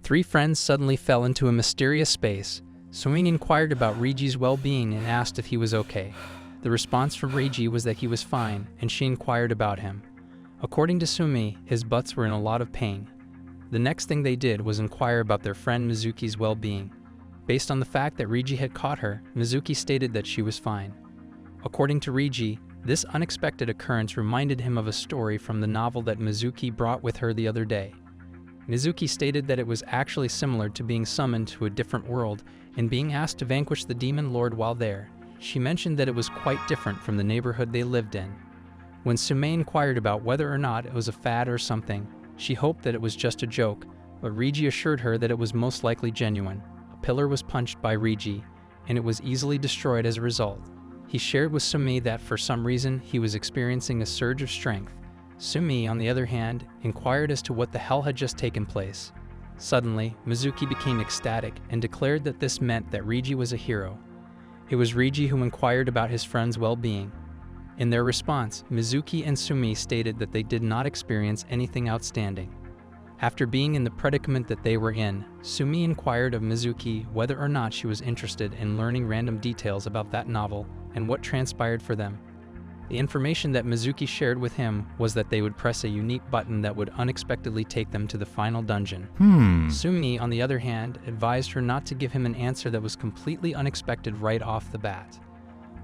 three friends suddenly fell into a mysterious space. Sumi inquired about Riji's well-being and asked if he was okay. The response from Riji was that he was fine, and she inquired about him. According to Sumi, his butts were in a lot of pain. The next thing they did was inquire about their friend Mizuki's well-being. Based on the fact that Riji had caught her, Mizuki stated that she was fine. According to Riji, this unexpected occurrence reminded him of a story from the novel that Mizuki brought with her the other day. Mizuki stated that it was actually similar to being summoned to a different world and being asked to vanquish the demon lord while there. She mentioned that it was quite different from the neighborhood they lived in. When Sume inquired about whether or not it was a fad or something, she hoped that it was just a joke, but Riji assured her that it was most likely genuine. A pillar was punched by Riji, and it was easily destroyed as a result. He shared with Sumi that for some reason he was experiencing a surge of strength. Sumi, on the other hand, inquired as to what the hell had just taken place. Suddenly, Mizuki became ecstatic and declared that this meant that Riji was a hero. It was Riji who inquired about his friend's well-being. In their response, Mizuki and Sumi stated that they did not experience anything outstanding. After being in the predicament that they were in, Sumi inquired of Mizuki whether or not she was interested in learning random details about that novel and what transpired for them. The information that Mizuki shared with him was that they would press a unique button that would unexpectedly take them to the final dungeon. Sumi, on the other hand, advised her not to give him an answer that was completely unexpected right off the bat.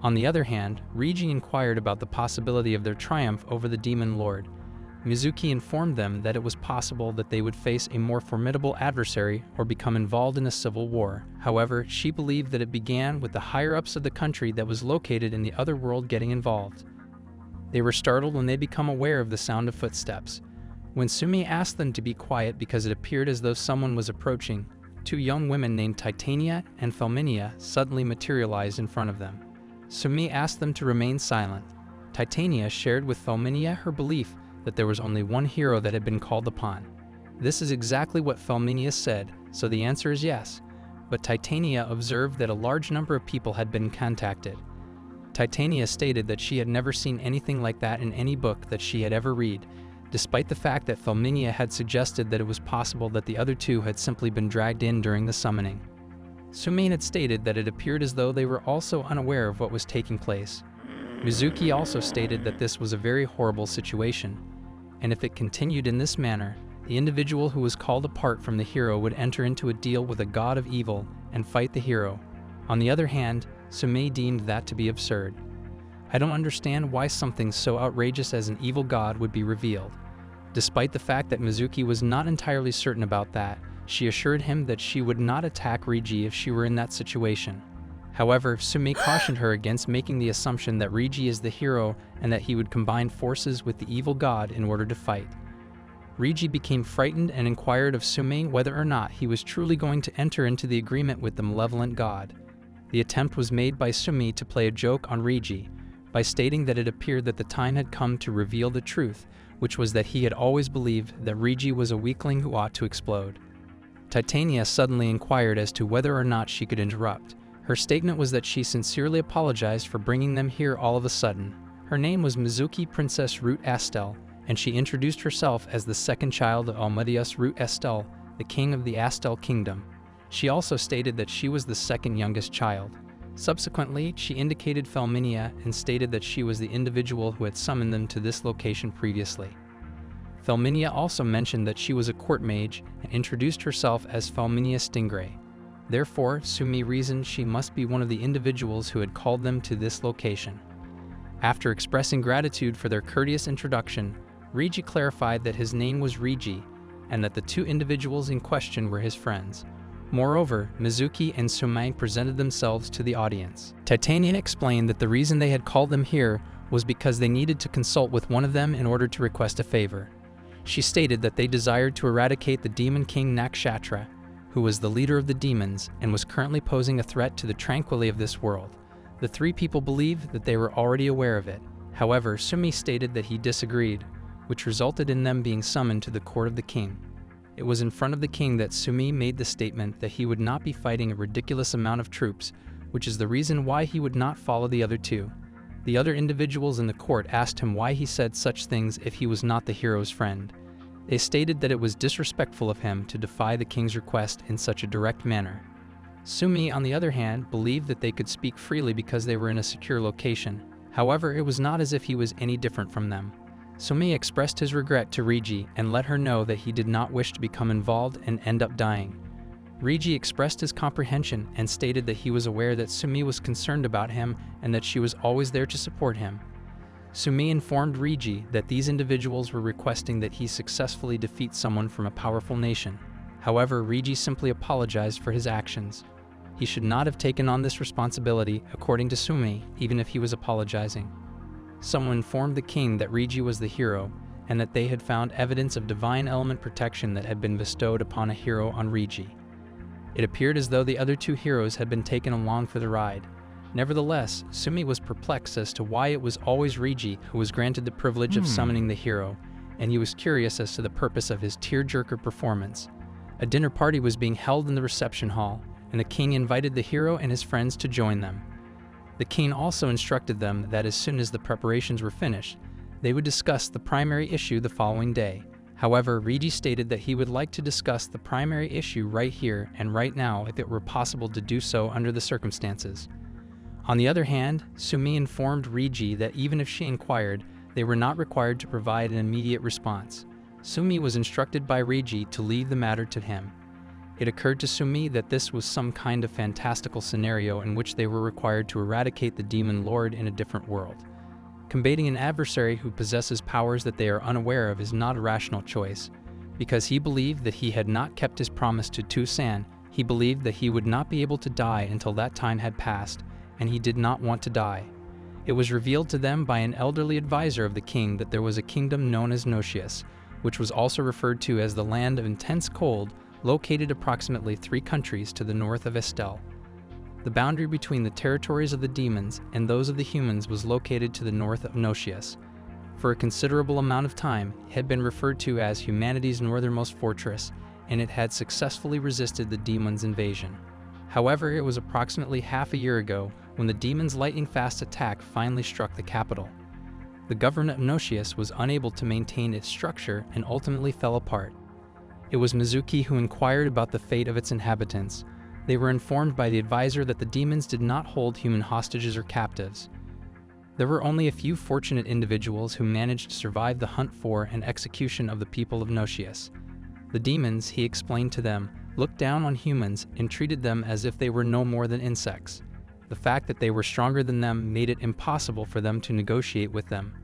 On the other hand, Riji inquired about the possibility of their triumph over the demon lord. Mizuki informed them that it was possible that they would face a more formidable adversary or become involved in a civil war. However, she believed that it began with the higher-ups of the country that was located in the other world getting involved. They were startled when they became aware of the sound of footsteps. When Sumi asked them to be quiet because it appeared as though someone was approaching, two young women named Titania and Felminia suddenly materialized in front of them. Sumi asked them to remain silent. Titania shared with Felminia her belief that there was only one hero that had been called upon. This is exactly what Felminia said, so the answer is yes, but Titania observed that a large number of people had been contacted. Titania stated that she had never seen anything like that in any book that she had ever read, despite the fact that Felminia had suggested that it was possible that the other two had simply been dragged in during the summoning. Sumain had stated that it appeared as though they were also unaware of what was taking place. Mizuki also stated that this was a very horrible situation, and if it continued in this manner, the individual who was called apart from the hero would enter into a deal with a god of evil and fight the hero. On the other hand, Sumei deemed that to be absurd. I don't understand why something so outrageous as an evil god would be revealed. Despite the fact that Mizuki was not entirely certain about that, she assured him that she would not attack Riji if she were in that situation. However, Sumei cautioned her against making the assumption that Riji is the hero and that he would combine forces with the evil god in order to fight. Riji became frightened and inquired of Sumei whether or not he was truly going to enter into the agreement with the malevolent god. The attempt was made by Sumei to play a joke on Riji by stating that it appeared that the time had come to reveal the truth, which was that he had always believed that Riji was a weakling who ought to explode. Titania suddenly inquired as to whether or not she could interrupt. Her statement was that she sincerely apologized for bringing them here all of a sudden. Her name was Mizuki Princess Root Astel, and she introduced herself as the second child of Almadius Root Astel, the king of the Astel kingdom. She also stated that she was the second youngest child. Subsequently, she indicated Felminia and stated that she was the individual who had summoned them to this location previously. Felminia also mentioned that she was a court mage and introduced herself as Felminia Stingray. Therefore, Sumi reasoned she must be one of the individuals who had called them to this location. After expressing gratitude for their courteous introduction, Riji clarified that his name was Riji and that the two individuals in question were his friends. Moreover, Mizuki and Sumai presented themselves to the audience. Titania explained that the reason they had called them here was because they needed to consult with one of them in order to request a favor. She stated that they desired to eradicate the demon king Nakshatra, who was the leader of the demons and was currently posing a threat to the tranquility of this world. The three people believed that they were already aware of it. However, Sumi stated that he disagreed, which resulted in them being summoned to the court of the king. It was in front of the king that Sumi made the statement that he would not be fighting a ridiculous amount of troops, which is the reason why he would not follow the other two. The other individuals in the court asked him why he said such things if he was not the hero's friend. They stated that it was disrespectful of him to defy the king's request in such a direct manner. Sumi, on the other hand, believed that they could speak freely because they were in a secure location. However, it was not as if he was any different from them. Sumi expressed his regret to Rigi and let her know that he did not wish to become involved and end up dying. Rigi expressed his comprehension and stated that he was aware that Sumi was concerned about him and that she was always there to support him. Sumi informed Rigi that these individuals were requesting that he successfully defeat someone from a powerful nation. However, Rigi simply apologized for his actions. He should not have taken on this responsibility, according to Sumi, even if he was apologizing. Someone informed the king that Rigi was the hero, and that they had found evidence of divine element protection that had been bestowed upon a hero on Rigi. It appeared as though the other two heroes had been taken along for the ride. Nevertheless, Sumi was perplexed as to why it was always Rigi who was granted the privilege of summoning the hero, and he was curious as to the purpose of his tearjerker performance. A dinner party was being held in the reception hall, and the king invited the hero and his friends to join them. The king also instructed them that as soon as the preparations were finished, they would discuss the primary issue the following day. However, Rigi stated that he would like to discuss the primary issue right here and right now if it were possible to do so under the circumstances. On the other hand, Sumi informed Rigi that even if she inquired, they were not required to provide an immediate response. Sumi was instructed by Rigi to leave the matter to him. It occurred to Sumi that this was some kind of fantastical scenario in which they were required to eradicate the demon lord in a different world. Combating an adversary who possesses powers that they are unaware of is not a rational choice. Because he believed that he had not kept his promise to Tu-san, he believed that he would not be able to die until that time had passed, and he did not want to die. It was revealed to them by an elderly advisor of the king that there was a kingdom known as Nocius, which was also referred to as the Land of Intense Cold, located approximately 3 countries to the north of Estelle. The boundary between the territories of the demons and those of the humans was located to the north of Nocius. For a considerable amount of time, it had been referred to as humanity's northernmost fortress, and it had successfully resisted the demons' invasion. However, it was approximately half a year ago when the demons' lightning-fast attack finally struck the capital. The government of Nocius was unable to maintain its structure and ultimately fell apart. It was Mizuki who inquired about the fate of its inhabitants. They were informed by the advisor that the demons did not hold human hostages or captives. There were only a few fortunate individuals who managed to survive the hunt for and execution of the people of Nocius. The demons, he explained to them, looked down on humans and treated them as if they were no more than insects. The fact that they were stronger than them made it impossible for them to negotiate with them.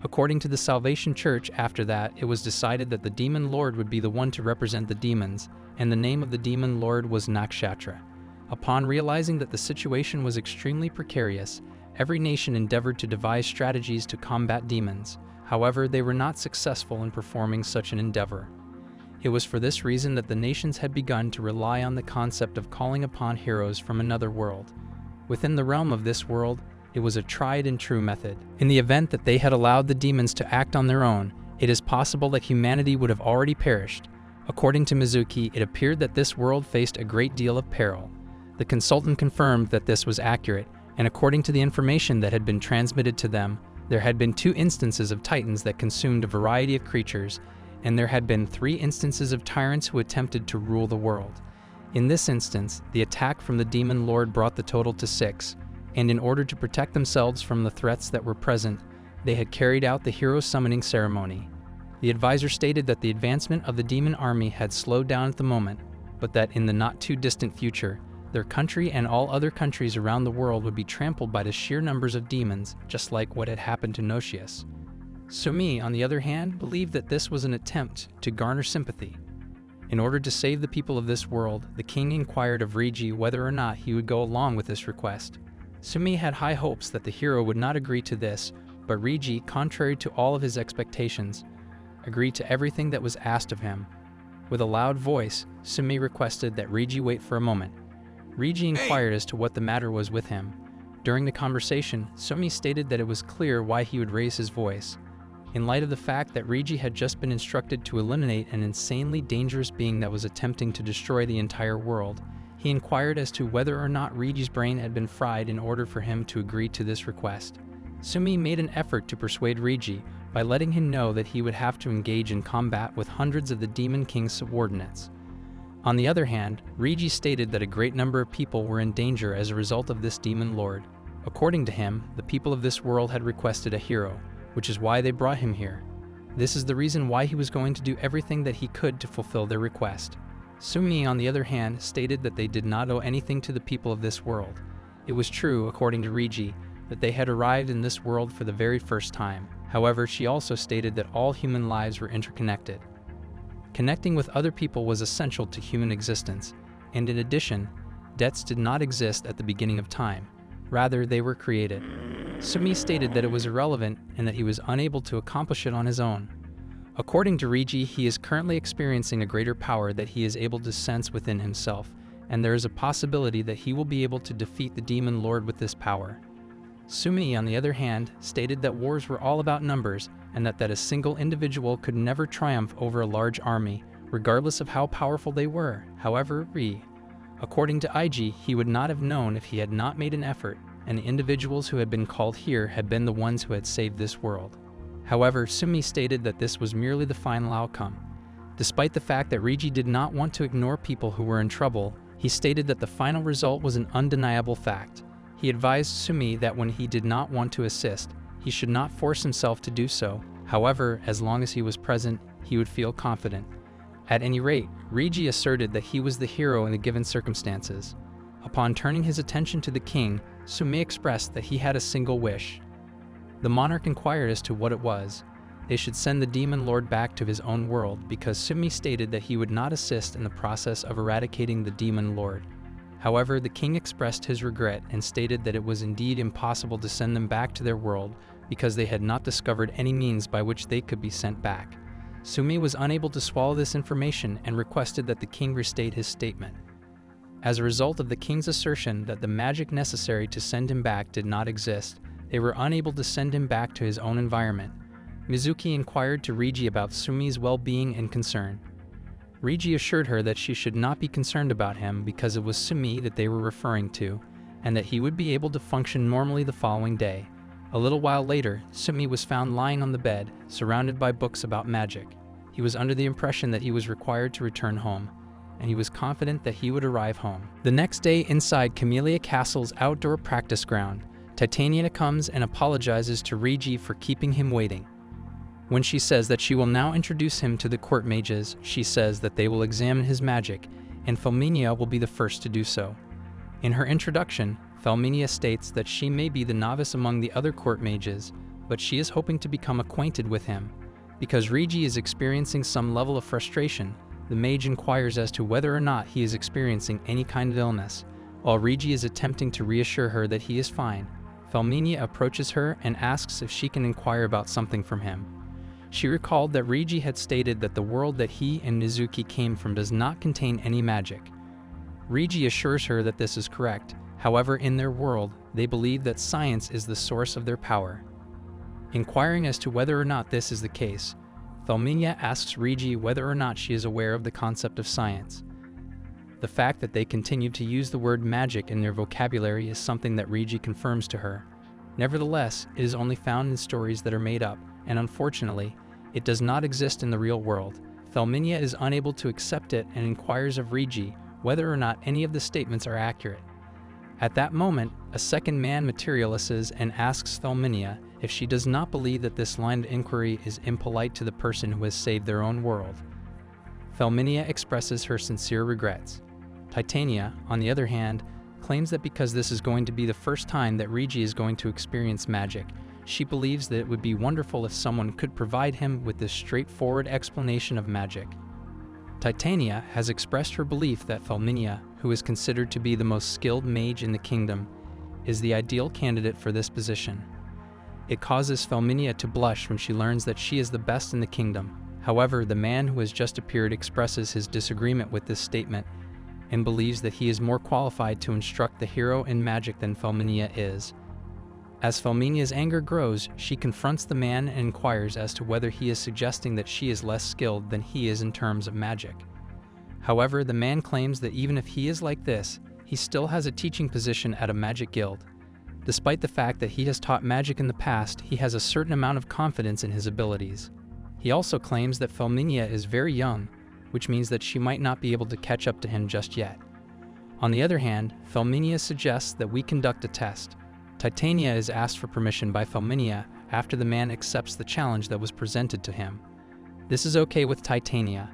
According to the Salvation Church, after that, it was decided that the demon lord would be the one to represent the demons, and the name of the demon lord was Nakshatra. Upon realizing that the situation was extremely precarious, every nation endeavored to devise strategies to combat demons. However, they were not successful in performing such an endeavor. It was for this reason that the nations had begun to rely on the concept of calling upon heroes from another world. Within the realm of this world, it was a tried and true method. In the event that they had allowed the demons to act on their own, it is possible that humanity would have already perished. According to Mizuki, it appeared that this world faced a great deal of peril. The consultant confirmed that this was accurate, and according to the information that had been transmitted to them, there had been 2 instances of titans that consumed a variety of creatures, and there had been 3 instances of tyrants who attempted to rule the world. In this instance, the attack from the demon lord brought the total to 6, and in order to protect themselves from the threats that were present, they had carried out the hero summoning ceremony. The advisor stated that the advancement of the demon army had slowed down at the moment, but that in the not-too-distant future, their country and all other countries around the world would be trampled by the sheer numbers of demons, just like what had happened to Nocius. Sumi, on the other hand, believed that this was an attempt to garner sympathy. In order to save the people of this world, the king inquired of Rigi whether or not he would go along with this request. Sumi had high hopes that the hero would not agree to this, but Rigi, contrary to all of his expectations, agreed to everything that was asked of him. With a loud voice, Sumi requested that Rigi wait for a moment. Rigi inquired as to what the matter was with him. During the conversation, Sumi stated that it was clear why he would raise his voice. In light of the fact that Rigi had just been instructed to eliminate an insanely dangerous being that was attempting to destroy the entire world, he inquired as to whether or not Rigi's brain had been fried in order for him to agree to this request. Sumi made an effort to persuade Rigi, by letting him know that he would have to engage in combat with hundreds of the Demon King's subordinates. On the other hand, Reiji stated that a great number of people were in danger as a result of this demon lord. According to him, the people of this world had requested a hero, which is why they brought him here. This is the reason why he was going to do everything that he could to fulfill their request. Sumi, on the other hand, stated that they did not owe anything to the people of this world. It was true, according to Reiji, that they had arrived in this world for the very first time. However, she also stated that all human lives were interconnected. Connecting with other people was essential to human existence, and in addition, debts did not exist at the beginning of time. Rather, they were created. Sumi stated that it was irrelevant and that he was unable to accomplish it on his own. According to Reiji, he is currently experiencing a greater power that he is able to sense within himself, and there is a possibility that he will be able to defeat the demon lord with this power. Sumi, on the other hand, stated that wars were all about numbers and that a single individual could never triumph over a large army, regardless of how powerful they were. However, according to Ig, he would not have known if he had not made an effort, and the individuals who had been called here had been the ones who had saved this world. However, Sumi stated that this was merely the final outcome. Despite the fact that Reiji did not want to ignore people who were in trouble, he stated that the final result was an undeniable fact. He advised Sumi that when he did not want to assist, he should not force himself to do so. However, as long as he was present, he would feel confident. At any rate, Reiji asserted that he was the hero in the given circumstances. Upon turning his attention to the king, Sumi expressed that he had a single wish. The monarch inquired as to what it was. They should send the demon lord back to his own world because Sumi stated that he would not assist in the process of eradicating the demon lord. However, the king expressed his regret and stated that it was indeed impossible to send them back to their world because they had not discovered any means by which they could be sent back. Sumi was unable to swallow this information and requested that the king restate his statement. As a result of the king's assertion that the magic necessary to send him back did not exist, they were unable to send him back to his own environment. Mizuki inquired to Reiji about Sumi's well-being and concern. Reiji assured her that she should not be concerned about him because it was Sumi that they were referring to, and that he would be able to function normally the following day. A little while later, Sumi was found lying on the bed, surrounded by books about magic. He was under the impression that he was required to return home, and he was confident that he would arrive home. The next day, inside Camellia Castle's outdoor practice ground, Titania comes and apologizes to Reiji for keeping him waiting. When she says that she will now introduce him to the court mages, she says that they will examine his magic, and Felminia will be the first to do so. In her introduction, Felminia states that she may be the novice among the other court mages, but she is hoping to become acquainted with him. Because Reiji is experiencing some level of frustration, the mage inquires as to whether or not he is experiencing any kind of illness. While Reiji is attempting to reassure her that he is fine, Felminia approaches her and asks if she can inquire about something from him. She recalled that Reiji had stated that the world that he and Mizuki came from does not contain any magic. Reiji assures her that this is correct. However, in their world, they believe that science is the source of their power. Inquiring as to whether or not this is the case, Felminia asks Reiji whether or not she is aware of the concept of science. The fact that they continue to use the word magic in their vocabulary is something that Reiji confirms to her. Nevertheless, it is only found in stories that are made up, and unfortunately, it does not exist in the real world. Felminia is unable to accept it and inquires of Reiji whether or not any of the statements are accurate. At that moment, a second man materializes and asks Felminia if she does not believe that this line of inquiry is impolite to the person who has saved their own world. Felminia expresses her sincere regrets. Titania, on the other hand, claims that because this is going to be the first time that Reiji is going to experience magic, she believes that it would be wonderful if someone could provide him with this straightforward explanation of magic. Titania has expressed her belief that Felminia, who is considered to be the most skilled mage in the kingdom, is the ideal candidate for this position. It causes Felminia to blush when she learns that she is the best in the kingdom. However, the man who has just appeared expresses his disagreement with this statement and believes that he is more qualified to instruct the hero in magic than Felminia is. As Felminia's anger grows, she confronts the man and inquires as to whether he is suggesting that she is less skilled than he is in terms of magic. However, the man claims that even if he is like this, he still has a teaching position at a magic guild. Despite the fact that he has taught magic in the past, he has a certain amount of confidence in his abilities. He also claims that Felminia is very young, which means that she might not be able to catch up to him just yet. On the other hand, Felminia suggests that we conduct a test. Titania is asked for permission by Felminia after the man accepts the challenge that was presented to him. This is okay with Titania.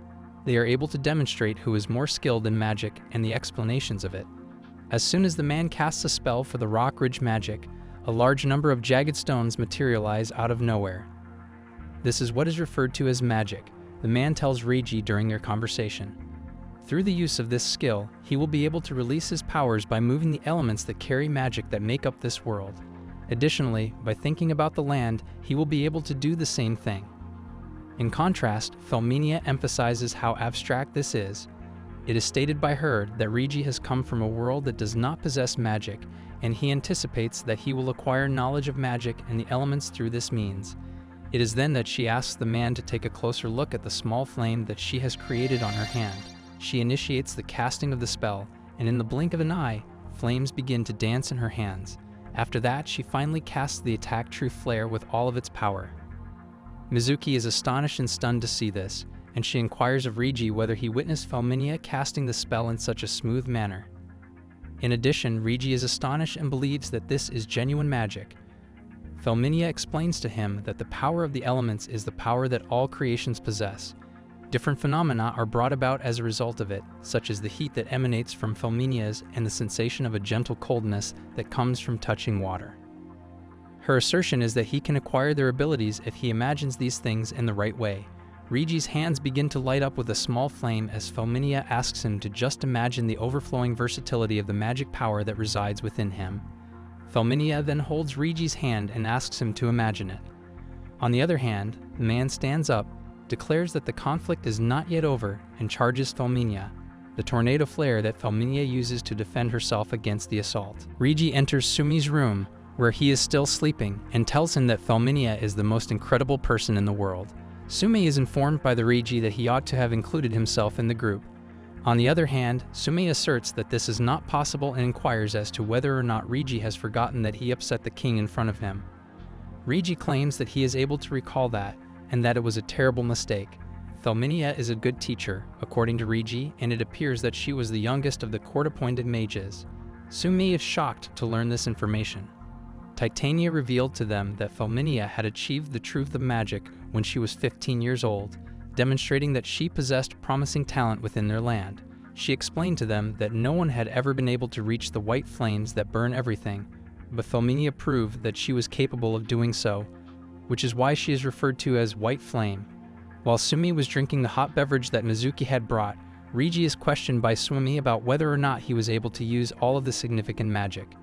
They are able to demonstrate who is more skilled in magic and the explanations of it. As soon as the man casts a spell for the Rock Ridge magic, a large number of jagged stones materialize out of nowhere. This is what is referred to as magic, the man tells Reiji during their conversation. Through the use of this skill, he will be able to release his powers by moving the elements that carry magic that make up this world. Additionally, by thinking about the land, he will be able to do the same thing. In contrast, Felminia emphasizes how abstract this is. It is stated by her that Reiji has come from a world that does not possess magic, and he anticipates that he will acquire knowledge of magic and the elements through this means. It is then that she asks the man to take a closer look at the small flame that she has created on her hand. She initiates the casting of the spell, and in the blink of an eye, flames begin to dance in her hands. After that, she finally casts the attack True Flare with all of its power. Mizuki is astonished and stunned to see this, and she inquires of Reiji whether he witnessed Felminia casting the spell in such a smooth manner. In addition, Reiji is astonished and believes that this is genuine magic. Felminia explains to him that the power of the elements is the power that all creations possess. Different phenomena are brought about as a result of it, such as the heat that emanates from Felminia's and the sensation of a gentle coldness that comes from touching water. Her assertion is that he can acquire their abilities if he imagines these things in the right way. Reiji's hands begin to light up with a small flame as Felminia asks him to just imagine the overflowing versatility of the magic power that resides within him. Felminia then holds Reiji's hand and asks him to imagine it. On the other hand, the man stands up, declares that the conflict is not yet over, and charges Felminia, the tornado flare that Felminia uses to defend herself against the assault. Reiji enters Sumi's room, where he is still sleeping, and tells him that Felminia is the most incredible person in the world. Sumi is informed by the Reiji that he ought to have included himself in the group. On the other hand, Sumi asserts that this is not possible and inquires as to whether or not Reiji has forgotten that he upset the king in front of him. Reiji claims that he is able to recall that, and that it was a terrible mistake. Felminia is a good teacher, according to Reiji, and it appears that she was the youngest of the court-appointed mages. Sumi is shocked to learn this information. Titania revealed to them that Felminia had achieved the truth of magic when she was 15 years old, demonstrating that she possessed promising talent within their land. She explained to them that no one had ever been able to reach the white flames that burn everything, but Felminia proved that she was capable of doing so, which is why she is referred to as White Flame. While Sumi was drinking the hot beverage that Mizuki had brought, Reiji is questioned by Sumi about whether or not he was able to use all of the significant magic.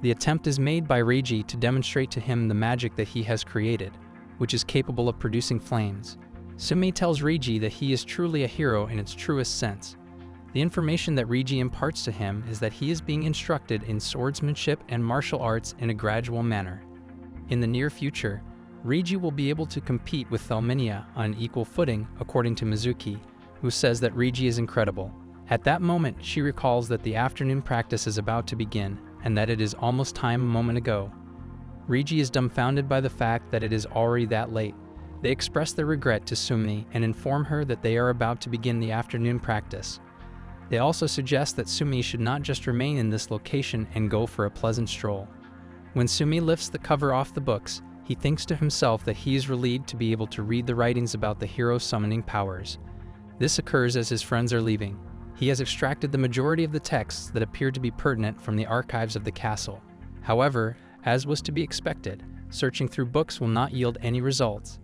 The attempt is made by Reiji to demonstrate to him the magic that he has created, which is capable of producing flames. Sumi tells Reiji that he is truly a hero in its truest sense. The information that Reiji imparts to him is that he is being instructed in swordsmanship and martial arts in a gradual manner. In the near future, Reiji will be able to compete with Felminia on an equal footing, according to Mizuki, who says that Reiji is incredible. At that moment, she recalls that the afternoon practice is about to begin, and that it is almost time a moment ago. Reiji is dumbfounded by the fact that it is already that late. They express their regret to Sumi and inform her that they are about to begin the afternoon practice. They also suggest that Sumi should not just remain in this location and go for a pleasant stroll. When Sumi lifts the cover off the books, he thinks to himself that he is relieved to be able to read the writings about the hero's summoning powers. This occurs as his friends are leaving. He has extracted the majority of the texts that appear to be pertinent from the archives of the castle. However, as was to be expected, searching through books will not yield any results.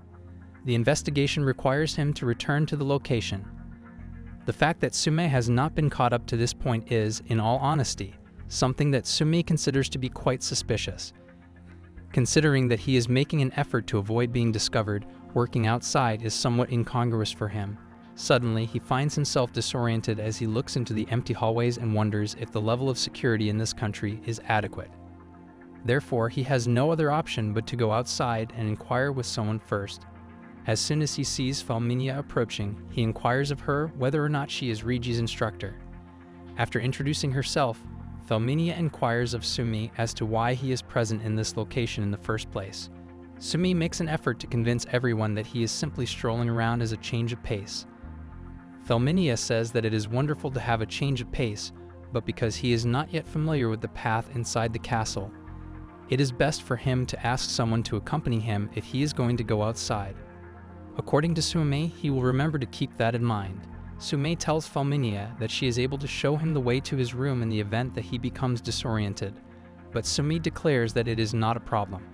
The investigation requires him to return to the location. The fact that Sume has not been caught up to this point is, in all honesty, something that Sumi considers to be quite suspicious. Considering that he is making an effort to avoid being discovered, working outside is somewhat incongruous for him. Suddenly, he finds himself disoriented as he looks into the empty hallways and wonders if the level of security in this country is adequate. Therefore, he has no other option but to go outside and inquire with someone first. As soon as he sees Felminia approaching, he inquires of her whether or not she is Reiji's instructor. After introducing herself, Felminia inquires of Sumi as to why he is present in this location in the first place. Sumi makes an effort to convince everyone that he is simply strolling around as a change of pace. Felminia says that it is wonderful to have a change of pace, but because he is not yet familiar with the path inside the castle, it is best for him to ask someone to accompany him if he is going to go outside. According to Sumi, he will remember to keep that in mind. Sumi tells Felminia that she is able to show him the way to his room in the event that he becomes disoriented, but Sumi declares that it is not a problem.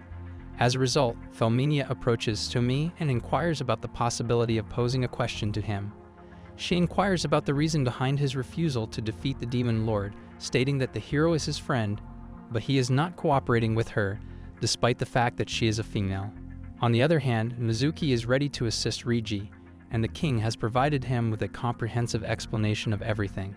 As a result, Felminia approaches Sumi and inquires about the possibility of posing a question to him. She inquires about the reason behind his refusal to defeat the Demon Lord, stating that the hero is his friend, but he is not cooperating with her, despite the fact that she is a female. On the other hand, Mizuki is ready to assist Reiji, and the king has provided him with a comprehensive explanation of everything.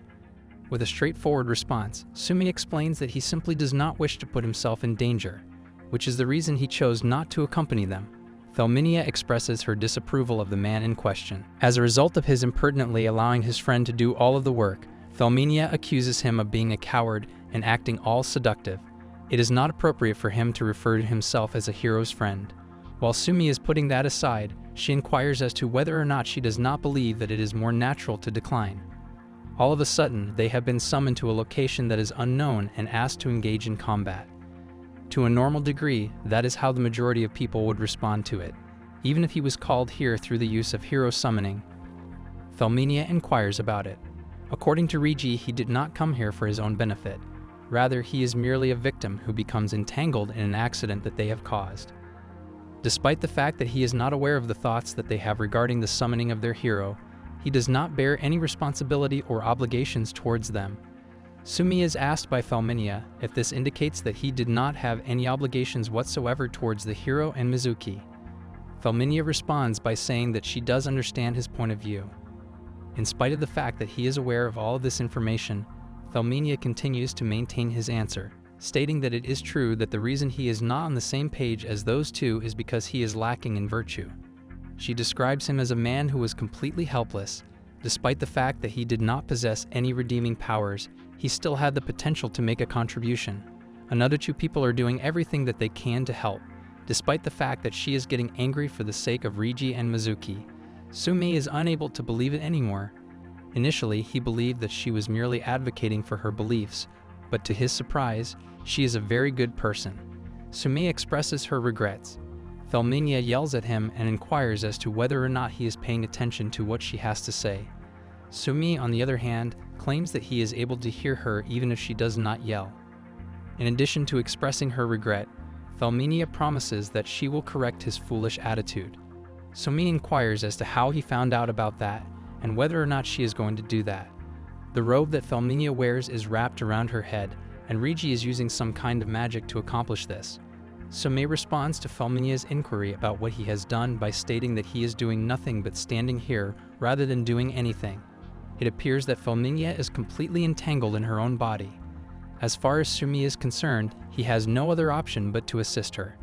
With a straightforward response, Sumi explains that he simply does not wish to put himself in danger, which is the reason he chose not to accompany them. Felminia expresses her disapproval of the man in question. As a result of his impertinently allowing his friend to do all of the work, Felminia accuses him of being a coward and acting all seductive. It is not appropriate for him to refer to himself as a hero's friend. While Sumi is putting that aside, she inquires as to whether or not she does not believe that it is more natural to decline. All of a sudden, they have been summoned to a location that is unknown and asked to engage in combat. To a normal degree, that is how the majority of people would respond to it, even if he was called here through the use of hero summoning. Felminia inquires about it. According to Reiji, he did not come here for his own benefit. Rather, he is merely a victim who becomes entangled in an accident that they have caused. Despite the fact that he is not aware of the thoughts that they have regarding the summoning of their hero, he does not bear any responsibility or obligations towards them. Sumi is asked by Felminia if this indicates that he did not have any obligations whatsoever towards the hero and Mizuki. Felminia responds by saying that she does understand his point of view. In spite of the fact that he is aware of all of this information, Felminia continues to maintain his answer, stating that it is true that the reason he is not on the same page as those two is because he is lacking in virtue. She describes him as a man who was completely helpless. Despite the fact that he did not possess any redeeming powers, he still had the potential to make a contribution. Another two people are doing everything that they can to help, despite the fact that she is getting angry for the sake of Reiji and Mizuki. Sumi is unable to believe it anymore. Initially, he believed that she was merely advocating for her beliefs, but to his surprise, she is a very good person. Sumi expresses her regrets. Felminia yells at him and inquires as to whether or not he is paying attention to what she has to say. Sumi, on the other hand, claims that he is able to hear her even if she does not yell. In addition to expressing her regret, Felminia promises that she will correct his foolish attitude. Sumi inquires as to how he found out about that and whether or not she is going to do that. The robe that Felminia wears is wrapped around her head, and Reiji is using some kind of magic to accomplish this. Sumi responds to Felminia's inquiry about what he has done by stating that he is doing nothing but standing here rather than doing anything. It appears that Felminia is completely entangled in her own body. As far as Sumi is concerned, he has no other option but to assist her.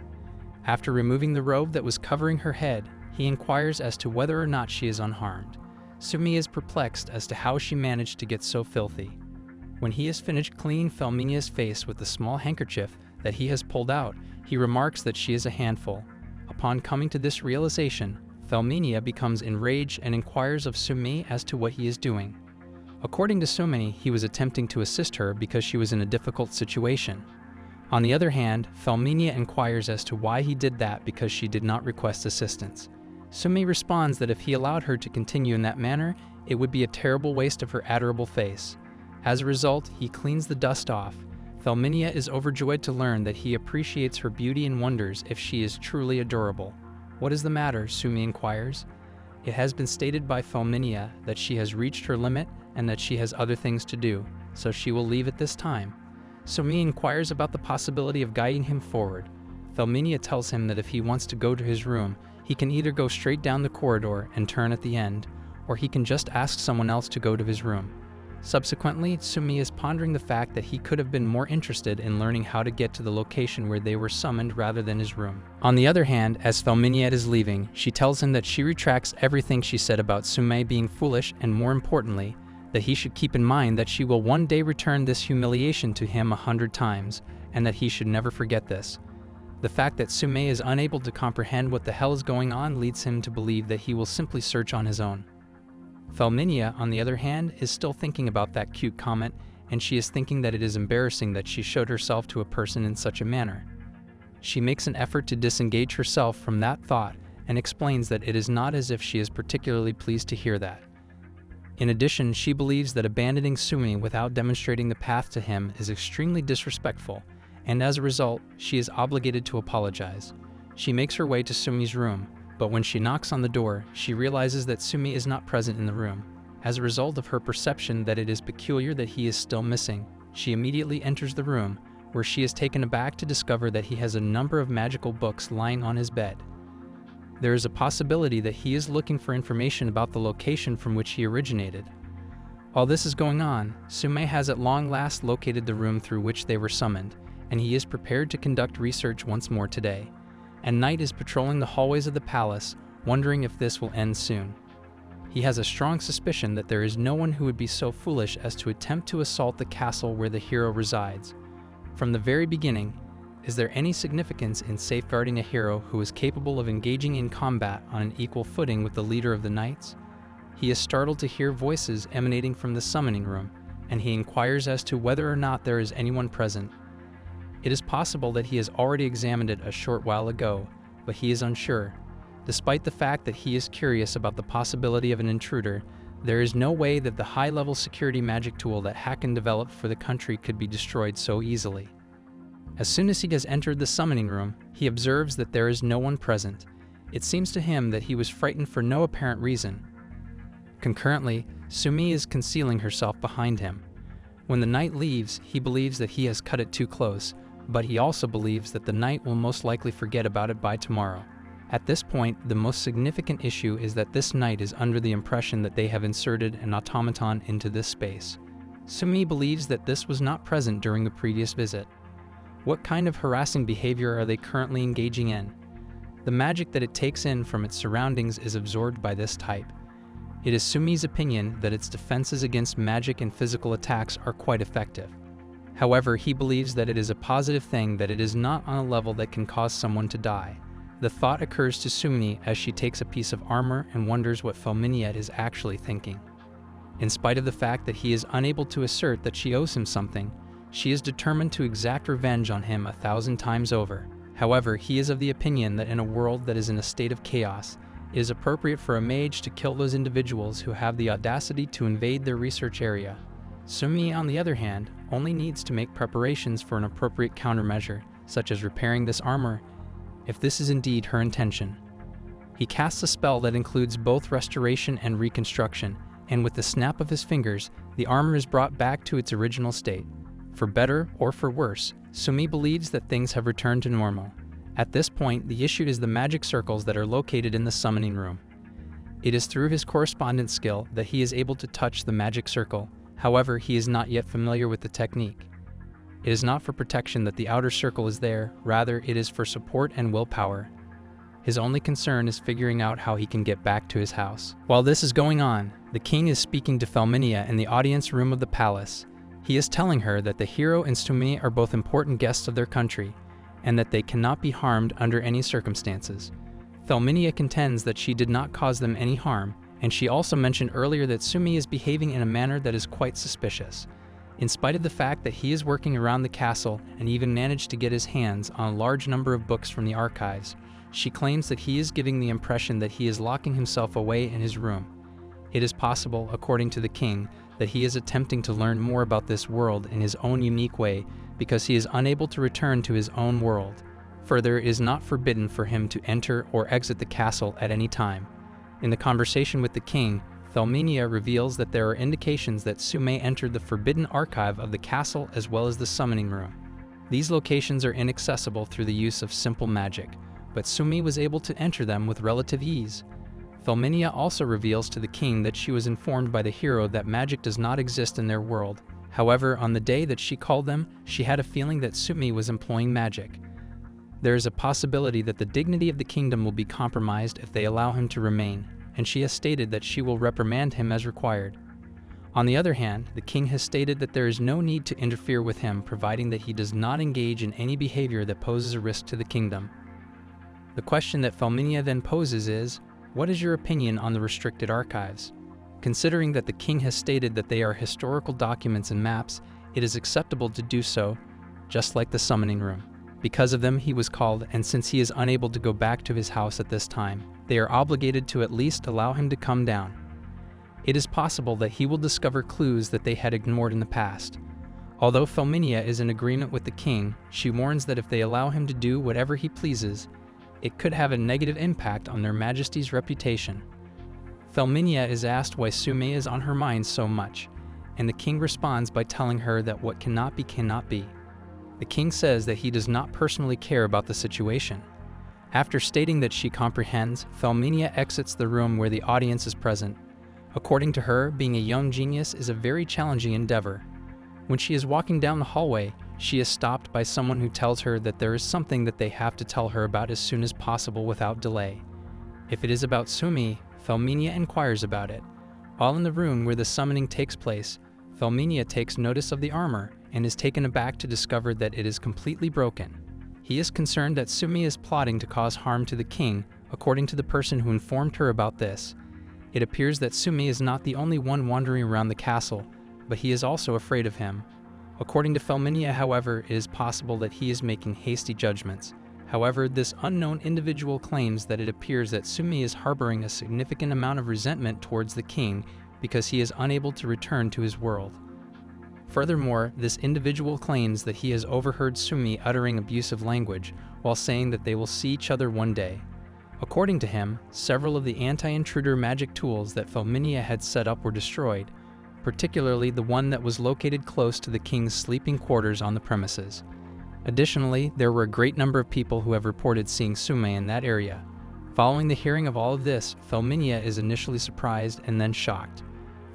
After removing the robe that was covering her head, he inquires as to whether or not she is unharmed. Sumi is perplexed as to how she managed to get so filthy. When he has finished cleaning Felminia's face with the small handkerchief that he has pulled out, he remarks that she is a handful. Upon coming to this realization, Felminia becomes enraged and inquires of Sumi as to what he is doing. According to Sumi, he was attempting to assist her because she was in a difficult situation. On the other hand, Felminia inquires as to why he did that because she did not request assistance. Sumi responds that if he allowed her to continue in that manner, it would be a terrible waste of her adorable face. As a result, he cleans the dust off. Felminia is overjoyed to learn that he appreciates her beauty and wonders if she is truly adorable. What is the matter? Sumi inquires. It has been stated by Felminia that she has reached her limit and that she has other things to do, so she will leave at this time. Sumi inquires about the possibility of guiding him forward. Felminia tells him that if he wants to go to his room, he can either go straight down the corridor and turn at the end, or he can just ask someone else to go to his room. Subsequently, Sumi is pondering the fact that he could have been more interested in learning how to get to the location where they were summoned rather than his room. On the other hand, as Felminia is leaving, she tells him that she retracts everything she said about Sumi being foolish and, more importantly, that he should keep in mind that she will one day return this humiliation to him 100 times, and that he should never forget this. The fact that Sume is unable to comprehend what the hell is going on leads him to believe that he will simply search on his own. Felminia, on the other hand, is still thinking about that cute comment, and she is thinking that it is embarrassing that she showed herself to a person in such a manner. She makes an effort to disengage herself from that thought and explains that it is not as if she is particularly pleased to hear that. In addition, she believes that abandoning Sumi without demonstrating the path to him is extremely disrespectful, and as a result, she is obligated to apologize. She makes her way to Sumi's room, but when she knocks on the door, she realizes that Sumi is not present in the room. As a result of her perception that it is peculiar that he is still missing, she immediately enters the room, where she is taken aback to discover that he has a number of magical books lying on his bed. There is a possibility that he is looking for information about the location from which he originated. While this is going on, Sume has at long last located the room through which they were summoned, and he is prepared to conduct research once more today. And Knight is patrolling the hallways of the palace, wondering if this will end soon. He has a strong suspicion that there is no one who would be so foolish as to attempt to assault the castle where the hero resides. From the very beginning, is there any significance in safeguarding a hero who is capable of engaging in combat on an equal footing with the leader of the knights? He is startled to hear voices emanating from the summoning room, and he inquires as to whether or not there is anyone present. It is possible that he has already examined it a short while ago, but he is unsure. Despite the fact that he is curious about the possibility of an intruder, there is no way that the high-level security magic tool that Haken developed for the country could be destroyed so easily. As soon as he has entered the summoning room, he observes that there is no one present. It seems to him that he was frightened for no apparent reason. Concurrently, Sumi is concealing herself behind him. When the knight leaves, he believes that he has cut it too close, but he also believes that the knight will most likely forget about it by tomorrow. At this point, the most significant issue is that this knight is under the impression that they have inserted an automaton into this space. Sumi believes that this was not present during the previous visit. What kind of harassing behavior are they currently engaging in? The magic that it takes in from its surroundings is absorbed by this type. It is Sumi's opinion that its defenses against magic and physical attacks are quite effective. However, he believes that it is a positive thing that it is not on a level that can cause someone to die. The thought occurs to Sumi as she takes a piece of armor and wonders what Felminiet is actually thinking. In spite of the fact that he is unable to assert that she owes him something, she is determined to exact revenge on him 1,000 times over. However, he is of the opinion that in a world that is in a state of chaos, it is appropriate for a mage to kill those individuals who have the audacity to invade their research area. Sumi, on the other hand, only needs to make preparations for an appropriate countermeasure, such as repairing this armor, if this is indeed her intention. He casts a spell that includes both restoration and reconstruction, and with the snap of his fingers, the armor is brought back to its original state. For better or for worse, Sumi believes that things have returned to normal. At this point, the issue is the magic circles that are located in the summoning room. It is through his correspondence skill that he is able to touch the magic circle. However, he is not yet familiar with the technique. It is not for protection that the outer circle is there, rather it is for support and willpower. His only concern is figuring out how he can get back to his house. While this is going on, the king is speaking to Felminia in the audience room of the palace. He is telling her that the hero and Sumi are both important guests of their country, and that they cannot be harmed under any circumstances. Felminia contends that she did not cause them any harm, and she also mentioned earlier that Sumi is behaving in a manner that is quite suspicious. In spite of the fact that he is working around the castle and even managed to get his hands on a large number of books from the archives, she claims that he is giving the impression that he is locking himself away in his room. It is possible, according to the king, that he is attempting to learn more about this world in his own unique way because he is unable to return to his own world. Further, it is not forbidden for him to enter or exit the castle at any time. In the conversation with the king, Felminia reveals that there are indications that Sume entered the forbidden archive of the castle as well as the summoning room. These locations are inaccessible through the use of simple magic, but Sumi was able to enter them with relative ease. Felminia also reveals to the king that she was informed by the hero that magic does not exist in their world. However, on the day that she called them, she had a feeling that Sumi was employing magic. There is a possibility that the dignity of the kingdom will be compromised if they allow him to remain, and she has stated that she will reprimand him as required. On the other hand, the king has stated that there is no need to interfere with him providing that he does not engage in any behavior that poses a risk to the kingdom. The question that Felminia then poses is, what is your opinion on the restricted archives? Considering that the king has stated that they are historical documents and maps, it is acceptable to do so, just like the summoning room. Because of them he was called, and since he is unable to go back to his house at this time, they are obligated to at least allow him to come down. It is possible that he will discover clues that they had ignored in the past. Although Felminia is in agreement with the king, she warns that if they allow him to do whatever he pleases, it could have a negative impact on their majesty's reputation. Felminia is asked why Sume is on her mind so much, and the king responds by telling her that what cannot be cannot be. The king says that he does not personally care about the situation. After stating that she comprehends, Felminia exits the room where the audience is present. According to her, being a young genius is a very challenging endeavor. When she is walking down the hallway, she is stopped by someone who tells her that there is something that they have to tell her about as soon as possible without delay. If it is about Sumi, Felminia inquires about it. While in the room where the summoning takes place, Felminia takes notice of the armor and is taken aback to discover that it is completely broken. He is concerned that Sumi is plotting to cause harm to the king, according to the person who informed her about this. It appears that Sumi is not the only one wandering around the castle, but he is also afraid of him. According to Felminia, however, it is possible that he is making hasty judgments. However, this unknown individual claims that it appears that Sumi is harboring a significant amount of resentment towards the king because he is unable to return to his world. Furthermore, this individual claims that he has overheard Sumi uttering abusive language while saying that they will see each other one day. According to him, several of the anti-intruder magic tools that Felminia had set up were destroyed, particularly the one that was located close to the king's sleeping quarters on the premises. Additionally, there were a great number of people who have reported seeing Sume in that area. Following the hearing of all of this, Felminia is initially surprised and then shocked.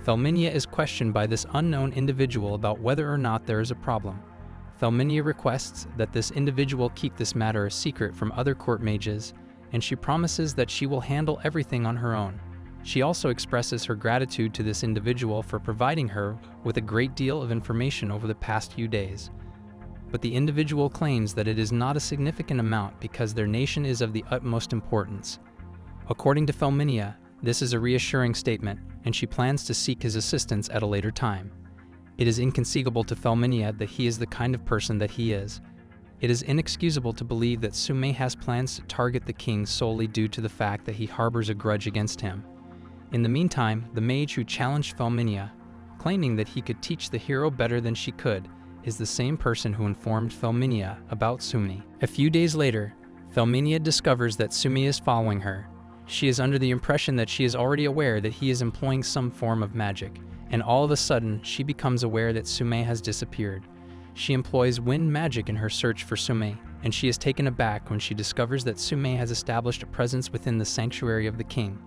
Felminia is questioned by this unknown individual about whether or not there is a problem. Felminia requests that this individual keep this matter a secret from other court mages, and she promises that she will handle everything on her own. She also expresses her gratitude to this individual for providing her with a great deal of information over the past few days. But the individual claims that it is not a significant amount because their nation is of the utmost importance. According to Felminia, this is a reassuring statement, and she plans to seek his assistance at a later time. It is inconceivable to Felminia that he is the kind of person that he is. It is inexcusable to believe that Sume has plans to target the king solely due to the fact that he harbors a grudge against him. In the meantime, the mage who challenged Felminia, claiming that he could teach the hero better than she could, is the same person who informed Felminia about Sumi. A few days later, Felminia discovers that Sumi is following her. She is under the impression that she is already aware that he is employing some form of magic, and all of a sudden, she becomes aware that Sume has disappeared. She employs wind magic in her search for Sume, and she is taken aback when she discovers that Sume has established a presence within the sanctuary of the king.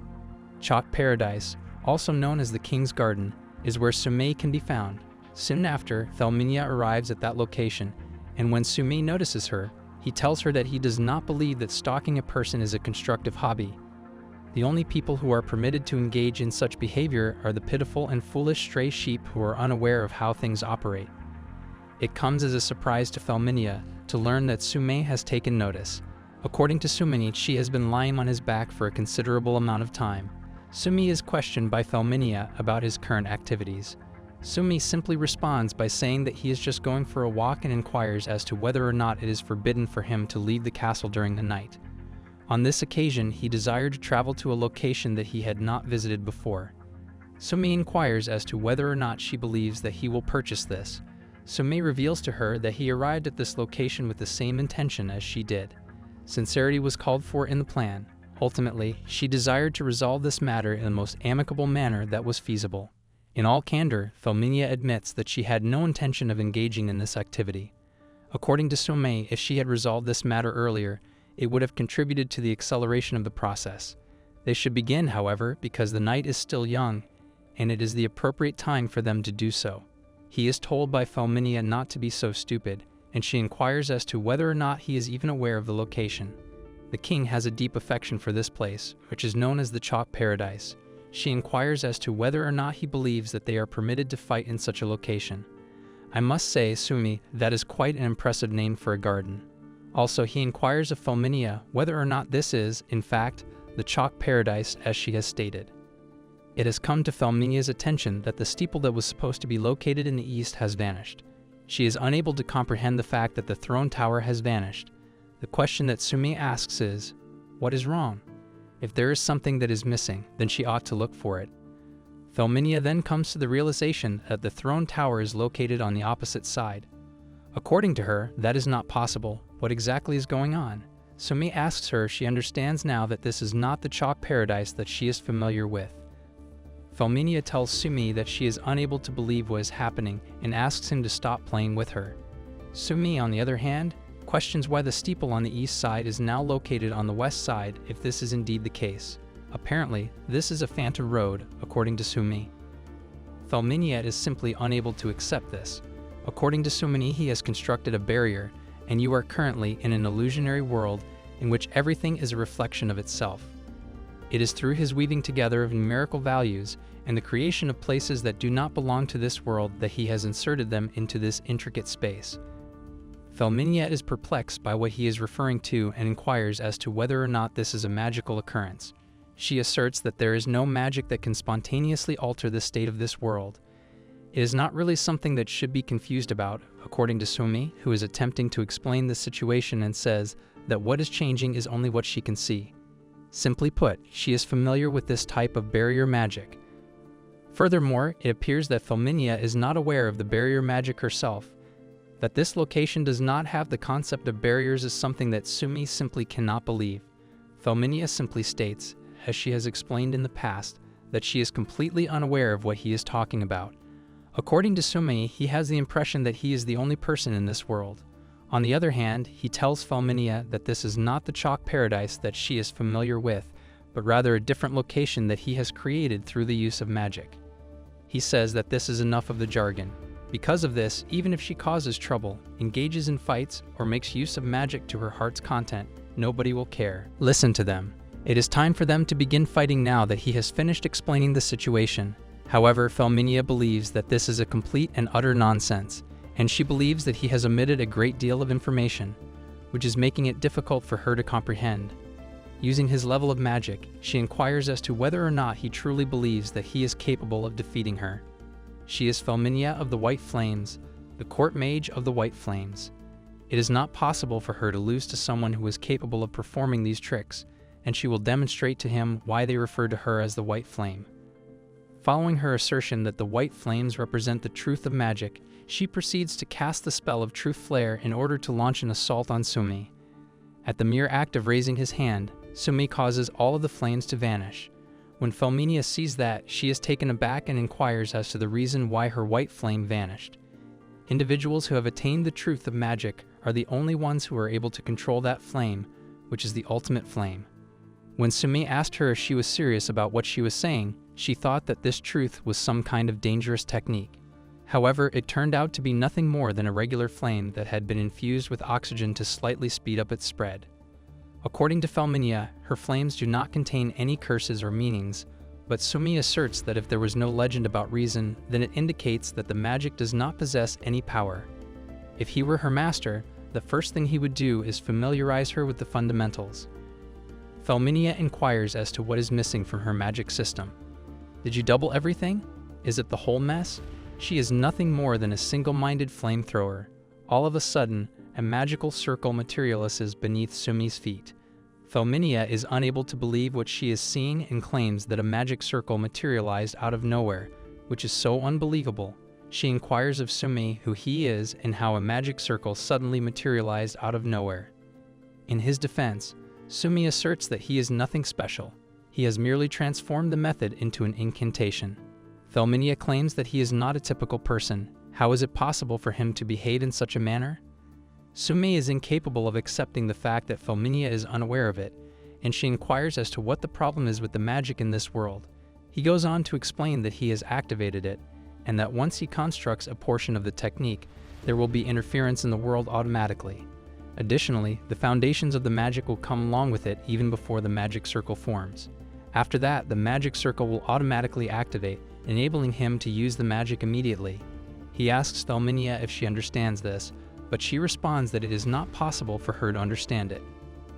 Chalk Paradise, also known as the King's Garden, is where Sume can be found. Soon after, Felminia arrives at that location, and when Sume notices her, he tells her that he does not believe that stalking a person is a constructive hobby. The only people who are permitted to engage in such behavior are the pitiful and foolish stray sheep who are unaware of how things operate. It comes as a surprise to Felminia to learn that Sume has taken notice. According to Sumini, she has been lying on his back for a considerable amount of time. Sumi is questioned by Felminia about his current activities. Sumi simply responds by saying that he is just going for a walk and inquires as to whether or not it is forbidden for him to leave the castle during the night. On this occasion, he desired to travel to a location that he had not visited before. Sumi inquires as to whether or not she believes that he will purchase this. Sumi reveals to her that he arrived at this location with the same intention as she did. Sincerity was called for in the plan. Ultimately, she desired to resolve this matter in the most amicable manner that was feasible. In all candor, Felminia admits that she had no intention of engaging in this activity. According to Sume, if she had resolved this matter earlier, it would have contributed to the acceleration of the process. They should begin, however, because the night is still young, and it is the appropriate time for them to do so. He is told by Felminia not to be so stupid, and she inquires as to whether or not he is even aware of the location. The king has a deep affection for this place, which is known as the Chalk Paradise. she inquires as to whether or not he believes that they are permitted to fight in such a location. I must say, Sumi, that is quite an impressive name for a garden. Also, he inquires of Felminia whether or not this is, in fact, the chalk paradise as she has stated. It has come to Felminia's attention that the steeple that was supposed to be located in the east has vanished. She is unable to comprehend the fact that the throne tower has vanished. The question that Sumi asks is, what is wrong? If there is something that is missing, then she ought to look for it. Felminia then comes to the realization that the throne tower is located on the opposite side. According to her, that is not possible. What exactly is going on? Sumi asks her if she understands now that this is not the chalk paradise that she is familiar with. Felminia tells Sumi that she is unable to believe what is happening and asks him to stop playing with her. Sumi, on the other hand, questions why the steeple on the east side is now located on the west side if this is indeed the case. Apparently, this is a phantom road, according to Sumi. Felminia is simply unable to accept this. According to Sumi, he has constructed a barrier, and you are currently in an illusionary world in which everything is a reflection of itself. It is through his weaving together of numerical values and the creation of places that do not belong to this world that he has inserted them into this intricate space. Felminia is perplexed by what he is referring to and inquires as to whether or not this is a magical occurrence. She asserts that there is no magic that can spontaneously alter the state of this world. It is not really something that should be confused about, according to Sumi, who is attempting to explain the situation and says that what is changing is only what she can see. Simply put, she is familiar with this type of barrier magic. Furthermore, it appears that Felminia is not aware of the barrier magic herself. That this location does not have the concept of barriers is something that Sumi simply cannot believe. Felminia simply states, as she has explained in the past, that she is completely unaware of what he is talking about. According to Sumi, he has the impression that he is the only person in this world. On the other hand, he tells Felminia that this is not the chalk paradise that she is familiar with, but rather a different location that he has created through the use of magic. He says that this is enough of the jargon. Because of this, even if she causes trouble, engages in fights, or makes use of magic to her heart's content, nobody will care. Listen to them. It is time for them to begin fighting now that he has finished explaining the situation. However, Felminia believes that this is a complete and utter nonsense, and she believes that he has omitted a great deal of information, which is making it difficult for her to comprehend. Using his level of magic, she inquires as to whether or not he truly believes that he is capable of defeating her. She is Felminia of the White Flames, the court mage of the White Flames. It is not possible for her to lose to someone who is capable of performing these tricks, and she will demonstrate to him why they refer to her as the White Flame. Following her assertion that the White Flames represent the truth of magic, she proceeds to cast the spell of Truth Flare in order to launch an assault on Sumi. At the mere act of raising his hand, Sumi causes all of the flames to vanish. When Felminia sees that, she is taken aback and inquires as to the reason why her white flame vanished. Individuals who have attained the truth of magic are the only ones who are able to control that flame, which is the ultimate flame. When Sumi asked her if she was serious about what she was saying, she thought that this truth was some kind of dangerous technique. However, it turned out to be nothing more than a regular flame that had been infused with oxygen to slightly speed up its spread. According to Felminia, her flames do not contain any curses or meanings, but Sumi asserts that if there was no legend about reason, then it indicates that the magic does not possess any power. If he were her master, the first thing he would do is familiarize her with the fundamentals. Felminia inquires as to what is missing from her magic system. Did you double everything? Is it the whole mess? She is nothing more than a single-minded flamethrower. All of a sudden, a magical circle materializes beneath Sumi's feet. Felminia is unable to believe what she is seeing and claims that a magic circle materialized out of nowhere, which is so unbelievable. She inquires of Sumi who he is and how a magic circle suddenly materialized out of nowhere. In his defense, Sumi asserts that he is nothing special. He has merely transformed the method into an incantation. Felminia claims that he is not a typical person. How is it possible for him to behave in such a manner? Sumi is incapable of accepting the fact that Felminia is unaware of it, and she inquires as to what the problem is with the magic in this world. He goes on to explain that he has activated it, and that once he constructs a portion of the technique, there will be interference in the world automatically. Additionally, the foundations of the magic will come along with it even before the magic circle forms. After that, the magic circle will automatically activate, enabling him to use the magic immediately. He asks Thelminia if she understands this, but she responds that it is not possible for her to understand it.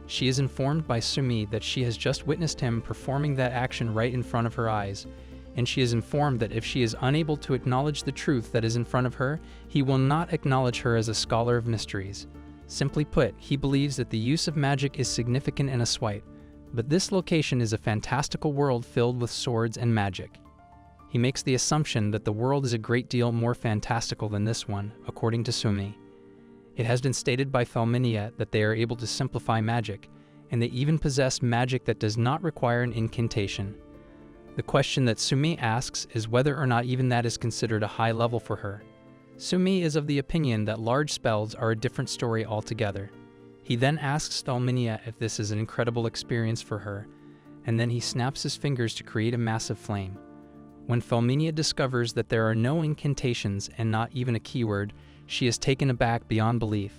She is informed by Sumi that she has just witnessed him performing that action right in front of her eyes, and she is informed that if she is unable to acknowledge the truth that is in front of her, he will not acknowledge her as a scholar of mysteries. Simply put, he believes that the use of magic is significant in a swipe, but this location is a fantastical world filled with swords and magic. He makes the assumption that the world is a great deal more fantastical than this one, according to Sumi. It has been stated by Thelminia that they are able to simplify magic, and they even possess magic that does not require an incantation. The question that Sumi asks is whether or not even that is considered a high level for her. Sumi is of the opinion that large spells are a different story altogether. He then asks Thelminia if this is an incredible experience for her, and then he snaps his fingers to create a massive flame. When Thelminia discovers that there are no incantations and not even a keyword, she is taken aback beyond belief.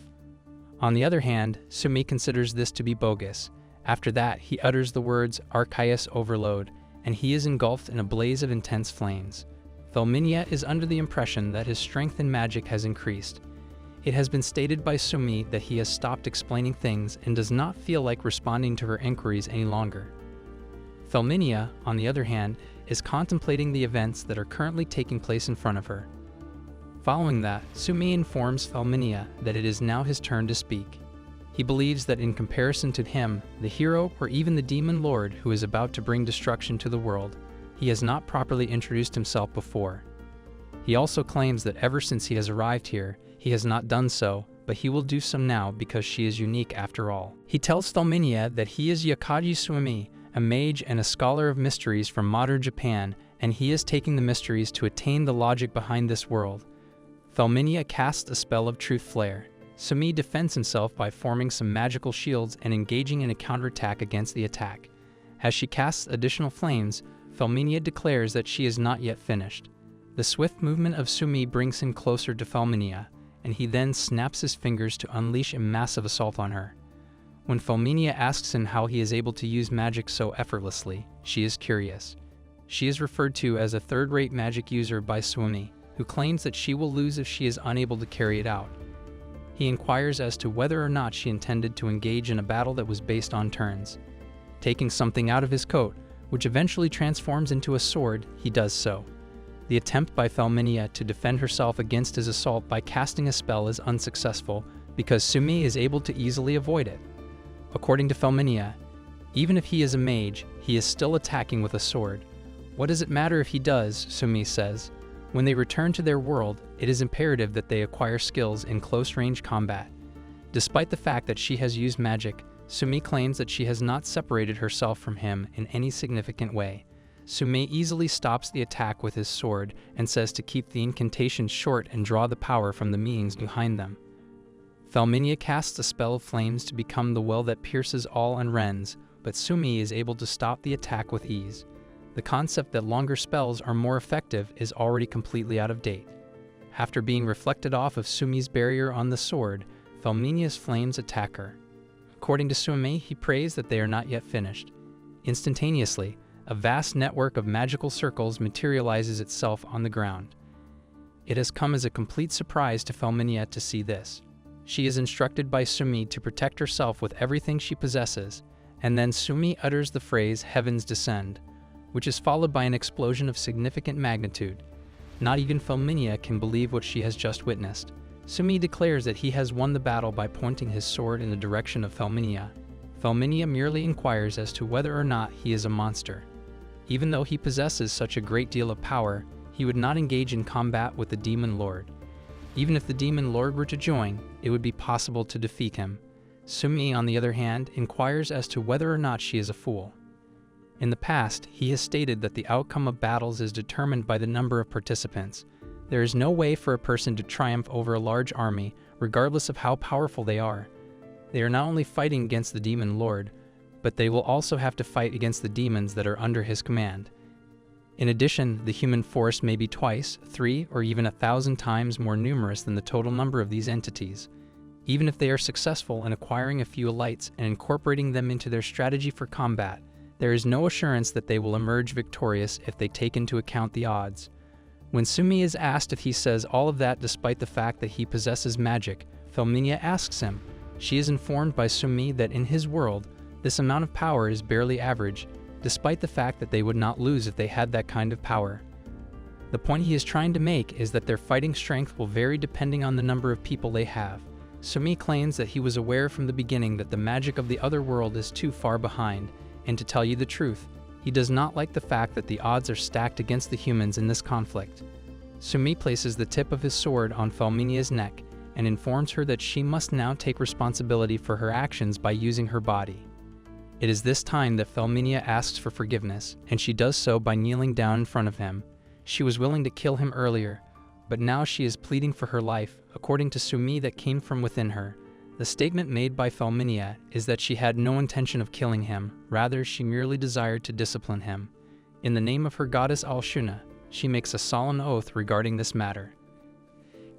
On the other hand, Sumi considers this to be bogus. After that, he utters the words Archaeus Overload, and he is engulfed in a blaze of intense flames. Thelminia is under the impression that his strength in magic has increased. It has been stated by Sumi that he has stopped explaining things and does not feel like responding to her inquiries any longer. Thelminia, on the other hand, is contemplating the events that are currently taking place in front of her. Following that, Sumi informs Thelminia that it is now his turn to speak. He believes that in comparison to him, the hero or even the demon lord who is about to bring destruction to the world, he has not properly introduced himself before. He also claims that ever since he has arrived here, he has not done so, but he will do so now because she is unique after all. He tells Thelminia that he is Yakaji Sumi, a mage and a scholar of mysteries from modern Japan, and he is taking the mysteries to attain the logic behind this world. Thelminia casts a spell of truth flare. Sumi defends himself by forming some magical shields and engaging in a counterattack against the attack. As she casts additional flames, Thelminia declares that she is not yet finished. The swift movement of Sumi brings him closer to Thelminia, and he then snaps his fingers to unleash a massive assault on her. When Thelminia asks him how he is able to use magic so effortlessly, she is curious. She is referred to as a third-rate magic user by Sumi, who claims that she will lose if she is unable to carry it out. He inquires as to whether or not she intended to engage in a battle that was based on turns. Taking something out of his coat, which eventually transforms into a sword, he does so. The attempt by Thelminia to defend herself against his assault by casting a spell is unsuccessful because Sumi is able to easily avoid it. According to Thelminia, even if he is a mage, he is still attacking with a sword. What does it matter if he does, Sumi says. When they return to their world, it is imperative that they acquire skills in close-range combat. Despite the fact that she has used magic, Sumi claims that she has not separated herself from him in any significant way. Sumi easily stops the attack with his sword and says to keep the incantations short and draw the power from the meanings behind them. Thelminia casts a spell of flames to become the well that pierces all and rends, but Sumi is able to stop the attack with ease. The concept that longer spells are more effective is already completely out of date. After being reflected off of Sumi's barrier on the sword, Thelminia's flames attack her. According to Sumi, he prays that they are not yet finished. Instantaneously, a vast network of magical circles materializes itself on the ground. It has come as a complete surprise to Thelminia to see this. She is instructed by Sumi to protect herself with everything she possesses, and then Sumi utters the phrase "Heavens descend," which is followed by an explosion of significant magnitude. Not even Thelminia can believe what she has just witnessed. Sumi declares that he has won the battle by pointing his sword in the direction of Thelminia. Thelminia merely inquires as to whether or not he is a monster. Even though he possesses such a great deal of power, he would not engage in combat with the Demon Lord. Even if the Demon Lord were to join, it would be possible to defeat him. Sumi, on the other hand, inquires as to whether or not she is a fool. In the past, he has stated that the outcome of battles is determined by the number of participants. There is no way for a person to triumph over a large army, regardless of how powerful they are. They are not only fighting against the Demon Lord, but they will also have to fight against the demons that are under his command. In addition, the human force may be twice, 3, or even 1,000 times more numerous than the total number of these entities. Even if they are successful in acquiring a few elites and incorporating them into their strategy for combat, There is no assurance that they will emerge victorious if they take into account the odds. When Sumi is asked if he says all of that despite the fact that he possesses magic, Felminia asks him. She is informed by Sumi that in his world, this amount of power is barely average, despite the fact that they would not lose if they had that kind of power. The point he is trying to make is that their fighting strength will vary depending on the number of people they have. Sumi claims that he was aware from the beginning that the magic of the other world is too far behind, and to tell you the truth, he does not like the fact that the odds are stacked against the humans in this conflict. Sumi places the tip of his sword on Felminia's neck and informs her that she must now take responsibility for her actions by using her body. It is this time that Felminia asks for forgiveness, and she does so by kneeling down in front of him. She was willing to kill him earlier, but now she is pleading for her life, according to Sumi that came from within her. The statement made by Felminia is that she had no intention of killing him, rather she merely desired to discipline him. In the name of her goddess Al-Shuna, she makes a solemn oath regarding this matter.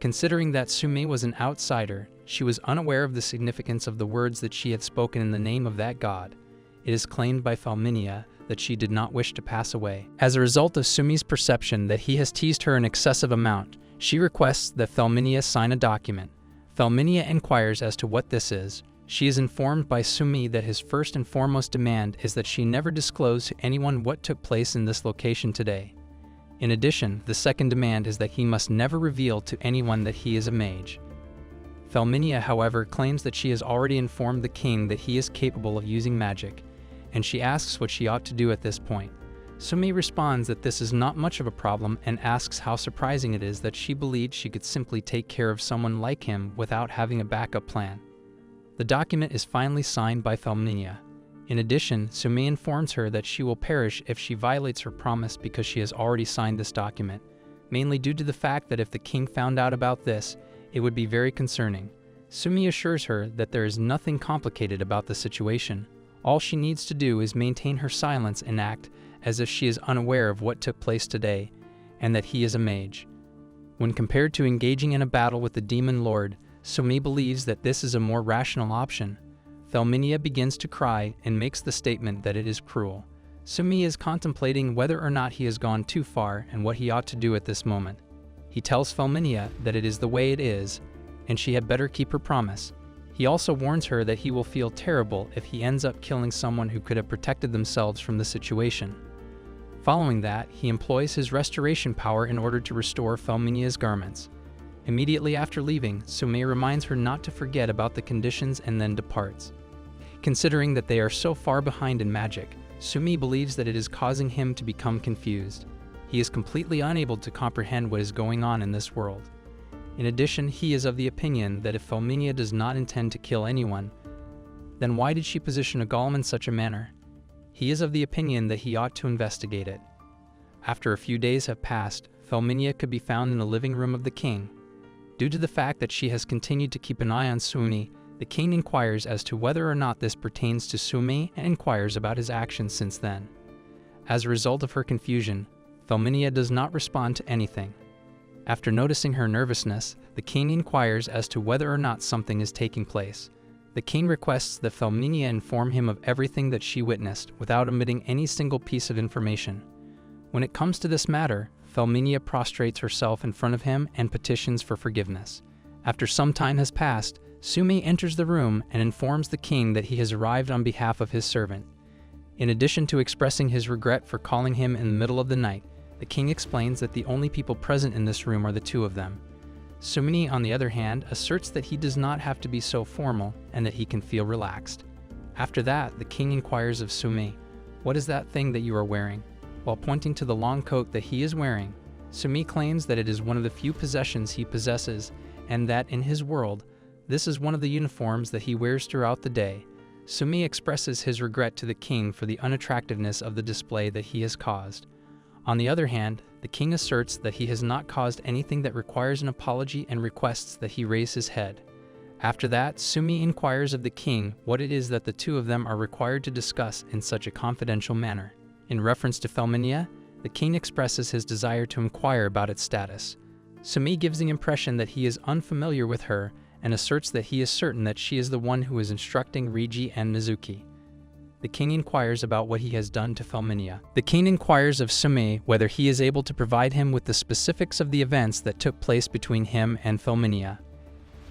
Considering that Sumi was an outsider, she was unaware of the significance of the words that she had spoken in the name of that god. It is claimed by Felminia that she did not wish to pass away. As a result of Sumi's perception that he has teased her an excessive amount, she requests that Felminia sign a document. Felminia inquires as to what this is. She is informed by Sumi that his first and foremost demand is that she never disclose to anyone what took place in this location today. In addition, the second demand is that he must never reveal to anyone that he is a mage. Felminia, however, claims that she has already informed the king that he is capable of using magic, and she asks what she ought to do at this point. Sumi responds that this is not much of a problem and asks how surprising it is that she believed she could simply take care of someone like him without having a backup plan. The document is finally signed by Felminia. In addition, Sumi informs her that she will perish if she violates her promise because she has already signed this document, mainly due to the fact that if the king found out about this, it would be very concerning. Sumi assures her that there is nothing complicated about the situation. All she needs to do is maintain her silence and act as if she is unaware of what took place today, and that he is a mage. When compared to engaging in a battle with the demon lord, Sumi believes that this is a more rational option. Felminia begins to cry and makes the statement that it is cruel. Sumi is contemplating whether or not he has gone too far and what he ought to do at this moment. He tells Felminia that it is the way it is, and she had better keep her promise. He also warns her that he will feel terrible if he ends up killing someone who could have protected themselves from the situation. Following that, he employs his restoration power in order to restore Felminia's garments. Immediately after leaving, Sumi reminds her not to forget about the conditions and then departs. Considering that they are so far behind in magic, Sumi believes that it is causing him to become confused. He is completely unable to comprehend what is going on in this world. In addition, he is of the opinion that if Felminia does not intend to kill anyone, then why did she position a golem in such a manner? He is of the opinion that he ought to investigate it. After a few days have passed, Felminia could be found in the living room of the king. Due to the fact that she has continued to keep an eye on Sumi, the king inquires as to whether or not this pertains to Sumi and inquires about his actions since then. As a result of her confusion, Felminia does not respond to anything. After noticing her nervousness, the king inquires as to whether or not something is taking place. The king requests that Felminia inform him of everything that she witnessed without omitting any single piece of information. When it comes to this matter, Felminia prostrates herself in front of him and petitions for forgiveness. After some time has passed, Sumi enters the room and informs the king that he has arrived on behalf of his servant. In addition to expressing his regret for calling him in the middle of the night, the king explains that the only people present in this room are the two of them. Sumi, on the other hand, asserts that he does not have to be so formal and that he can feel relaxed. After that, the king inquires of Sumi, "What is that thing that you are wearing?" While pointing to the long coat that he is wearing, Sumi claims that it is one of the few possessions he possesses and that in his world, this is one of the uniforms that he wears throughout the day. Sumi expresses his regret to the king for the unattractiveness of the display that he has caused. On the other hand, the king asserts that he has not caused anything that requires an apology and requests that he raise his head. After that, Sumi inquires of the king what it is that the two of them are required to discuss in such a confidential manner. In reference to Felminia, the king expresses his desire to inquire about its status. Sumi gives the impression that he is unfamiliar with her and asserts that he is certain that she is the one who is instructing Rigi and Mizuki. the king inquires about what he has done to Felminia. The king inquires of Sume whether he is able to provide him with the specifics of the events that took place between him and Felminia.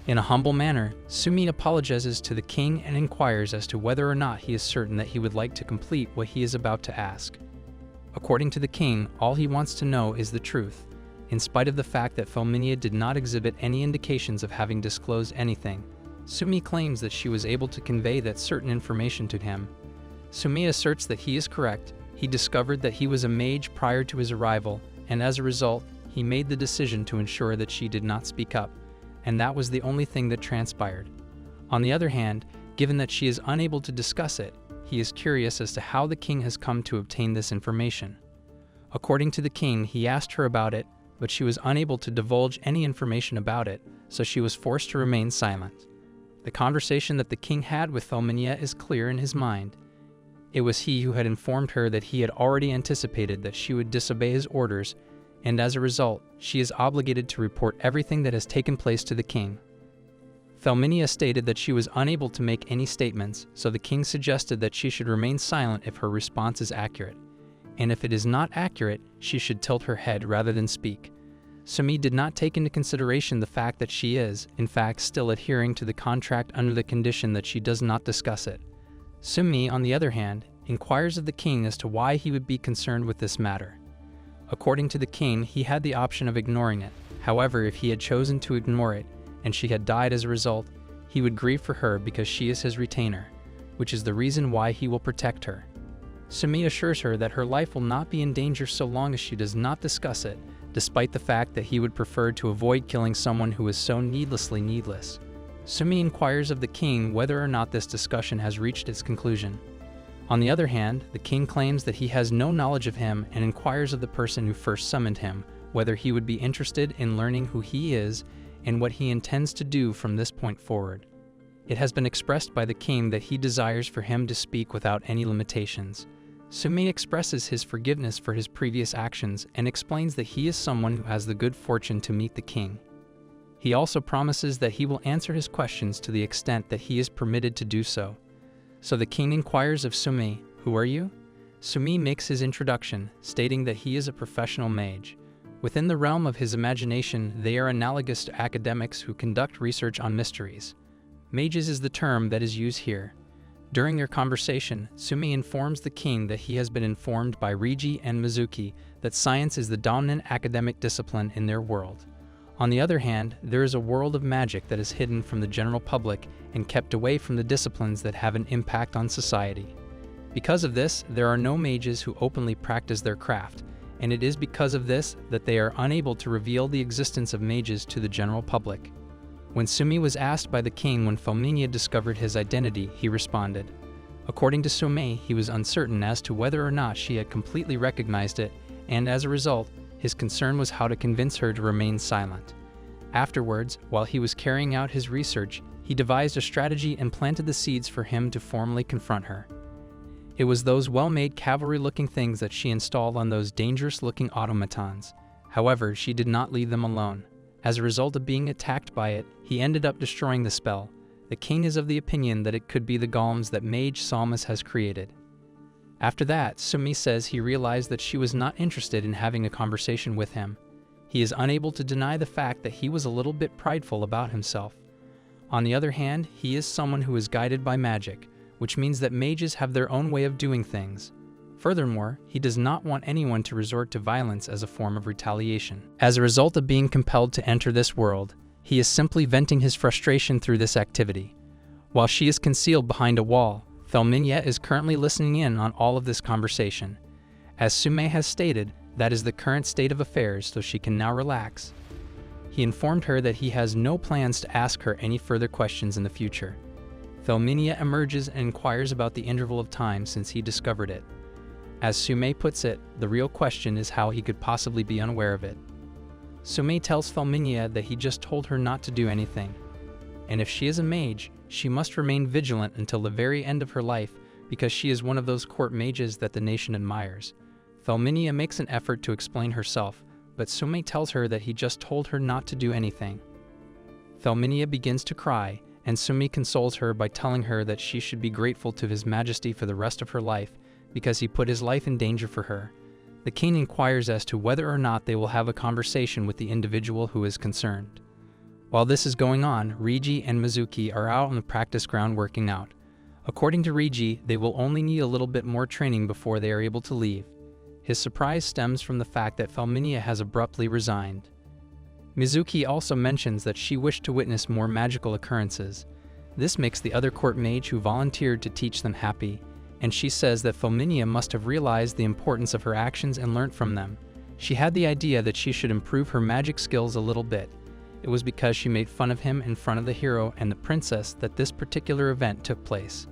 In a humble manner, Sumi apologizes to the king and inquires as to whether or not he is certain that he would like to complete what he is about to ask. According to the king, all he wants to know is the truth, in spite of the fact that Felminia did not exhibit any indications of having disclosed anything. Sumi claims that she was able to convey that certain information to him. Sumi asserts that he is correct. He discovered that he was a mage prior to his arrival, and as a result, he made the decision to ensure that she did not speak up, and that was the only thing that transpired. On the other hand, given that she is unable to discuss it, he is curious as to how the king has come to obtain this information. According to the king, he asked her about it, but she was unable to divulge any information about it, so she was forced to remain silent. The conversation that the king had with Felminia is clear in his mind. It was he who had informed her that he had already anticipated that she would disobey his orders, and as a result, she is obligated to report everything that has taken place to the king. Felminia stated that she was unable to make any statements, so the king suggested that she should remain silent if her response is accurate, and if it is not accurate, she should tilt her head rather than speak. Sumi did not take into consideration the fact that she is, in fact, still adhering to the contract under the condition that she does not discuss it. Sumi, on the other hand, inquires of the king as to why he would be concerned with this matter. According to the king, he had the option of ignoring it. However, if he had chosen to ignore it, and she had died as a result, he would grieve for her because she is his retainer, which is the reason why he will protect her. Sumi assures her that her life will not be in danger so long as she does not discuss it, despite the fact that he would prefer to avoid killing someone who is so needlessly needless. Sumi inquires of the king whether or not this discussion has reached its conclusion. On the other hand, the king claims that he has no knowledge of him and inquires of the person who first summoned him whether he would be interested in learning who he is and what he intends to do from this point forward. It has been expressed by the king that he desires for him to speak without any limitations. Sumi expresses his forgiveness for his previous actions and explains that he is someone who has the good fortune to meet the king. He also promises that he will answer his questions to the extent that he is permitted to do so. So the king inquires of Sumi, "Who are you?" Sumi makes his introduction, stating that he is a professional mage. Within the realm of his imagination, they are analogous to academics who conduct research on mysteries. Mages is the term that is used here. During their conversation, Sumi informs the king that he has been informed by Rigi and Mizuki that science is the dominant academic discipline in their world. On the other hand, there is a world of magic that is hidden from the general public and kept away from the disciplines that have an impact on society. Because of this, there are no mages who openly practice their craft, and it is because of this that they are unable to reveal the existence of mages to the general public. When Sumi was asked by the king when Felminia discovered his identity, he responded. According to Sumi, he was uncertain as to whether or not she had completely recognized it, and as a result, his concern was how to convince her to remain silent. Afterwards, while he was carrying out his research, he devised a strategy and planted the seeds for him to formally confront her. It was those well-made cavalry-looking things that she installed on those dangerous-looking automatons. However, she did not leave them alone. As a result of being attacked by it, he ended up destroying the spell. The king is of the opinion that it could be the golems that Mage Salmas has created. After that, Sumi says he realized that she was not interested in having a conversation with him. He is unable to deny the fact that he was a little bit prideful about himself. On the other hand, he is someone who is guided by magic, which means that mages have their own way of doing things. Furthermore, he does not want anyone to resort to violence as a form of retaliation. As a result of being compelled to enter this world, he is simply venting his frustration through this activity. While she is concealed behind a wall, Felminia is currently listening in on all of this conversation. As Sume has stated, that is the current state of affairs, so she can now relax. He informed her that he has no plans to ask her any further questions in the future. Felminia emerges and inquires about the interval of time since he discovered it. As Sume puts it, the real question is how he could possibly be unaware of it. Sume tells Felminia that he just told her not to do anything, and if she is a mage, she must remain vigilant until the very end of her life because she is one of those court mages that the nation admires. Felminia makes an effort to explain herself, but Sume tells her that he just told her not to do anything. Felminia begins to cry, and Sumi consoles her by telling her that she should be grateful to His Majesty for the rest of her life because he put his life in danger for her. The king inquires as to whether or not they will have a conversation with the individual who is concerned. While this is going on, Rigi and Mizuki are out on the practice ground working out. According to Rigi, they will only need a little bit more training before they are able to leave. His surprise stems from the fact that Felminia has abruptly resigned. Mizuki also mentions that she wished to witness more magical occurrences. This makes the other court mage who volunteered to teach them happy, and she says that Felminia must have realized the importance of her actions and learnt from them. She had the idea that she should improve her magic skills a little bit. It was because she made fun of him in front of the hero and the princess that this particular event took place.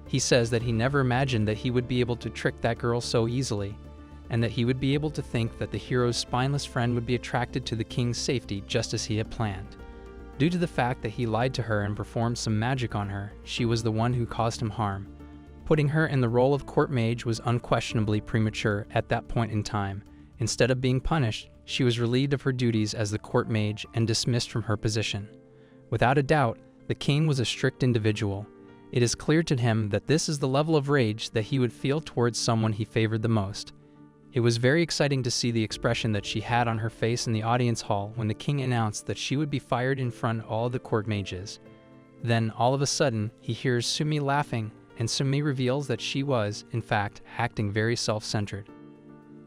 He says that he never imagined that he would be able to trick that girl so easily, and that he would be able to think that the hero's spineless friend would be attracted to the king's safety just as he had planned. Due to the fact that he lied to her and performed some magic on her, she was the one who caused him harm. Putting her in the role of court mage was unquestionably premature at that point in time. Instead of being punished, she was relieved of her duties as the court mage and dismissed from her position. Without a doubt, the king was a strict individual. It is clear to him that this is the level of rage that he would feel towards someone he favored the most. It was very exciting to see the expression that she had on her face in the audience hall when the king announced that she would be fired in front of all the court mages. Then, all of a sudden, he hears Sumi laughing, and Sumi reveals that she was, in fact, acting very self-centered.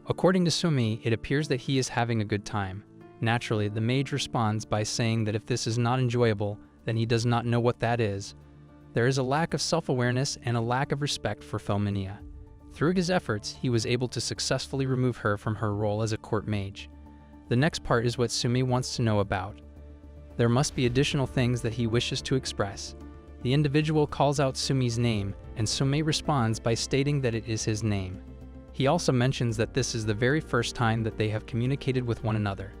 According to Sumi, it appears that he is having a good time. Naturally, the mage responds by saying that if this is not enjoyable, then he does not know what that is. There is a lack of self-awareness and a lack of respect for Felminia. Through his efforts, he was able to successfully remove her from her role as a court mage. The next part is what Sumi wants to know about. There must be additional things that he wishes to express. The individual calls out Sumi's name, and Sumi responds by stating that it is his name. He also mentions that this is the very first time that they have communicated with one another.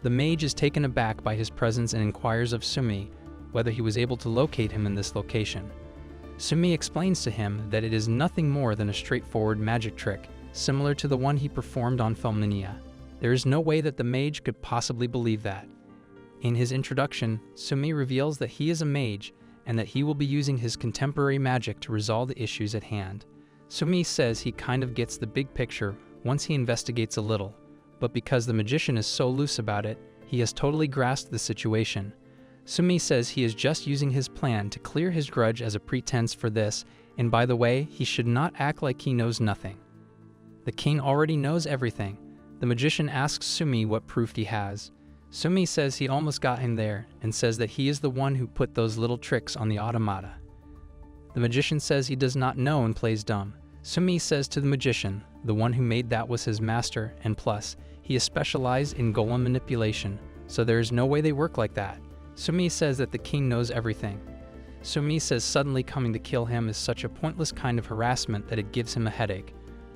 The mage is taken aback by his presence and inquires of Sumi whether he was able to locate him in this location. Sumi explains to him that it is nothing more than a straightforward magic trick, similar to the one he performed on Felminia. There is no way that the mage could possibly believe that. In his introduction, Sumi reveals that he is a mage and that he will be using his contemporary magic to resolve the issues at hand. Sumi says he kind of gets the big picture once he investigates a little, but because the magician is so loose about it, he has totally grasped the situation. Sumi says he is just using his plan to clear his grudge as a pretense for this, and by the way, he should not act like he knows nothing. The king already knows everything. The magician asks Sumi what proof he has. Sumi says he almost got him there, and says that he is the one who put those little tricks on the automata. The magician says he does not know and plays dumb. Sumi says to the magician, the one who made that was his master, and plus, he is specialized in golem manipulation, so there is no way they work like that. Sumi says that the king knows everything. Sumi says suddenly coming to kill him is such a pointless kind of harassment that it gives him a headache.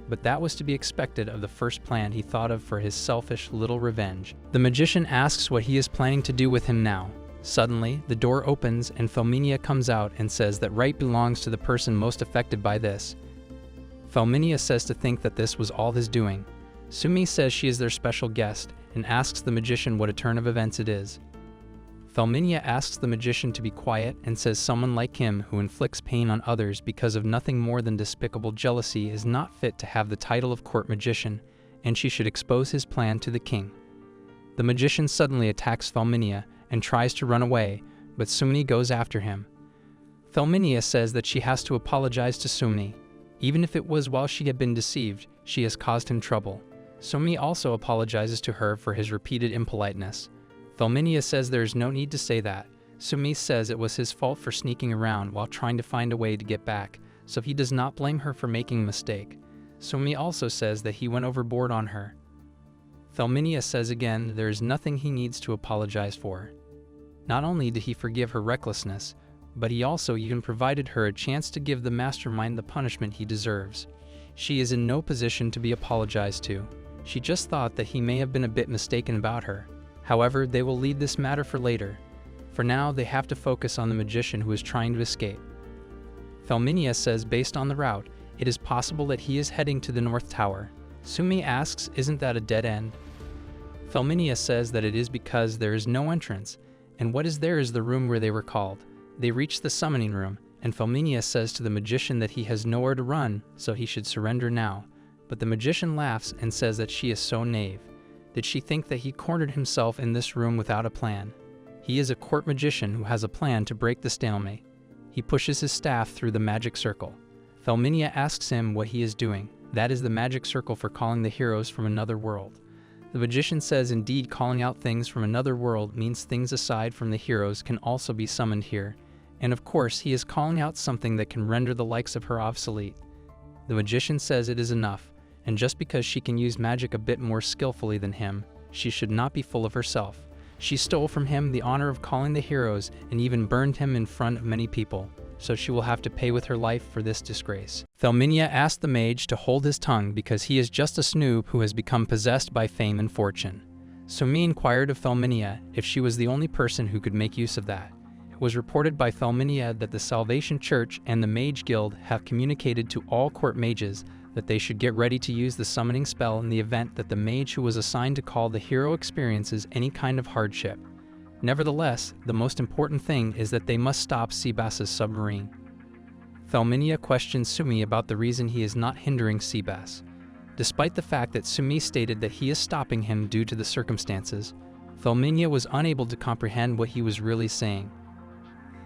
But that was to be expected of the first plan he thought of for his selfish little revenge. The magician asks what he is planning to do with him now. Suddenly, the door opens and Felminia comes out and says that right belongs to the person most affected by this. Felminia says to think that this was all his doing. Sumi says she is their special guest and asks the magician what a turn of events it is. Felminia asks the magician to be quiet and says someone like him who inflicts pain on others because of nothing more than despicable jealousy is not fit to have the title of court magician, and she should expose his plan to the king. The magician suddenly attacks Felminia and tries to run away, but Sumi goes after him. Felminia says that she has to apologize to Sumi. Even if it was while she had been deceived, she has caused him trouble. Sumi also apologizes to her for his repeated impoliteness. Felminia says there is no need to say that. Sumi says it was his fault for sneaking around while trying to find a way to get back, so he does not blame her for making a mistake. Sumi also says that he went overboard on her. Felminia says again there is nothing he needs to apologize for. Not only did he forgive her recklessness, but he also even provided her a chance to give the mastermind the punishment he deserves. She is in no position to be apologized to. She just thought that he may have been a bit mistaken about her. However, they will leave this matter for later. For now, they have to focus on the magician who is trying to escape. Felminia says based on the route, it is possible that he is heading to the North Tower. Sumi asks, isn't that a dead end? Felminia says that it is because there is no entrance, and what is there is the room where they were called. They reach the summoning room, and Felminia says to the magician that he has nowhere to run, so he should surrender now. But the magician laughs and says that she is so naive. Did she think that he cornered himself in this room without a plan? He is a court magician who has a plan to break the stalemate. He pushes his staff through the magic circle. Felminia asks him what he is doing. That is the magic circle for calling the heroes from another world. The magician says indeed calling out things from another world means things aside from the heroes can also be summoned here. And of course, he is calling out something that can render the likes of her obsolete. The magician says it is enough, and just because she can use magic a bit more skillfully than him, she should not be full of herself. She stole from him the honor of calling the heroes and even burned him in front of many people, so she will have to pay with her life for this disgrace. Felminia asked the mage to hold his tongue because he is just a snoob who has become possessed by fame and fortune. Sumi inquired of Felminia if she was the only person who could make use of that. It was reported by Felminia that the Salvation Church and the Mage Guild have communicated to all court mages that they should get ready to use the summoning spell in the event that the mage who was assigned to call the hero experiences any kind of hardship. Nevertheless, the most important thing is that they must stop Seabass's submarine. Felminia questions Sumi about the reason he is not hindering Seabass. Despite the fact that Sumi stated that he is stopping him due to the circumstances, Felminia was unable to comprehend what he was really saying.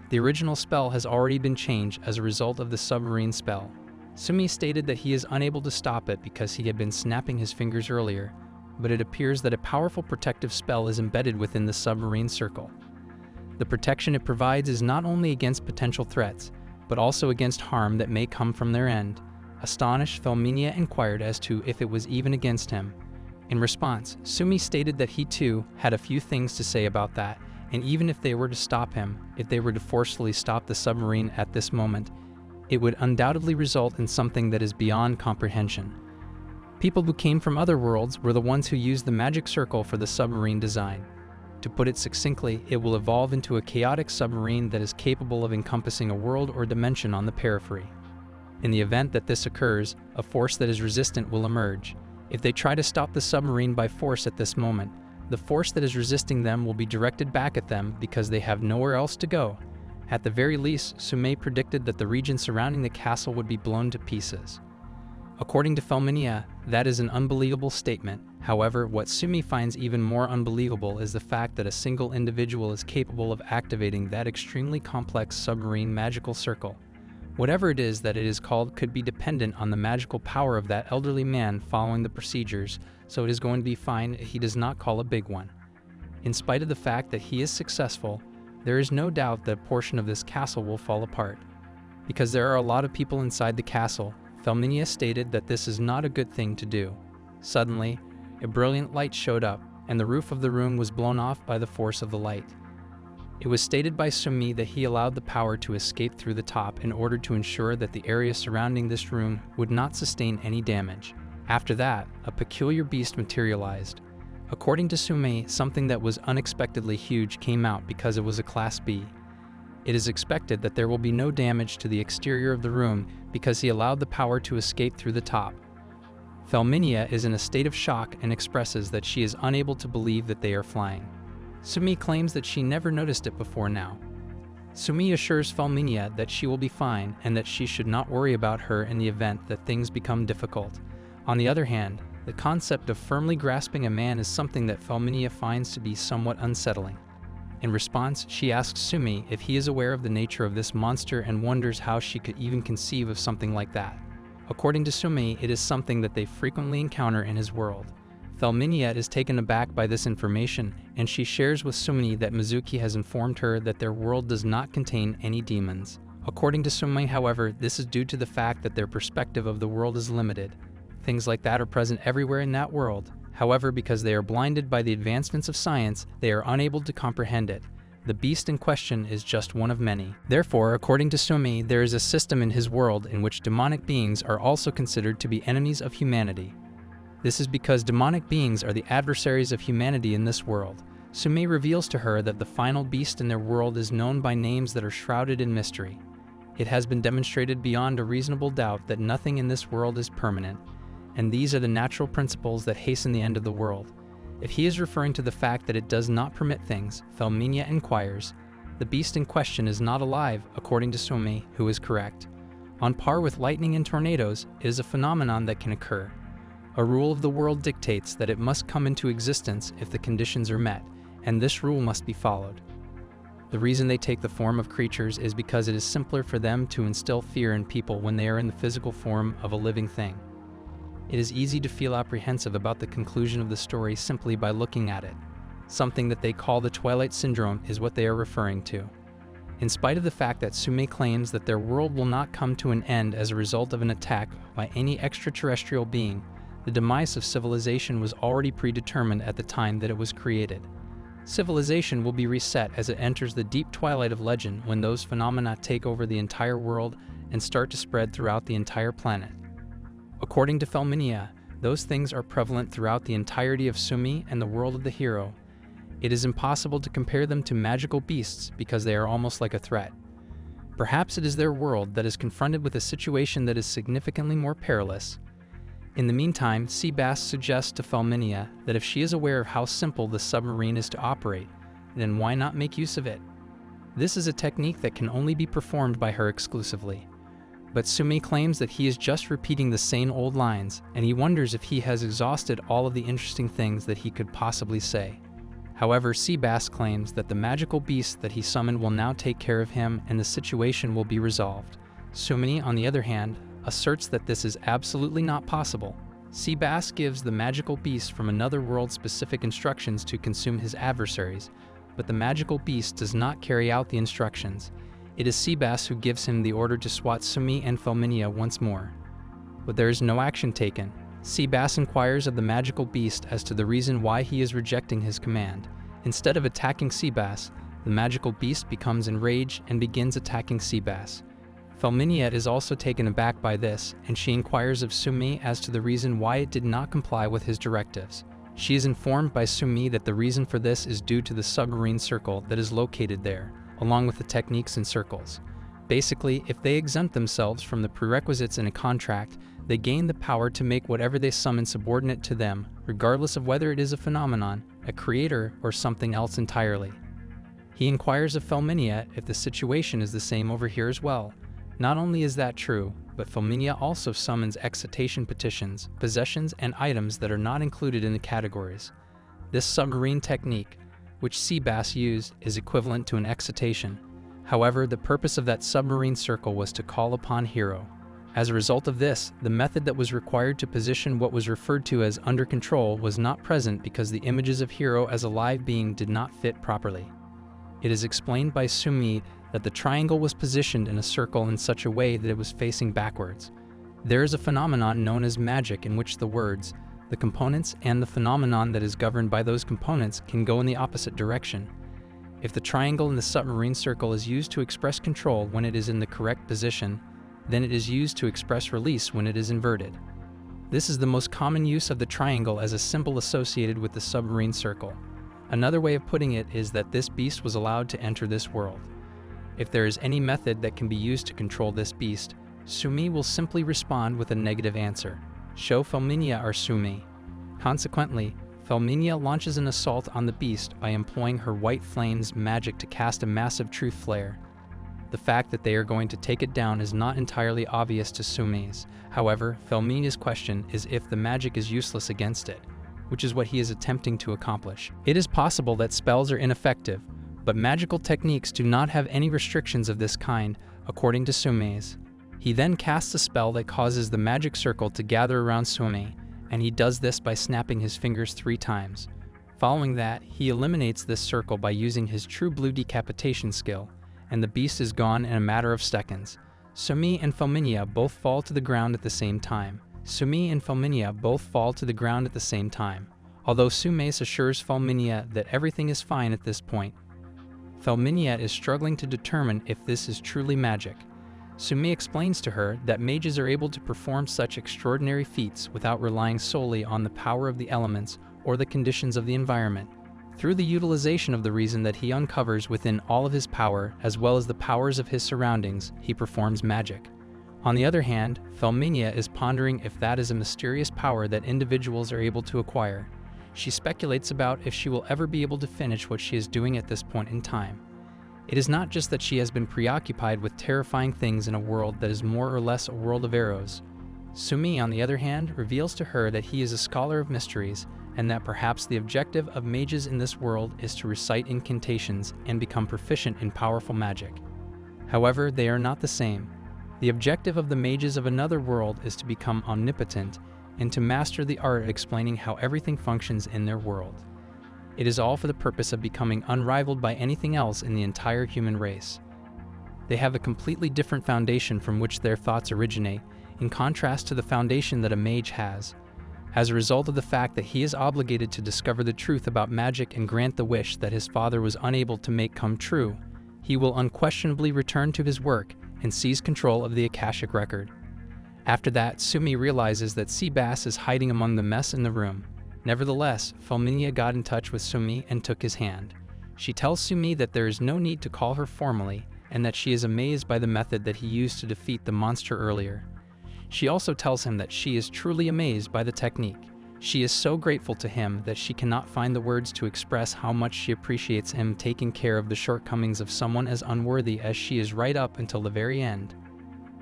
The original spell has already been changed as a result of the submarine spell. Sumi stated that he is unable to stop it because he had been snapping his fingers earlier, but it appears that a powerful protective spell is embedded within the submarine circle. The protection it provides is not only against potential threats, but also against harm that may come from their end. Astonished, Felminia inquired as to if it was even against him. In response, Sumi stated that he too had a few things to say about that, and even if they were to stop him, if they were to forcefully stop the submarine at this moment, it would undoubtedly result in something that is beyond comprehension. People who came from other worlds were the ones who used the magic circle for the submarine design. To put it succinctly, it will evolve into a chaotic submarine that is capable of encompassing a world or dimension on the periphery. In the event that this occurs, a force that is resistant will emerge. If they try to stop the submarine by force at this moment, the force that is resisting them will be directed back at them because they have nowhere else to go. At the very least, Sumi predicted that the region surrounding the castle would be blown to pieces. According to Felminia, that is an unbelievable statement. However, what Sumi finds even more unbelievable is the fact that a single individual is capable of activating that extremely complex submarine magical circle. Whatever it is that it is called could be dependent on the magical power of that elderly man following the procedures, so it is going to be fine if he does not call a big one. In spite of the fact that he is successful, there is no doubt that a portion of this castle will fall apart. Because there are a lot of people inside the castle, Felminia stated that this is not a good thing to do. Suddenly, a brilliant light showed up, and the roof of the room was blown off by the force of the light. It was stated by Sumi that he allowed the power to escape through the top in order to ensure that the area surrounding this room would not sustain any damage. After that, a peculiar beast materialized. According to Sumi, something that was unexpectedly huge came out because it was a Class B. It is expected that there will be no damage to the exterior of the room because he allowed the power to escape through the top. Felminia is in a state of shock and expresses that she is unable to believe that they are flying. Sumi claims that she never noticed it before now. Sumi assures Felminia that she will be fine and that she should not worry about her in the event that things become difficult. On the other hand, the concept of firmly grasping a man is something that Felminia finds to be somewhat unsettling. In response, she asks Sumi if he is aware of the nature of this monster and wonders how she could even conceive of something like that. According to Sumi, it is something that they frequently encounter in his world. Felminia is taken aback by this information, and she shares with Sumi that Mizuki has informed her that their world does not contain any demons. According to Sumi, however, this is due to the fact that their perspective of the world is limited. Things like that are present everywhere in that world. However, because they are blinded by the advancements of science, they are unable to comprehend it. The beast in question is just one of many. Therefore, according to Sumi, there is a system in his world in which demonic beings are also considered to be enemies of humanity. This is because demonic beings are the adversaries of humanity in this world. Sumi reveals to her that the final beast in their world is known by names that are shrouded in mystery. It has been demonstrated beyond a reasonable doubt that nothing in this world is permanent, and these are the natural principles that hasten the end of the world. If he is referring to the fact that it does not permit things, Felminia inquires, The beast in question is not alive, according to Sumi, who is correct. On par with lightning and tornadoes, it is a phenomenon that can occur. A rule of the world dictates that it must come into existence if the conditions are met, and this rule must be followed. The reason they take the form of creatures is because it is simpler for them to instill fear in people when they are in the physical form of a living thing. It is easy to feel apprehensive about the conclusion of the story simply by looking at it. Something that they call the Twilight Syndrome is what they are referring to. In spite of the fact that Sume claims that their world will not come to an end as a result of an attack by any extraterrestrial being, the demise of civilization was already predetermined at the time that it was created. Civilization will be reset as it enters the deep twilight of legend when those phenomena take over the entire world and start to spread throughout the entire planet. According to Felminia, those things are prevalent throughout the entirety of Sumi and the world of the hero. It is impossible to compare them to magical beasts because they are almost like a threat. Perhaps it is their world that is confronted with a situation that is significantly more perilous. In the meantime, Seabass suggests to Felminia that if she is aware of how simple the submarine is to operate, then why not make use of it? This is a technique that can only be performed by her exclusively. But Sumi claims that he is just repeating the same old lines, and he wonders if he has exhausted all of the interesting things that he could possibly say. However, Seabass claims that the magical beast that he summoned will now take care of him and the situation will be resolved. Sumi, on the other hand, asserts that this is absolutely not possible. Seabass gives the magical beast from another world specific instructions to consume his adversaries, but the magical beast does not carry out the instructions. It is Seabass who gives him the order to swat Sumi and Felminia once more. But there is no action taken. Seabass inquires of the magical beast as to the reason why he is rejecting his command. Instead of attacking Seabass, the magical beast becomes enraged and begins attacking Seabass. Felminia is also taken aback by this, and she inquires of Sumi as to the reason why it did not comply with his directives. She is informed by Sumi that the reason for this is due to the submarine circle that is located there, along with the techniques and circles. Basically, if they exempt themselves from the prerequisites in a contract, they gain the power to make whatever they summon subordinate to them, regardless of whether it is a phenomenon, a creator, or something else entirely. He inquires of Felminia if the situation is the same over here as well. Not only is that true, but Felminia also summons excitation petitions, possessions, and items that are not included in the categories. This submarine technique, which Seabass used, is equivalent to an excitation. However, the purpose of that submarine circle was to call upon Hero. As a result of this, the method that was required to position what was referred to as under control was not present because the images of Hero as a live being did not fit properly. It is explained by Sumi that the triangle was positioned in a circle in such a way that it was facing backwards. There is a phenomenon known as magic in which the words, the components, and the phenomenon that is governed by those components can go in the opposite direction. If the triangle in the submarine circle is used to express control when it is in the correct position, then it is used to express release when it is inverted. This is the most common use of the triangle as a symbol associated with the submarine circle. Another way of putting it is that this beast was allowed to enter this world. If there is any method that can be used to control this beast, Sumi will simply respond with a negative answer. Show Felminia our Sumi. Consequently, Felminia launches an assault on the beast by employing her white flames magic to cast a massive truth flare. The fact that they are going to take it down is not entirely obvious to Sumi's. However, Felminia's question is if the magic is useless against it, which is what he is attempting to accomplish. It is possible that spells are ineffective, but magical techniques do not have any restrictions of this kind, according to Sumi's. He then casts a spell that causes the magic circle to gather around Sumi, and he does this by snapping his fingers 3 times. Following that, he eliminates this circle by using his true blue decapitation skill, and the beast is gone in a matter of seconds. Sumi and Felminia both fall to the ground at the same time. Although Sumes assures Felminia that everything is fine at this point, Felminia is struggling to determine if this is truly magic. Sumi explains to her that mages are able to perform such extraordinary feats without relying solely on the power of the elements or the conditions of the environment. Through the utilization of the reason that he uncovers within all of his power, as well as the powers of his surroundings, he performs magic. On the other hand, Felminia is pondering if that is a mysterious power that individuals are able to acquire. She speculates about if she will ever be able to finish what she is doing at this point in time. It is not just that she has been preoccupied with terrifying things in a world that is more or less a world of arrows. Sumi, on the other hand, reveals to her that he is a scholar of mysteries, and that perhaps the objective of mages in this world is to recite incantations and become proficient in powerful magic. However, they are not the same. The objective of the mages of another world is to become omnipotent and to master the art of explaining how everything functions in their world. It is all for the purpose of becoming unrivaled by anything else in the entire human race. They have a completely different foundation from which their thoughts originate, in contrast to the foundation that a mage has. As a result of the fact that he is obligated to discover the truth about magic and grant the wish that his father was unable to make come true, he will unquestionably return to his work and seize control of the Akashic record. After that, Sumi realizes that Seabass is hiding among the mess in the room. Nevertheless, Felminia got in touch with Sumi and took his hand. She tells Sumi that there is no need to call her formally, and that she is amazed by the method that he used to defeat the monster earlier. She also tells him that she is truly amazed by the technique. She is so grateful to him that she cannot find the words to express how much she appreciates him taking care of the shortcomings of someone as unworthy as she is right up until the very end.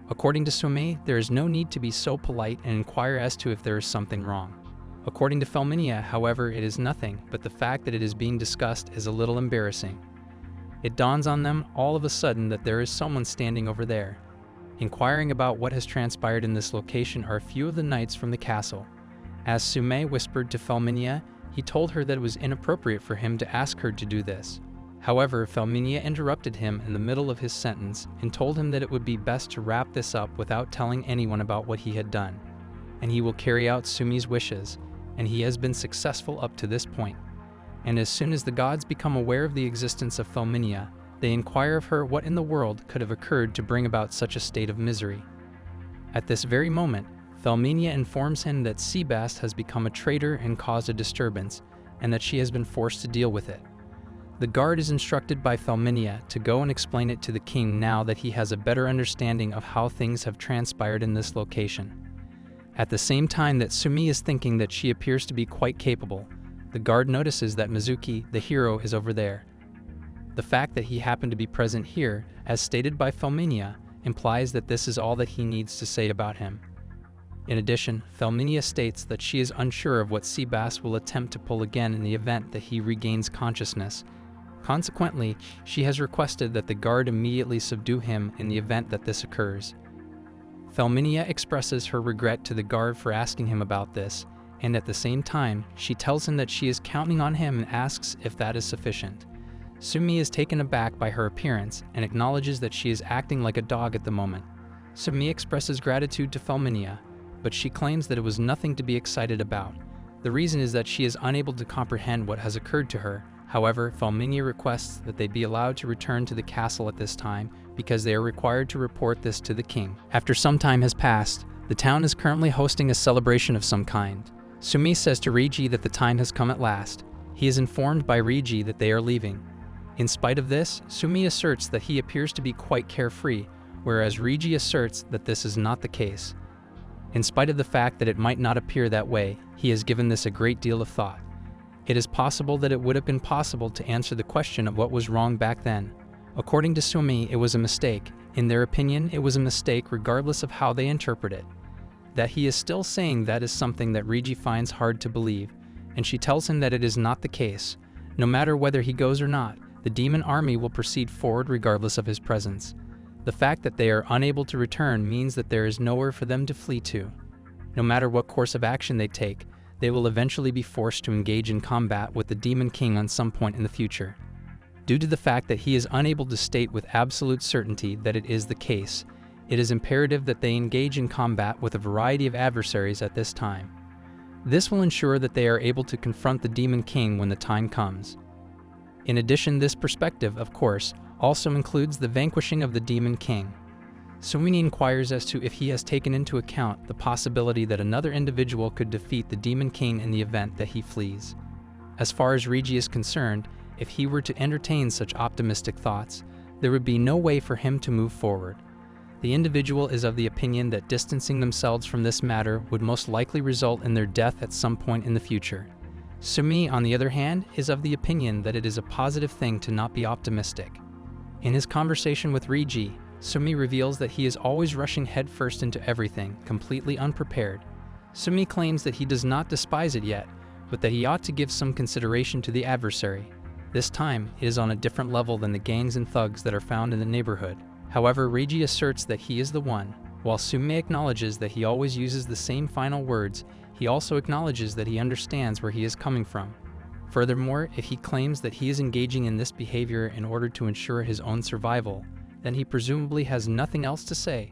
According to Sumi, there is no need to be so polite and inquire as to if there is something wrong. According to Felminia, however, it is nothing, but the fact that it is being discussed is a little embarrassing. It dawns on them all of a sudden that there is someone standing over there. Inquiring about what has transpired in this location are a few of the knights from the castle. As Sume whispered to Felminia, he told her that it was inappropriate for him to ask her to do this. However, Felminia interrupted him in the middle of his sentence and told him that it would be best to wrap this up without telling anyone about what he had done, and he will carry out Sumi's wishes, and he has been successful up to this point. And as soon as the gods become aware of the existence of Felminia, they inquire of her what in the world could have occurred to bring about such a state of misery. At this very moment, Felminia informs him that Seabast has become a traitor and caused a disturbance, and that she has been forced to deal with it. The guard is instructed by Felminia to go and explain it to the king now that he has a better understanding of how things have transpired in this location. At the same time that Sumi is thinking that she appears to be quite capable, the guard notices that Mizuki, the hero, is over there. The fact that he happened to be present here, as stated by Felminia, implies that this is all that he needs to say about him. In addition, Felminia states that she is unsure of what Seabass will attempt to pull again in the event that he regains consciousness. Consequently, she has requested that the guard immediately subdue him in the event that this occurs. Felminia expresses her regret to the guard for asking him about this, and at the same time, she tells him that she is counting on him and asks if that is sufficient. Sumi is taken aback by her appearance and acknowledges that she is acting like a dog at the moment. Sumi expresses gratitude to Felminia, but she claims that it was nothing to be excited about. The reason is that she is unable to comprehend what has occurred to her. However, Felminia requests that they be allowed to return to the castle at this time because they are required to report this to the king. After some time has passed, the town is currently hosting a celebration of some kind. Sumi says to Riji that the time has come at last. He is informed by Riji that they are leaving. In spite of this, Sumi asserts that he appears to be quite carefree, whereas Riji asserts that this is not the case. In spite of the fact that it might not appear that way, he has given this a great deal of thought. It is possible that it would have been possible to answer the question of what was wrong back then. According to Sumi, it was a mistake. In their opinion, it was a mistake regardless of how they interpret it. That he is still saying that is something that Riji finds hard to believe, and she tells him that it is not the case. No matter whether he goes or not, the demon army will proceed forward regardless of his presence. The fact that they are unable to return means that there is nowhere for them to flee to. No matter what course of action they take, they will eventually be forced to engage in combat with the Demon King on some point in the future. Due to the fact that he is unable to state with absolute certainty that it is the case, it is imperative that they engage in combat with a variety of adversaries at this time. This will ensure that they are able to confront the Demon King when the time comes. In addition, this perspective, of course, also includes the vanquishing of the Demon King. Sumi inquires as to if he has taken into account the possibility that another individual could defeat the Demon King in the event that he flees. As far as Riji is concerned, if he were to entertain such optimistic thoughts, there would be no way for him to move forward. The individual is of the opinion that distancing themselves from this matter would most likely result in their death at some point in the future. Sumi, on the other hand, is of the opinion that it is a positive thing to not be optimistic. In his conversation with Reiji, Sumi reveals that he is always rushing headfirst into everything, completely unprepared. Sumi claims that he does not despise it yet, but that he ought to give some consideration to the adversary. This time, it is on a different level than the gangs and thugs that are found in the neighborhood. However, Reiji asserts that he is the one. While Sumi acknowledges that he always uses the same final words, he also acknowledges that he understands where he is coming from. Furthermore, if he claims that he is engaging in this behavior in order to ensure his own survival, then he presumably has nothing else to say.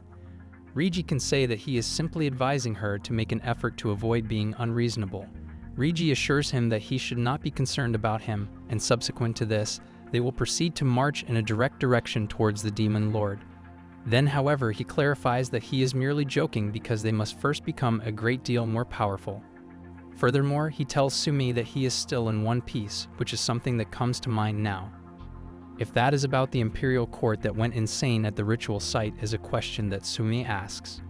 Reiji can say that he is simply advising her to make an effort to avoid being unreasonable. Reiji assures him that he should not be concerned about him, and subsequent to this, they will proceed to march in a direct direction towards the Demon Lord. Then, however, he clarifies that he is merely joking because they must first become a great deal more powerful. Furthermore, he tells Sumi that he is still in one piece, which is something that comes to mind now. If that is about the imperial court that went insane at the ritual site is a question that Sumi asks.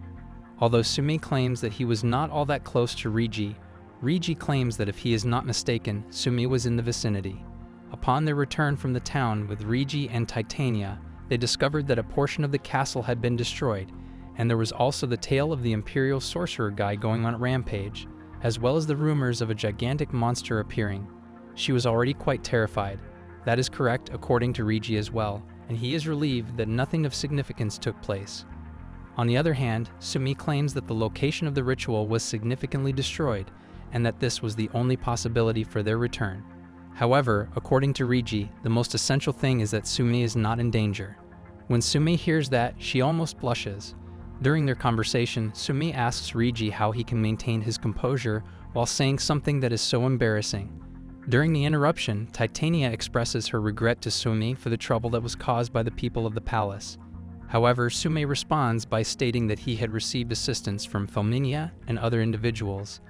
Although Sumi claims that he was not all that close to Reiji, Reiji claims that if he is not mistaken, Sumi was in the vicinity. Upon their return from the town with Reiji and Titania, they discovered that a portion of the castle had been destroyed, and there was also the tale of the imperial sorcerer guy going on a rampage, as well as the rumors of a gigantic monster appearing. She was already quite terrified. That is correct according to Reiji as well, and he is relieved that nothing of significance took place. On the other hand, Sumi claims that the location of the ritual was significantly destroyed, and that this was the only possibility for their return. However, according to Reiji, the most essential thing is that Sumi is not in danger. When Sumi hears that, she almost blushes. During their conversation, Sumi asks Reiji how he can maintain his composure while saying something that is so embarrassing. During the interruption, Titania expresses her regret to Sumi for the trouble that was caused by the people of the palace. However, Sumi responds by stating that he had received assistance from Felminia and other individuals.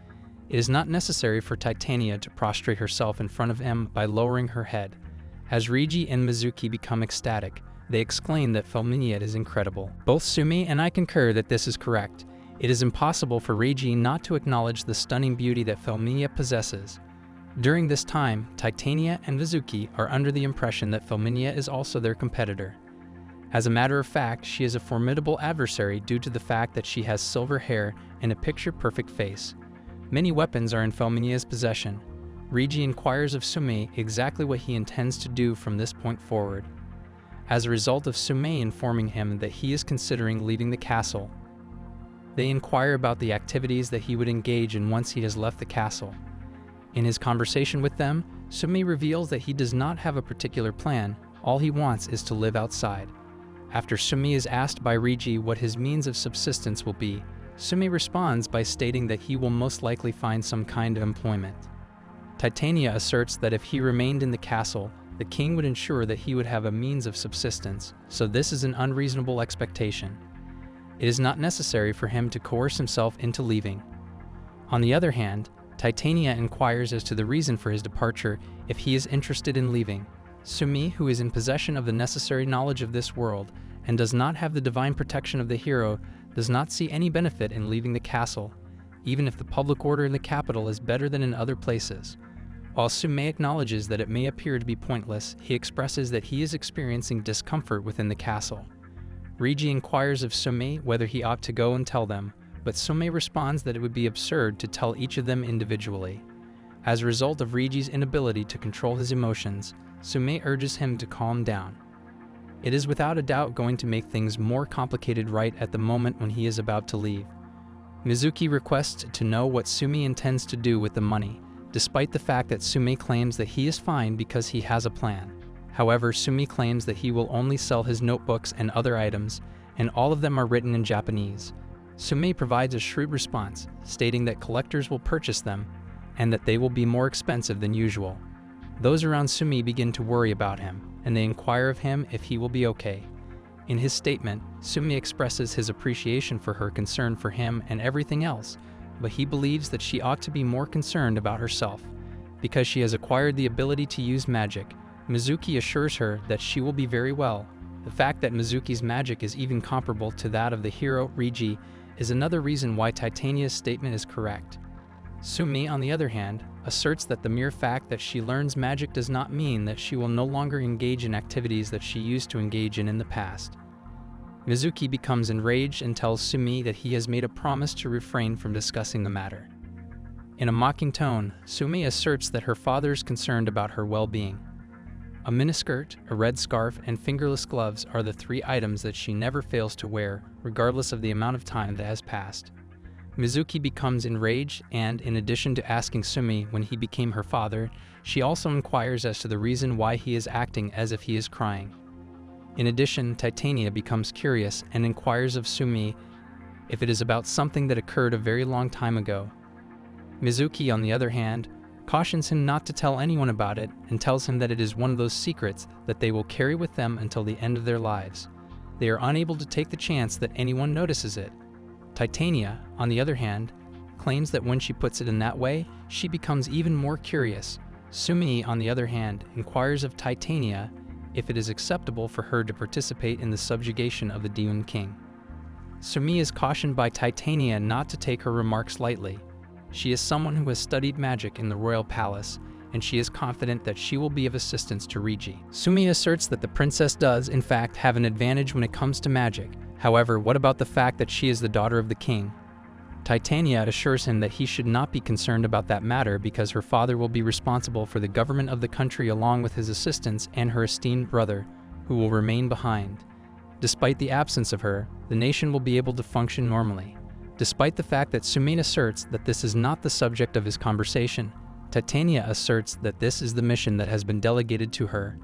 It is not necessary for Titania to prostrate herself in front of him by lowering her head. As Reiji and Mizuki become ecstatic, they exclaim that Felminia is incredible. Both Sumi and I concur that this is correct. It is impossible for Reiji not to acknowledge the stunning beauty that Felminia possesses. During this time, Titania and Mizuki are under the impression that Felminia is also their competitor. As a matter of fact, she is a formidable adversary due to the fact that she has silver hair and a picture-perfect face. Many weapons are in Felminia's possession. Reiji inquires of Sumi exactly what he intends to do from this point forward. As a result of Sumi informing him that he is considering leaving the castle, they inquire about the activities that he would engage in once he has left the castle. In his conversation with them, Sumi reveals that he does not have a particular plan. All he wants is to live outside. After Sumi is asked by Reiji what his means of subsistence will be, Sumi responds by stating that he will most likely find some kind of employment. Titania asserts that if he remained in the castle, the king would ensure that he would have a means of subsistence, so this is an unreasonable expectation. It is not necessary for him to coerce himself into leaving. On the other hand, Titania inquires as to the reason for his departure if he is interested in leaving. Sumi, who is in possession of the necessary knowledge of this world and does not have the divine protection of the hero, does not see any benefit in leaving the castle, even if the public order in the capital is better than in other places. While Sumi acknowledges that it may appear to be pointless, he expresses that he is experiencing discomfort within the castle. Reiji inquires of Sumi whether he ought to go and tell them, but Sumi responds that it would be absurd to tell each of them individually. As a result of Reiji's inability to control his emotions, Sumi urges him to calm down. It is without a doubt going to make things more complicated right at the moment when he is about to leave. Mizuki requests to know what Sumi intends to do with the money, despite the fact that Sumi claims that he is fine because he has a plan. However, Sumi claims that he will only sell his notebooks and other items, and all of them are written in Japanese. Sumi provides a shrewd response, stating that collectors will purchase them, and that they will be more expensive than usual. Those around Sumi begin to worry about him, and they inquire of him if he will be okay. In his statement, Sumi expresses his appreciation for her concern for him and everything else, but he believes that she ought to be more concerned about herself. Because she has acquired the ability to use magic, Mizuki assures her that she will be very well. The fact that Mizuki's magic is even comparable to that of the hero Reiji is another reason why Titania's statement is correct. Sumi, on the other hand, asserts that the mere fact that she learns magic does not mean that she will no longer engage in activities that she used to engage in the past. Mizuki becomes enraged and tells Sumi that he has made a promise to refrain from discussing the matter. In a mocking tone, Sumi asserts that her father is concerned about her well-being. A miniskirt, a red scarf, and fingerless gloves are the 3 items that she never fails to wear, regardless of the amount of time that has passed. Mizuki becomes enraged and, in addition to asking Sumi when he became her father, she also inquires as to the reason why he is acting as if he is crying. In addition, Titania becomes curious and inquires of Sumi if it is about something that occurred a very long time ago. Mizuki, on the other hand, cautions him not to tell anyone about it and tells him that it is one of those secrets that they will carry with them until the end of their lives. They are unable to take the chance that anyone notices it. Titania, on the other hand, claims that when she puts it in that way, she becomes even more curious. Sumi, on the other hand, inquires of Titania if it is acceptable for her to participate in the subjugation of the Demon King. Sumi is cautioned by Titania not to take her remarks lightly. She is someone who has studied magic in the royal palace, and she is confident that she will be of assistance to Rigi. Sumi asserts that the princess does, in fact, have an advantage when it comes to magic. However, what about the fact that she is the daughter of the king? Titania assures him that he should not be concerned about that matter because her father will be responsible for the government of the country along with his assistants and her esteemed brother, who will remain behind. Despite the absence of her, the nation will be able to function normally. Despite the fact that Sumi asserts that this is not the subject of his conversation, Titania asserts that this is the mission that has been delegated to her.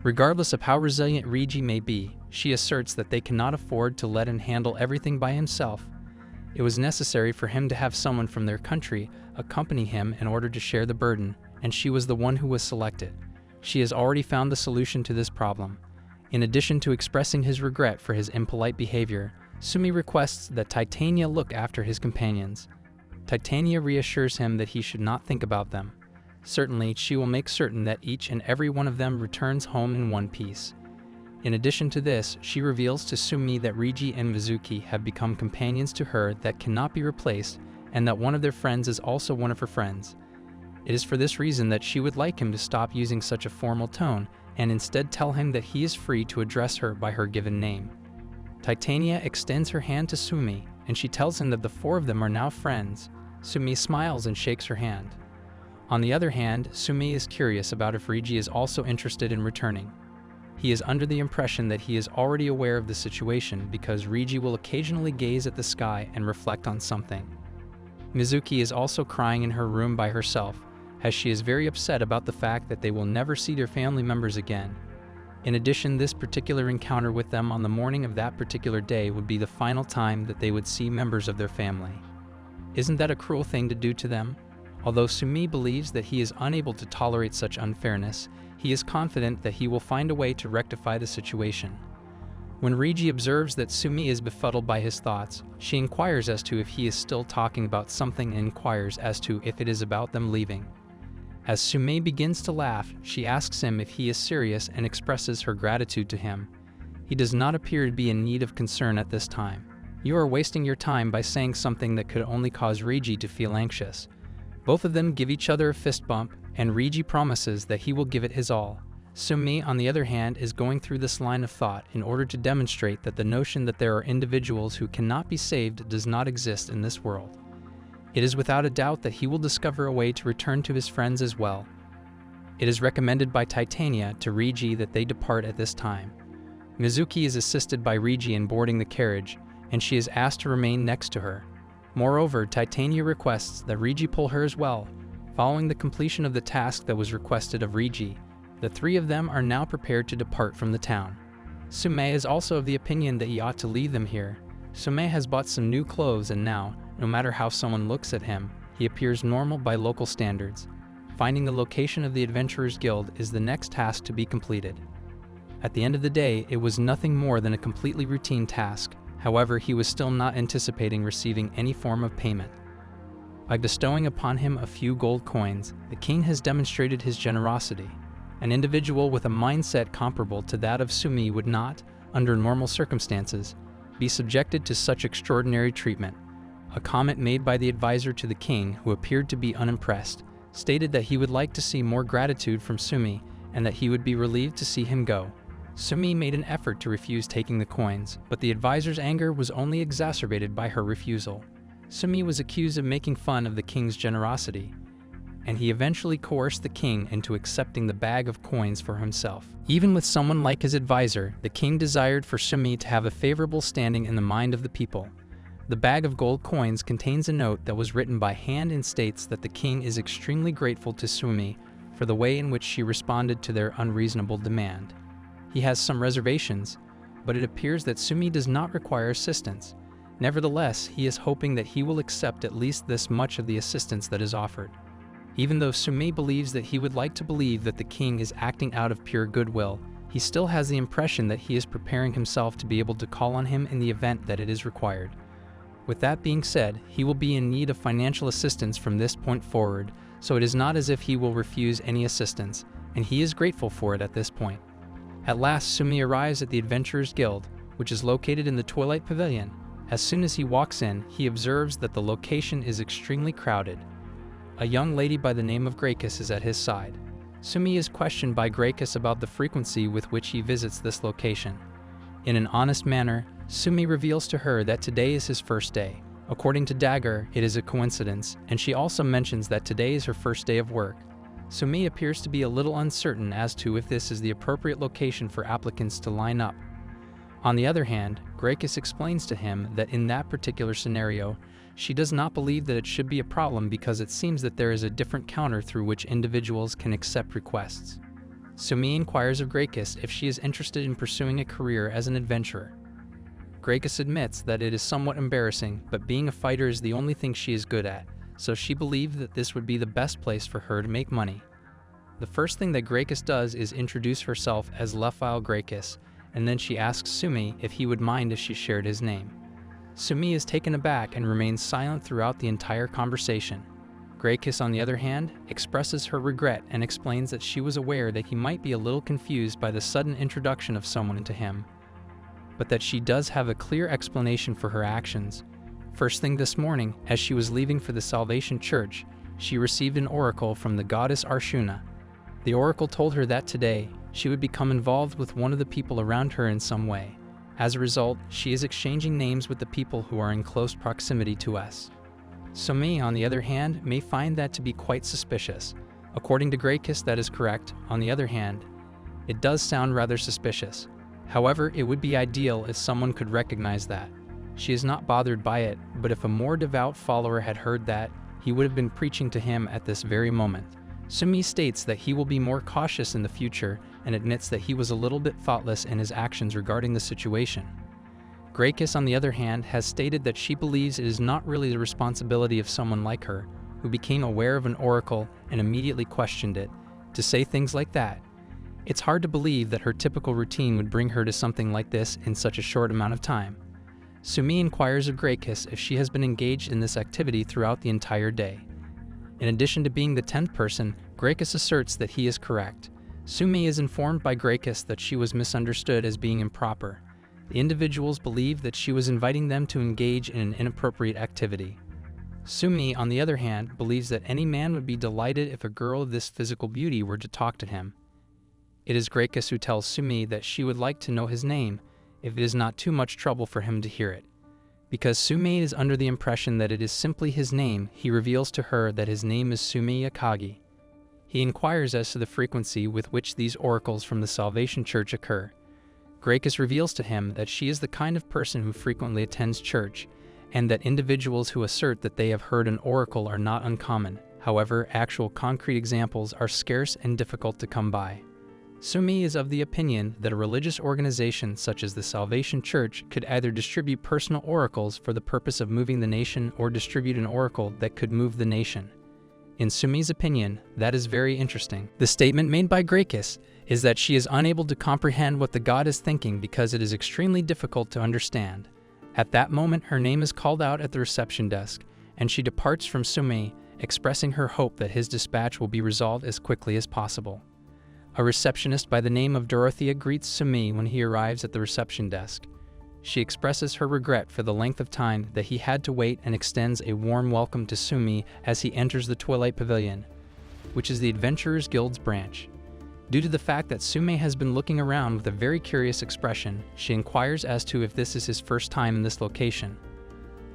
Regardless of how resilient Rigi may be, she asserts that they cannot afford to let him handle everything by himself. It was necessary for him to have someone from their country accompany him in order to share the burden, and she was the one who was selected. She has already found the solution to this problem. In addition to expressing his regret for his impolite behavior, Sumi requests that Titania look after his companions. Titania reassures him that he should not think about them. Certainly, she will make certain that each and every one of them returns home in one piece. In addition to this, she reveals to Sumi that Rigi and Mizuki have become companions to her that cannot be replaced, and that one of their friends is also one of her friends. It is for this reason that she would like him to stop using such a formal tone and instead tell him that he is free to address her by her given name. Titania extends her hand to Sumi, and she tells him that the 4 of them are now friends. Sumi smiles and shakes her hand. On the other hand, Sumi is curious about if Rigi is also interested in returning. He is under the impression that he is already aware of the situation because Rigi will occasionally gaze at the sky and reflect on something. Mizuki is also crying in her room by herself, as she is very upset about the fact that they will never see their family members again. In addition, this particular encounter with them on the morning of that particular day would be the final time that they would see members of their family. Isn't that a cruel thing to do to them? Although Sumi believes that he is unable to tolerate such unfairness, he is confident that he will find a way to rectify the situation. When Rigi observes that Sumi is befuddled by his thoughts, she inquires as to if he is still talking about something and inquires as to if it is about them leaving. As Sumi begins to laugh, she asks him if he is serious and expresses her gratitude to him. He does not appear to be in need of concern at this time. You are wasting your time by saying something that could only cause Rigi to feel anxious. Both of them give each other a fist bump, and Rigi promises that he will give it his all. Sumi, on the other hand, is going through this line of thought in order to demonstrate that the notion that there are individuals who cannot be saved does not exist in this world. It is without a doubt that he will discover a way to return to his friends as well. It is recommended by Titania to Rigi that they depart at this time. Mizuki is assisted by Rigi in boarding the carriage, and she is asked to remain next to her. Moreover, Titania requests that Rigi pull her as well. Following the completion of the task that was requested of Rigi, the 3 of them are now prepared to depart from the town. Sumi is also of the opinion that he ought to leave them here. Sumi has bought some new clothes and now, no matter how someone looks at him, he appears normal by local standards. Finding the location of the Adventurers Guild is the next task to be completed. At the end of the day, it was nothing more than a completely routine task. However, he was still not anticipating receiving any form of payment. By bestowing upon him a few gold coins, the king has demonstrated his generosity. An individual with a mindset comparable to that of Sumi would not, under normal circumstances, be subjected to such extraordinary treatment. A comment made by the advisor to the king, who appeared to be unimpressed, stated that he would like to see more gratitude from Sumi and that he would be relieved to see him go. Sumi made an effort to refuse taking the coins, but the advisor's anger was only exacerbated by her refusal. Sumi was accused of making fun of the king's generosity, and he eventually coerced the king into accepting the bag of coins for himself. Even with someone like his advisor, the king desired for Sumi to have a favorable standing in the mind of the people. The bag of gold coins contains a note that was written by hand and states that the king is extremely grateful to Sumi for the way in which she responded to their unreasonable demand. He has some reservations, but it appears that Sumi does not require assistance. Nevertheless, he is hoping that he will accept at least this much of the assistance that is offered. Even though Sumi believes that he would like to believe that the king is acting out of pure goodwill, he still has the impression that he is preparing himself to be able to call on him in the event that it is required. With that being said, he will be in need of financial assistance from this point forward, so it is not as if he will refuse any assistance, and he is grateful for it at this point. At last, Sumi arrives at the Adventurers Guild, which is located in the Twilight Pavilion. As soon as he walks in, he observes that the location is extremely crowded. A young lady by the name of Gracchus is at his side. Sumi is questioned by Gracchus about the frequency with which he visits this location. In an honest manner, Sumi reveals to her that today is his first day. According to Dagger, it is a coincidence, and she also mentions that today is her first day of work. Sumi appears to be a little uncertain as to if this is the appropriate location for applicants to line up. On the other hand, Gracchus explains to him that in that particular scenario, she does not believe that it should be a problem because it seems that there is a different counter through which individuals can accept requests. Sumi inquires of Gracchus if she is interested in pursuing a career as an adventurer. Gracchus admits that it is somewhat embarrassing, but being a fighter is the only thing she is good at, so she believed that this would be the best place for her to make money. The first thing that Gracchus does is introduce herself as Lephile Gracchus, and then she asks Sumi if he would mind if she shared his name. Sumi is taken aback and remains silent throughout the entire conversation. Gracchus, on the other hand, expresses her regret and explains that she was aware that he might be a little confused by the sudden introduction of someone into him, but that she does have a clear explanation for her actions. First thing this morning, as she was leaving for the Salvation Church, she received an oracle from the goddess Arshuna. The oracle told her that today, she would become involved with one of the people around her in some way. As a result, she is exchanging names with the people who are in close proximity to us. Sumi, on the other hand, may find that to be quite suspicious. According to Gracchus, that is correct. On the other hand, it does sound rather suspicious. However, it would be ideal if someone could recognize that. She is not bothered by it, but if a more devout follower had heard that, he would have been preaching to him at this very moment. Sumi states that he will be more cautious in the future and admits that he was a little bit thoughtless in his actions regarding the situation. Gracchus, on the other hand, has stated that she believes it is not really the responsibility of someone like her, who became aware of an oracle and immediately questioned it, to say things like that. It's hard to believe that her typical routine would bring her to something like this in such a short amount of time. Sumi inquires of Gracchus if she has been engaged in this activity throughout the entire day. In addition to being the 10th person, Gracchus asserts that he is correct. Sumi is informed by Gracchus that she was misunderstood as being improper. The individuals believe that she was inviting them to engage in an inappropriate activity. Sumi, on the other hand, believes that any man would be delighted if a girl of this physical beauty were to talk to him. It is Gracchus who tells Sumi that she would like to know his name, if it is not too much trouble for him to hear it. Because Sumi is under the impression that it is simply his name, he reveals to her that his name is Sumi Akagi. He inquires as to the frequency with which these oracles from the Salvation Church occur. Gracchus reveals to him that she is the kind of person who frequently attends church, and that individuals who assert that they have heard an oracle are not uncommon. However, actual concrete examples are scarce and difficult to come by. Sumi is of the opinion that a religious organization such as the Salvation Church could either distribute personal oracles for the purpose of moving the nation or distribute an oracle that could move the nation. In Sumi's opinion, that is very interesting. The statement made by Gracchus is that she is unable to comprehend what the god is thinking because it is extremely difficult to understand. At that moment, her name is called out at the reception desk, and she departs from Sumi, expressing her hope that his dispatch will be resolved as quickly as possible. A receptionist by the name of Dorothea greets Sumi when he arrives at the reception desk. She expresses her regret for the length of time that he had to wait and extends a warm welcome to Sumi as he enters the Twilight Pavilion. which is the Adventurers Guild's branch. Due to the fact that Sume has been looking around with a very curious expression, she inquires as to if this is his first time in this location.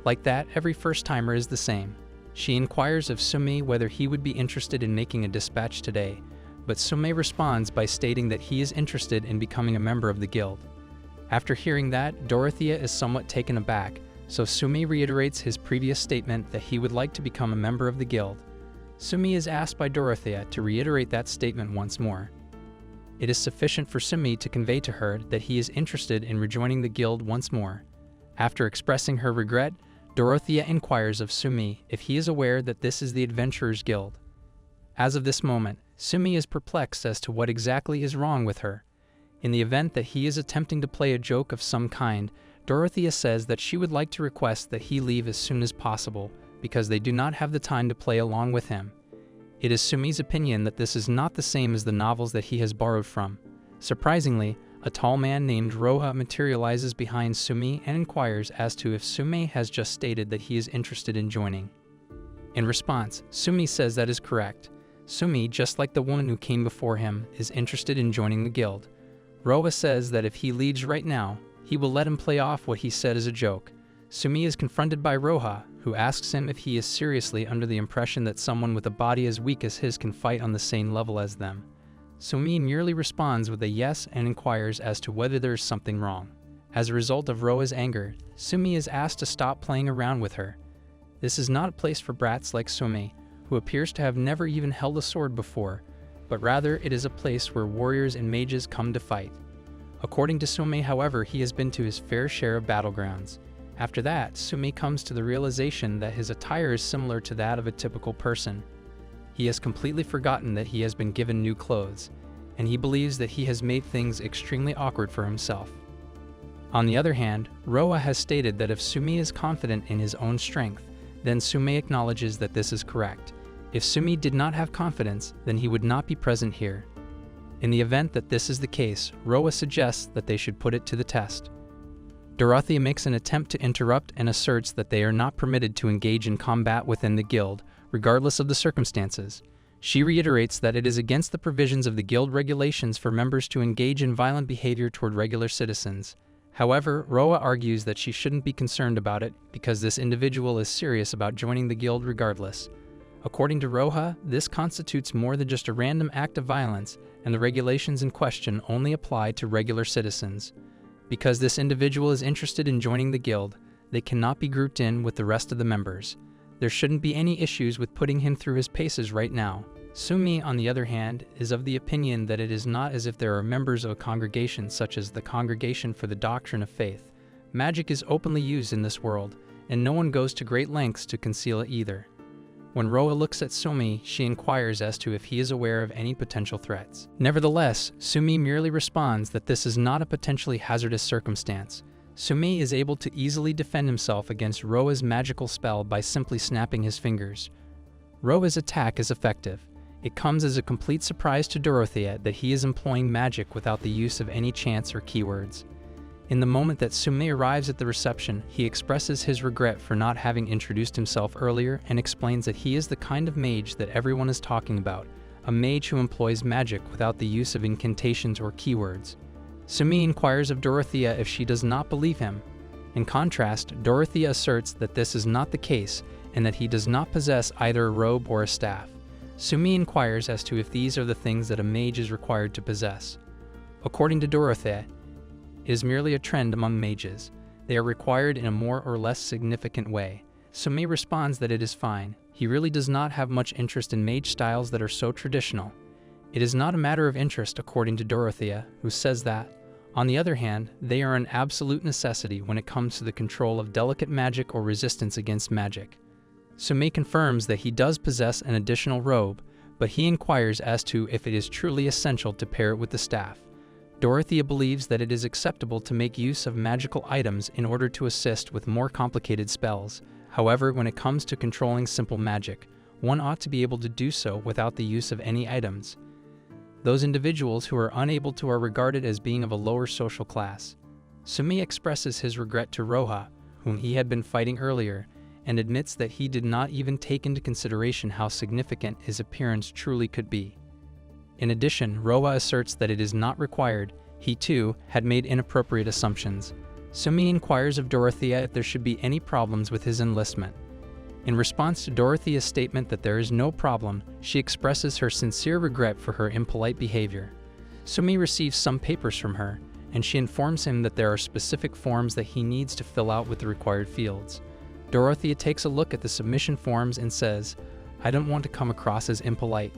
Like that, every first-timer is the same. She inquires of Sume whether he would be interested in making a dispatch today, but Sume responds by stating that he is interested in becoming a member of the guild. After hearing that, Dorothea is somewhat taken aback, so Sume reiterates his previous statement that he would like to become a member of the guild. Sume is asked by Dorothea to reiterate that statement once more. It is sufficient for Sume to convey to her that he is interested in rejoining the guild once more. After expressing her regret, Dorothea inquires of Sume if he is aware that this is the Adventurers Guild. As of this moment, Sume is perplexed as to what exactly is wrong with her. In the event that he is attempting to play a joke of some kind, Dorothea says that she would like to request that he leave as soon as possible because they do not have the time to play along with him. It is Sume's opinion that this is not the same as the novels that he has borrowed from. Surprisingly, a tall man named Roha materializes behind Sume and inquires as to if Sume has just stated that he is interested in joining. In response, Sume says that is correct. Sume, just like the woman who came before him, is interested in joining the guild. Roha says that if he leaves right now, he will let him play off what he said as a joke. Sume is confronted by Roha, who asks him if he is seriously under the impression that someone with a body as weak as his can fight on the same level as them. Sume merely responds with a yes and inquires as to whether there is something wrong. As a result of Roa's anger, Sume is asked to stop playing around with her. This is not a place for brats like Sume, who appears to have never even held a sword before, but rather it is a place where warriors and mages come to fight. According to Sume, however, he has been to his fair share of battlegrounds. After that, Sume comes to the realization that his attire is similar to that of a typical person. He has completely forgotten that he has been given new clothes, and he believes that he has made things extremely awkward for himself. On the other hand, Roa has stated that if Sume is confident in his own strength, then Sume acknowledges that this is correct. If Sume did not have confidence, then he would not be present here. In the event that this is the case, Roa suggests that they should put it to the test. Dorothea makes an attempt to interrupt and asserts that they are not permitted to engage in combat within the guild, regardless of the circumstances. She reiterates that it is against the provisions of the guild regulations for members to engage in violent behavior toward regular citizens. However, Roa argues that she shouldn't be concerned about it because this individual is serious about joining the guild regardless. According to Roha, this constitutes more than just a random act of violence, and the regulations in question only apply to regular citizens. Because this individual is interested in joining the guild, they cannot be grouped in with the rest of the members. There shouldn't be any issues with putting him through his paces right now. Sume, on the other hand, is of the opinion that it is not as if there are members of a congregation such as the Congregation for the Doctrine of Faith. Magic is openly used in this world, and no one goes to great lengths to conceal it either. When Roa looks at Sume, she inquires as to if he is aware of any potential threats. Nevertheless, Sume merely responds that this is not a potentially hazardous circumstance. Sume is able to easily defend himself against Roa's magical spell by simply snapping his fingers. Roa's attack is effective. It comes as a complete surprise to Dorothea that he is employing magic without the use of any chants or keywords. In the moment that Sume arrives at the reception, he expresses his regret for not having introduced himself earlier and explains that he is the kind of mage that everyone is talking about, a mage who employs magic without the use of incantations or keywords. Sume inquires of Dorothea if she does not believe him. In contrast, Dorothea asserts that this is not the case and that he does not possess either a robe or a staff. Sume inquires as to if these are the things that a mage is required to possess. According to Dorothea, it is merely a trend among mages. They are required in a more or less significant way. Sume responds that it is fine. He really does not have much interest in mage styles that are so traditional. It is not a matter of interest according to Dorothea, who says that, on the other hand, they are an absolute necessity when it comes to the control of delicate magic or resistance against magic. Sume confirms that he does possess an additional robe, but he inquires as to if it is truly essential to pair it with the staff. Dorothea believes that it is acceptable to make use of magical items in order to assist with more complicated spells. However, when it comes to controlling simple magic, one ought to be able to do so without the use of any items. Those individuals who are unable to are regarded as being of a lower social class. Sume expresses his regret to Roha, whom he had been fighting earlier, and admits that he did not even take into consideration how significant his appearance truly could be. In addition, Roa asserts that it is not required. He, too, had made inappropriate assumptions. Sumi inquires of Dorothea if there should be any problems with his enlistment. In response to Dorothea's statement that there is no problem, she expresses her sincere regret for her impolite behavior. Sumi receives some papers from her, and she informs him that there are specific forms that he needs to fill out with the required fields. Dorothea takes a look at the submission forms and says, "I don't want to come across as impolite,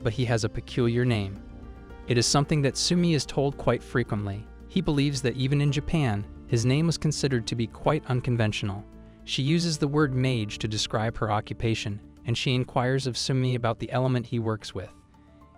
but he has a peculiar name." It is something that Sumi is told quite frequently. He believes that even in Japan, his name was considered to be quite unconventional. She uses the word mage to describe her occupation, and she inquires of Sumi about the element he works with.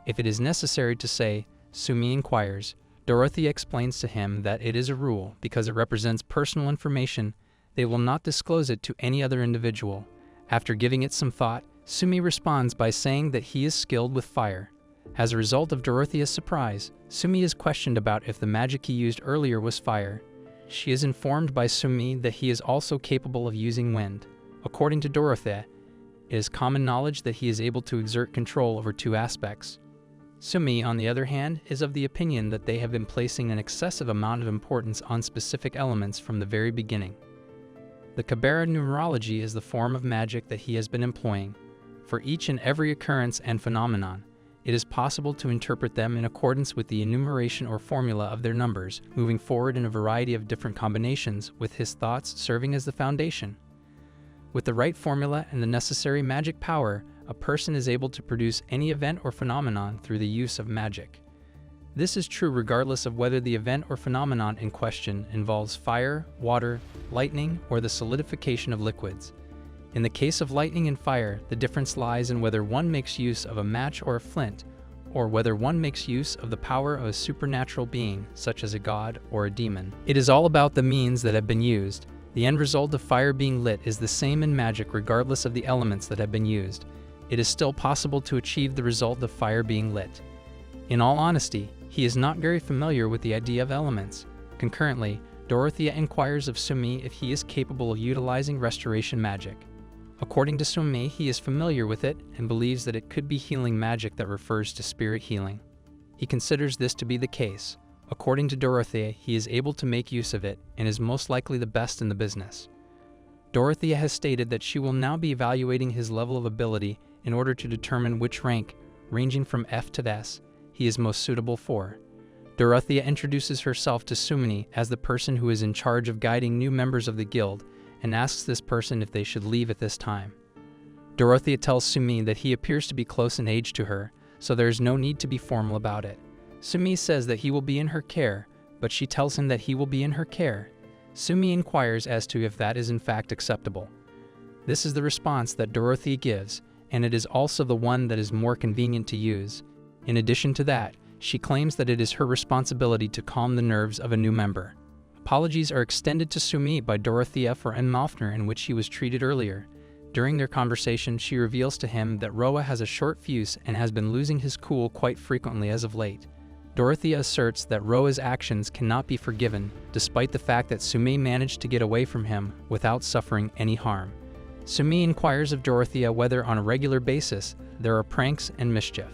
If it is necessary to say, Sumi inquires, Dorothea explains to him that it is a rule because it represents personal information. They will not disclose it to any other individual. After giving it some thought, Sumi responds by saying that he is skilled with fire. As a result of Dorothea's surprise, Sumi is questioned about if the magic he used earlier was fire. She is informed by Sumi that he is also capable of using wind. According to Dorothea, it is common knowledge that he is able to exert control over two aspects. Sumi, on the other hand, is of the opinion that they have been placing an excessive amount of importance on specific elements from the very beginning. The Kabera numerology is the form of magic that he has been employing. For each and every occurrence and phenomenon, it is possible to interpret them in accordance with the enumeration or formula of their numbers, moving forward in a variety of different combinations, with his thoughts serving as the foundation. With the right formula and the necessary magic power, a person is able to produce any event or phenomenon through the use of magic. This is true regardless of whether the event or phenomenon in question involves fire, water, lightning, or the solidification of liquids. In the case of lightning and fire, the difference lies in whether one makes use of a match or a flint, or whether one makes use of the power of a supernatural being, such as a god or a demon. It is all about the means that have been used. The end result of fire being lit is the same in magic regardless of the elements that have been used. It is still possible to achieve the result of fire being lit. In all honesty, he is not very familiar with the idea of elements. Concurrently, Dorothea inquires of Sumi if he is capable of utilizing restoration magic. According to Sumi, he is familiar with it and believes that it could be healing magic that refers to spirit healing. He considers this to be the case. According to Dorothea, he is able to make use of it and is most likely the best in the business. Dorothea has stated that she will now be evaluating his level of ability in order to determine which rank, ranging from F to S, he is most suitable for. Dorothea introduces herself to Sumi as the person who is in charge of guiding new members of the guild, and asks this person if they should leave at this time. Dorothea tells Sumi that he appears to be close in age to her, so there is no need to be formal about it. Sumi says that he will be in her care, but she tells him that he will be in her care. Sumi inquires as to if that is in fact acceptable. This is the response that Dorothea gives, and it is also the one that is more convenient to use. In addition to that, she claims that it is her responsibility to calm the nerves of a new member. Apologies are extended to Sumi by Dorothea for unmouthner in which he was treated earlier. During their conversation, she reveals to him that Roa has a short fuse and has been losing his cool quite frequently as of late. Dorothea asserts that Roa's actions cannot be forgiven, despite the fact that Sumi managed to get away from him without suffering any harm. Sumi inquires of Dorothea whether on a regular basis there are pranks and mischief.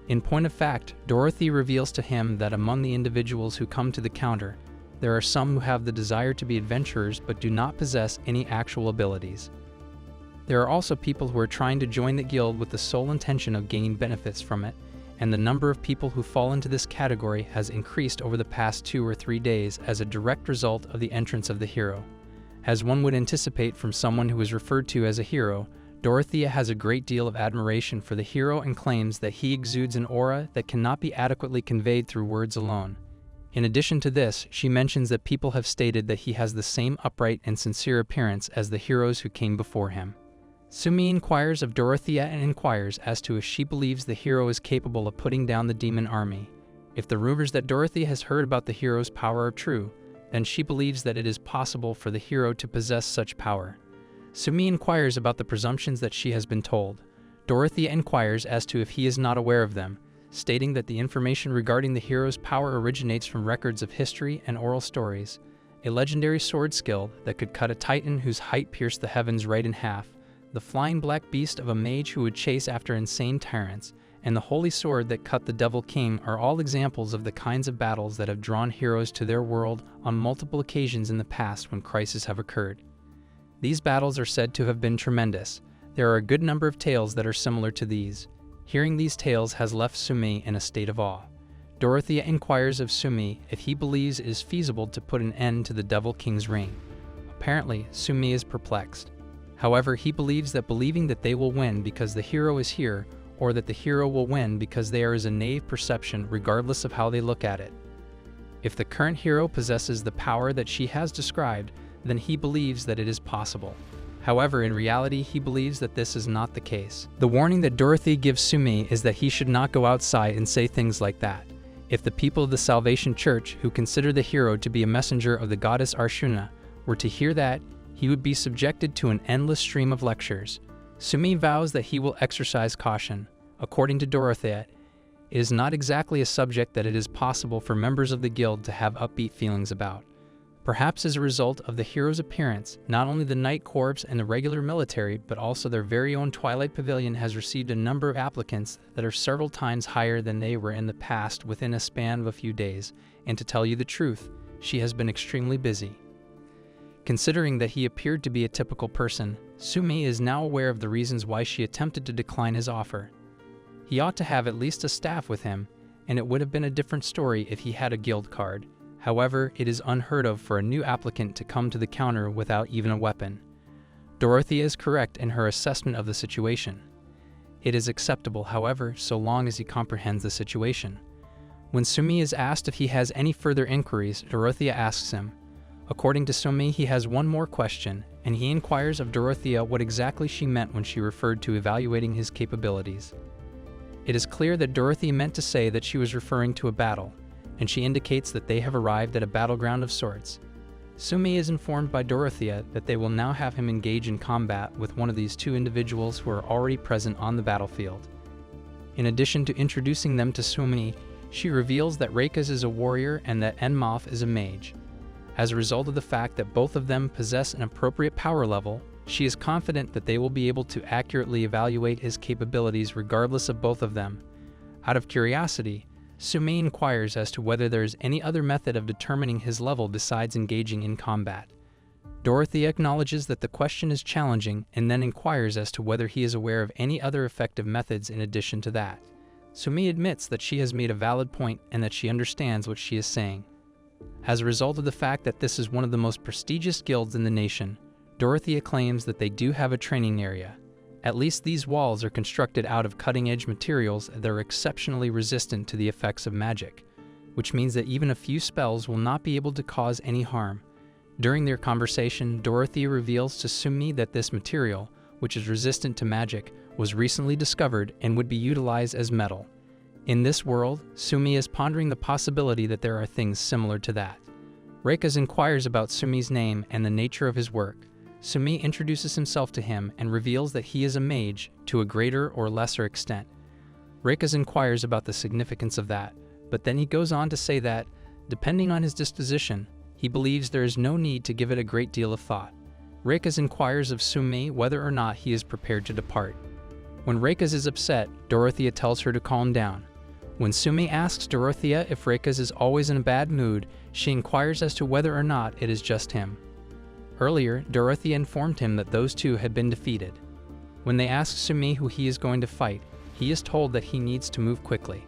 In point of fact, Dorothea reveals to him that among the individuals who come to the counter, there are some who have the desire to be adventurers but do not possess any actual abilities. There are also people who are trying to join the guild with the sole intention of gaining benefits from it, and the number of people who fall into this category has increased over the past 2 or 3 days as a direct result of the entrance of the hero. As one would anticipate from someone who is referred to as a hero, Dorothea has a great deal of admiration for the hero and claims that he exudes an aura that cannot be adequately conveyed through words alone. In addition to this, she mentions that people have stated that he has the same upright and sincere appearance as the heroes who came before him. Sumi inquires of Dorothea and inquires as to if she believes the hero is capable of putting down the demon army. If the rumors that Dorothea has heard about the hero's power are true, then she believes that it is possible for the hero to possess such power. Sumi inquires about the presumptions that she has been told. Dorothea inquires as to if he is not aware of them, stating that the information regarding the hero's power originates from records of history and oral stories. a legendary sword skill that could cut a titan whose height pierced the heavens right in half, the flying black beast of a mage who would chase after insane tyrants, and the holy sword that cut the Devil King are all examples of the kinds of battles that have drawn heroes to their world on multiple occasions in the past when crises have occurred. These battles are said to have been tremendous. There are a good number of tales that are similar to these. Hearing these tales has left Sumi in a state of awe. Dorothea inquires of Sumi if he believes it is feasible to put an end to the Devil King's reign. Apparently, Sumi is perplexed. However, he believes that believing that they will win because the hero is here, or that the hero will win because there is a naive perception regardless of how they look at it. If the current hero possesses the power that she has described, then he believes that it is possible. However, in reality, he believes that this is not the case. The warning that Dorothy gives Sumi is that he should not go outside and say things like that. If the people of the Salvation Church, who consider the hero to be a messenger of the goddess Arshuna, were to hear that, he would be subjected to an endless stream of lectures. Sumi vows that he will exercise caution. According to Dorothea, it is not exactly a subject that it is possible for members of the guild to have upbeat feelings about. Perhaps as a result of the hero's appearance, not only the Knight Corps and the regular military, but also their very own Twilight Pavilion has received a number of applicants that are several times higher than they were in the past within a span of a few days, and to tell you the truth, she has been extremely busy. Considering that he appeared to be a typical person, Sumi is now aware of the reasons why she attempted to decline his offer. He ought to have at least a staff with him, and it would have been a different story if he had a guild card. However, it is unheard of for a new applicant to come to the counter without even a weapon. Dorothea is correct in her assessment of the situation. It is acceptable, however, so long as he comprehends the situation. When Sumi is asked if he has any further inquiries, Dorothea asks him. According to Sumi, he has one more question, and he inquires of Dorothea what exactly she meant when she referred to evaluating his capabilities. It is clear that Dorothy meant to say that she was referring to a battle, and she indicates that they have arrived at a battleground of sorts. Sumi is informed by Dorothea that they will now have him engage in combat with one of these two individuals who are already present on the battlefield. In addition to introducing them to Sumi, she reveals that Reikaz is a warrior and that Enmoth is a mage. As a result of the fact that both of them possess an appropriate power level, she is confident that they will be able to accurately evaluate his capabilities regardless of both of them. Out of curiosity, Sumi inquires as to whether there is any other method of determining his level besides engaging in combat. Dorothea acknowledges that the question is challenging and then inquires as to whether he is aware of any other effective methods in addition to that. Sumi admits that she has made a valid point and that she understands what she is saying. As a result of the fact that this is one of the most prestigious guilds in the nation, Dorothea claims that they do have a training area. At least these walls are constructed out of cutting-edge materials that are exceptionally resistant to the effects of magic, which means that even a few spells will not be able to cause any harm. During their conversation, Dorothea reveals to Sumi that this material, which is resistant to magic, was recently discovered and would be utilized as metal. In this world, Sumi is pondering the possibility that there are things similar to that. Reikaz inquires about Sumi's name and the nature of his work. Sumi introduces himself to him and reveals that he is a mage to a greater or lesser extent. Reikaz inquires about the significance of that, but then he goes on to say that, depending on his disposition, he believes there is no need to give it a great deal of thought. Reikaz inquires of Sumi whether or not he is prepared to depart. When Reikaz is upset, Dorothea tells her to calm down. When Sumi asks Dorothea if Reikaz is always in a bad mood, she inquires as to whether or not it is just him. Earlier, Dorothea informed him that those two had been defeated. When they ask Sumi who he is going to fight, he is told that he needs to move quickly.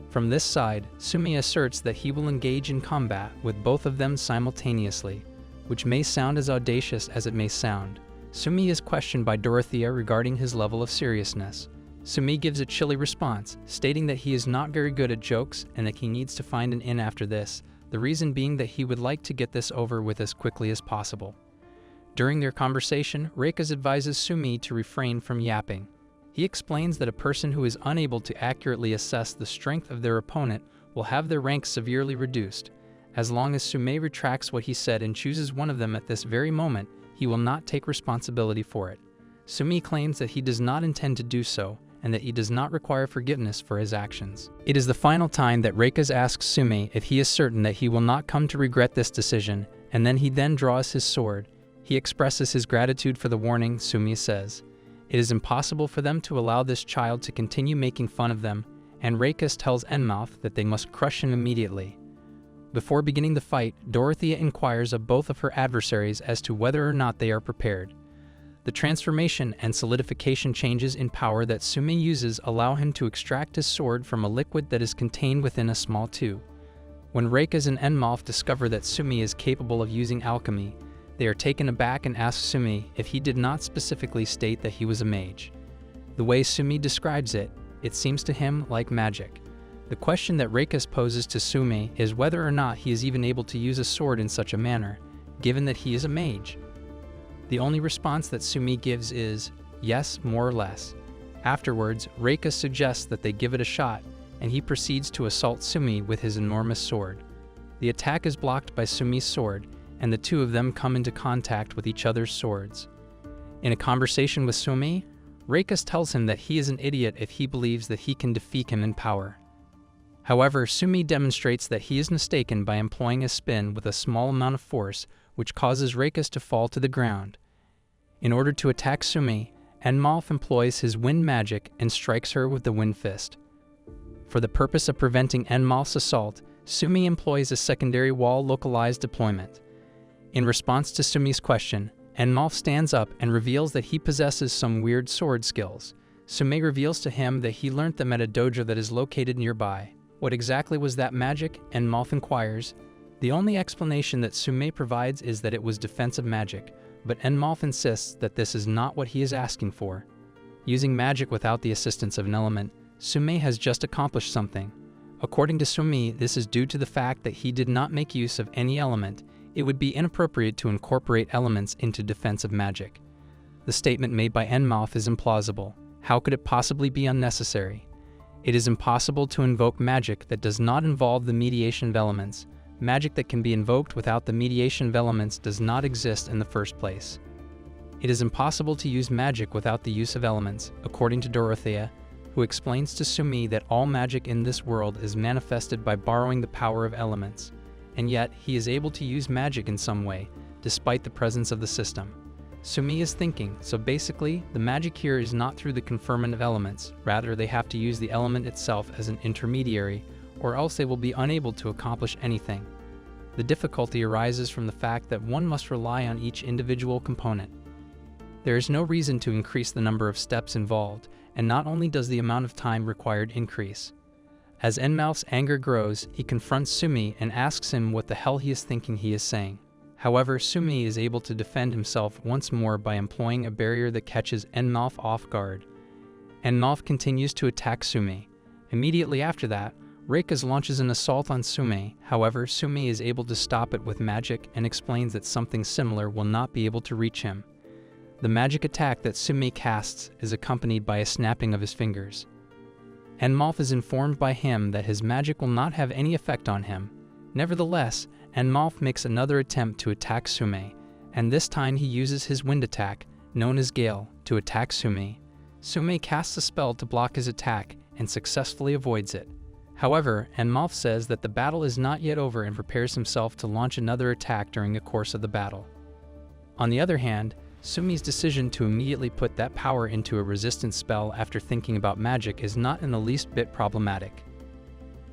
From this side, Sumi asserts that he will engage in combat with both of them simultaneously, which may sound as audacious as it may sound. Sumi is questioned by Dorothea regarding his level of seriousness. Sumi gives a chilly response, stating that he is not very good at jokes and that he needs to find an inn after this, the reason being that he would like to get this over with as quickly as possible. During their conversation, Reikaz advises Sumi to refrain from yapping. He explains that a person who is unable to accurately assess the strength of their opponent will have their rank severely reduced. As long as Sumi retracts what he said and chooses one of them at this very moment, he will not take responsibility for it. Sumi claims that he does not intend to do so, and that he does not require forgiveness for his actions. It is the final time that Reikaz asks Sumi if he is certain that he will not come to regret this decision, and then he draws his sword. He expresses his gratitude for the warning. Sumi says, "It is impossible for them to allow this child to continue making fun of them," and Reikis tells Enmouth that they must crush him immediately. Before beginning the fight, Dorothea inquires of both of her adversaries as to whether or not they are prepared. The transformation and solidification changes in power that Sumi uses allow him to extract his sword from a liquid that is contained within a small tube. When Reikis and Enmouth discover that Sumi is capable of using alchemy, they are taken aback and ask Sumi if he did not specifically state that he was a mage. The way Sumi describes it, it seems to him like magic. The question that Reikis poses to Sumi is whether or not he is even able to use a sword in such a manner, given that he is a mage. The only response that Sumi gives is, yes, more or less. Afterwards, Reikis suggests that they give it a shot, and he proceeds to assault Sumi with his enormous sword. The attack is blocked by Sumi's sword, and the two of them come into contact with each other's swords. In a conversation with Sumi, Reikis tells him that he is an idiot if he believes that he can defeat him in power. However, Sumi demonstrates that he is mistaken by employing a spin with a small amount of force, which causes Reikis to fall to the ground. In order to attack Sumi, Enmouth employs his wind magic and strikes her with the wind fist. For the purpose of preventing Enmouth's assault, Sumi employs a secondary wall localized deployment. In response to Sumi's question, Enmouth stands up and reveals that he possesses some weird sword skills. Sumi reveals to him that he learnt them at a dojo that is located nearby. What exactly was that magic? Enmouth inquires. The only explanation that Sumi provides is that it was defensive magic, but Enmouth insists that this is not what he is asking for. Using magic without the assistance of an element, Sumi has just accomplished something. According to Sumi, this is due to the fact that he did not make use of any element. It would be inappropriate to incorporate elements into defensive magic. The statement made by Enmouth is implausible. How could it possibly be unnecessary? It is impossible to invoke magic that does not involve the mediation of elements. Magic that can be invoked without the mediation of elements does not exist in the first place. It is impossible to use magic without the use of elements, according to Dorothea, who explains to Sumi that all magic in this world is manifested by borrowing the power of elements, and yet he is able to use magic in some way, despite the presence of the system. Sumi is thinking, so basically, the magic here is not through the conferment of elements, rather they have to use the element itself as an intermediary, or else they will be unable to accomplish anything. The difficulty arises from the fact that one must rely on each individual component. There is no reason to increase the number of steps involved, and not only does the amount of time required increase. As Enmouth's anger grows, he confronts Sumi and asks him what the hell he is thinking he is saying. However, Sumi is able to defend himself once more by employing a barrier that catches Enmouth off guard. Enmouth continues to attack Sumi. Immediately after that, Reikis launches an assault on Sumi. However, Sumi is able to stop it with magic and explains that something similar will not be able to reach him. The magic attack that Sumi casts is accompanied by a snapping of his fingers. Enmouth is informed by him that his magic will not have any effect on him. Nevertheless, Enmouth makes another attempt to attack Sumi, and this time he uses his wind attack, known as Gale, to attack Sumi. Sumi casts a spell to block his attack and successfully avoids it. However, Enmouth says that the battle is not yet over and prepares himself to launch another attack during the course of the battle. On the other hand, Sumi's decision to immediately put that power into a resistance spell after thinking about magic is not in the least bit problematic.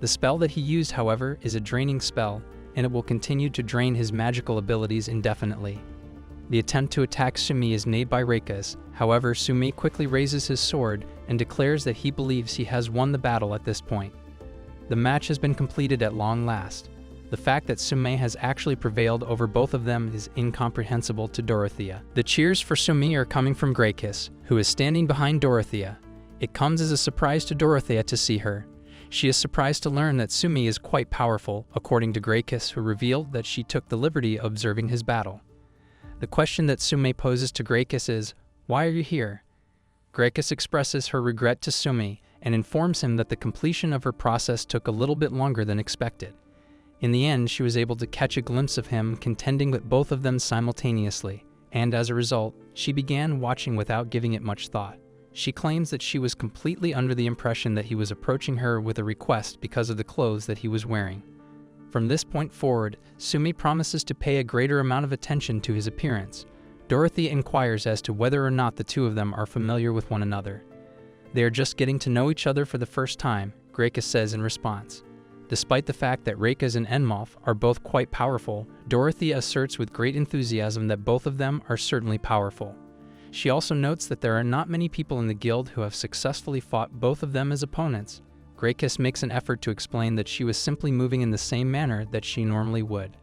The spell that he used, however, is a draining spell, and it will continue to drain his magical abilities indefinitely. The attempt to attack Sumi is made by Reikis. However, Sumi quickly raises his sword and declares that he believes he has won the battle at this point. The match has been completed at long last. The fact that Sumi has actually prevailed over both of them is incomprehensible to Dorothea. The cheers for Sumi are coming from Reikis, who is standing behind Dorothea. It comes as a surprise to Dorothea to see her. She is surprised to learn that Sumi is quite powerful, according to Reikis, who revealed that she took the liberty of observing his battle. The question that Sumi poses to Reikis is, "Why are you here?" Reikis expresses her regret to Sumi and informs him that the completion of her process took a little bit longer than expected. In the end, she was able to catch a glimpse of him contending with both of them simultaneously, and as a result, she began watching without giving it much thought. She claims that she was completely under the impression that he was approaching her with a request because of the clothes that he was wearing. From this point forward, Sumi promises to pay a greater amount of attention to his appearance. Dorothy inquires as to whether or not the two of them are familiar with one another. They are just getting to know each other for the first time, Grakus says in response. Despite the fact that Rekas and Enmoth are both quite powerful, Dorothy asserts with great enthusiasm that both of them are certainly powerful. She also notes that there are not many people in the guild who have successfully fought both of them as opponents. Grakus makes an effort to explain that she was simply moving in the same manner that she normally would.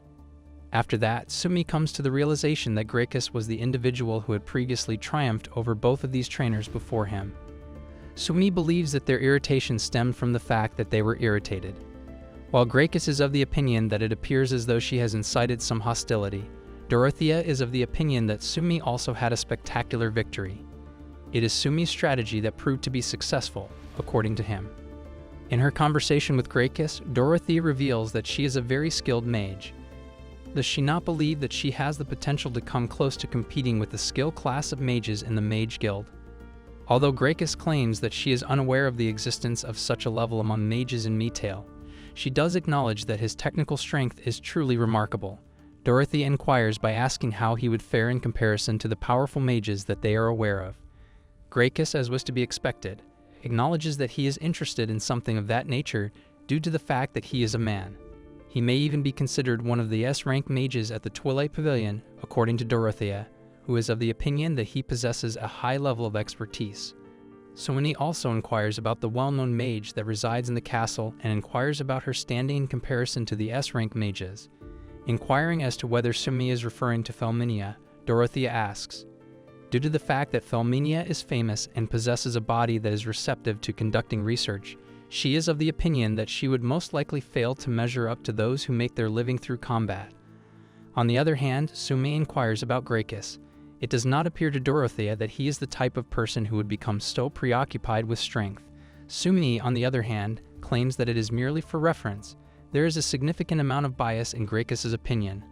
After that, Sumi comes to the realization that Grakus was the individual who had previously triumphed over both of these trainers before him. Sumi believes that their irritation stemmed from the fact that they were irritated. While Grakus is of the opinion that it appears as though she has incited some hostility, Dorothea is of the opinion that Sumi also had a spectacular victory. It is Sumi's strategy that proved to be successful, according to him. In her conversation with Grakus, Dorothea reveals that she is a very skilled mage. Does she not believe that she has the potential to come close to competing with the skill class of mages in the Mage Guild? Although Grakus claims that she is unaware of the existence of such a level among mages in Metale, she does acknowledge that his technical strength is truly remarkable. Dorothy inquires by asking how he would fare in comparison to the powerful mages that they are aware of. Grakus, as was to be expected, acknowledges that he is interested in something of that nature due to the fact that he is a man. He may even be considered one of the S-rank mages at the Twilight Pavilion, according to Dorothea, who is of the opinion that he possesses a high level of expertise. Sumi also inquires about the well-known mage that resides in the castle and inquires about her standing in comparison to the S-rank mages. Inquiring as to whether Sumi is referring to Felminia, Dorothea asks, due to the fact that Felminia is famous and possesses a body that is receptive to conducting research, she is of the opinion that she would most likely fail to measure up to those who make their living through combat. On the other hand, Sumi inquires about Grakus. It does not appear to Dorothea that he is the type of person who would become so preoccupied with strength. Sumi, on the other hand, claims that it is merely for reference. There is a significant amount of bias in Grakus's opinion,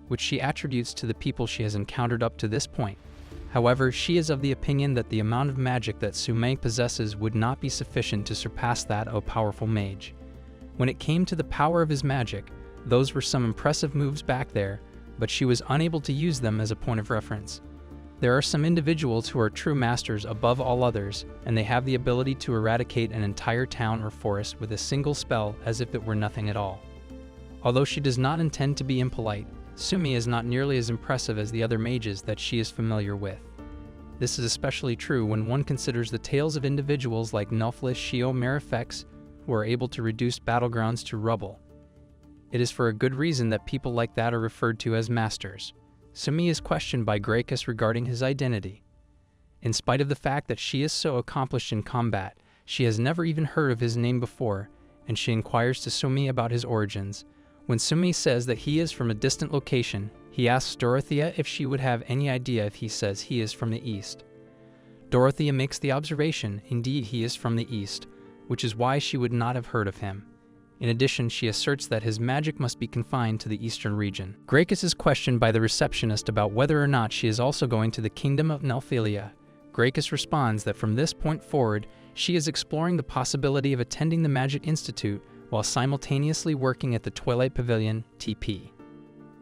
which she attributes to the people she has encountered up to this point. However, she is of the opinion that the amount of magic that Sumi possesses would not be sufficient to surpass that of a powerful mage. When it came to the power of his magic, those were some impressive moves back there, but she was unable to use them as a point of reference. There are some individuals who are true masters above all others, and they have the ability to eradicate an entire town or forest with a single spell as if it were nothing at all. Although she does not intend to be impolite, Sumi is not nearly as impressive as the other mages that she is familiar with. This is especially true when one considers the tales of individuals like Nulflish Shio Marifex who are able to reduce battlegrounds to rubble. It is for a good reason that people like that are referred to as masters. Sumi is questioned by Grakus regarding his identity. In spite of the fact that she is so accomplished in combat, she has never even heard of his name before, and she inquires to Sumi about his origins. When Sumi says that he is from a distant location, he asks Dorothea if she would have any idea if he says he is from the east. Dorothea makes the observation, indeed he is from the east, which is why she would not have heard of him. In addition, she asserts that his magic must be confined to the eastern region. Grakus is questioned by the receptionist about whether or not she is also going to the kingdom of Nelphilia. Grakus responds that from this point forward, she is exploring the possibility of attending the Magic Institute while simultaneously working at the Twilight Pavilion, TP.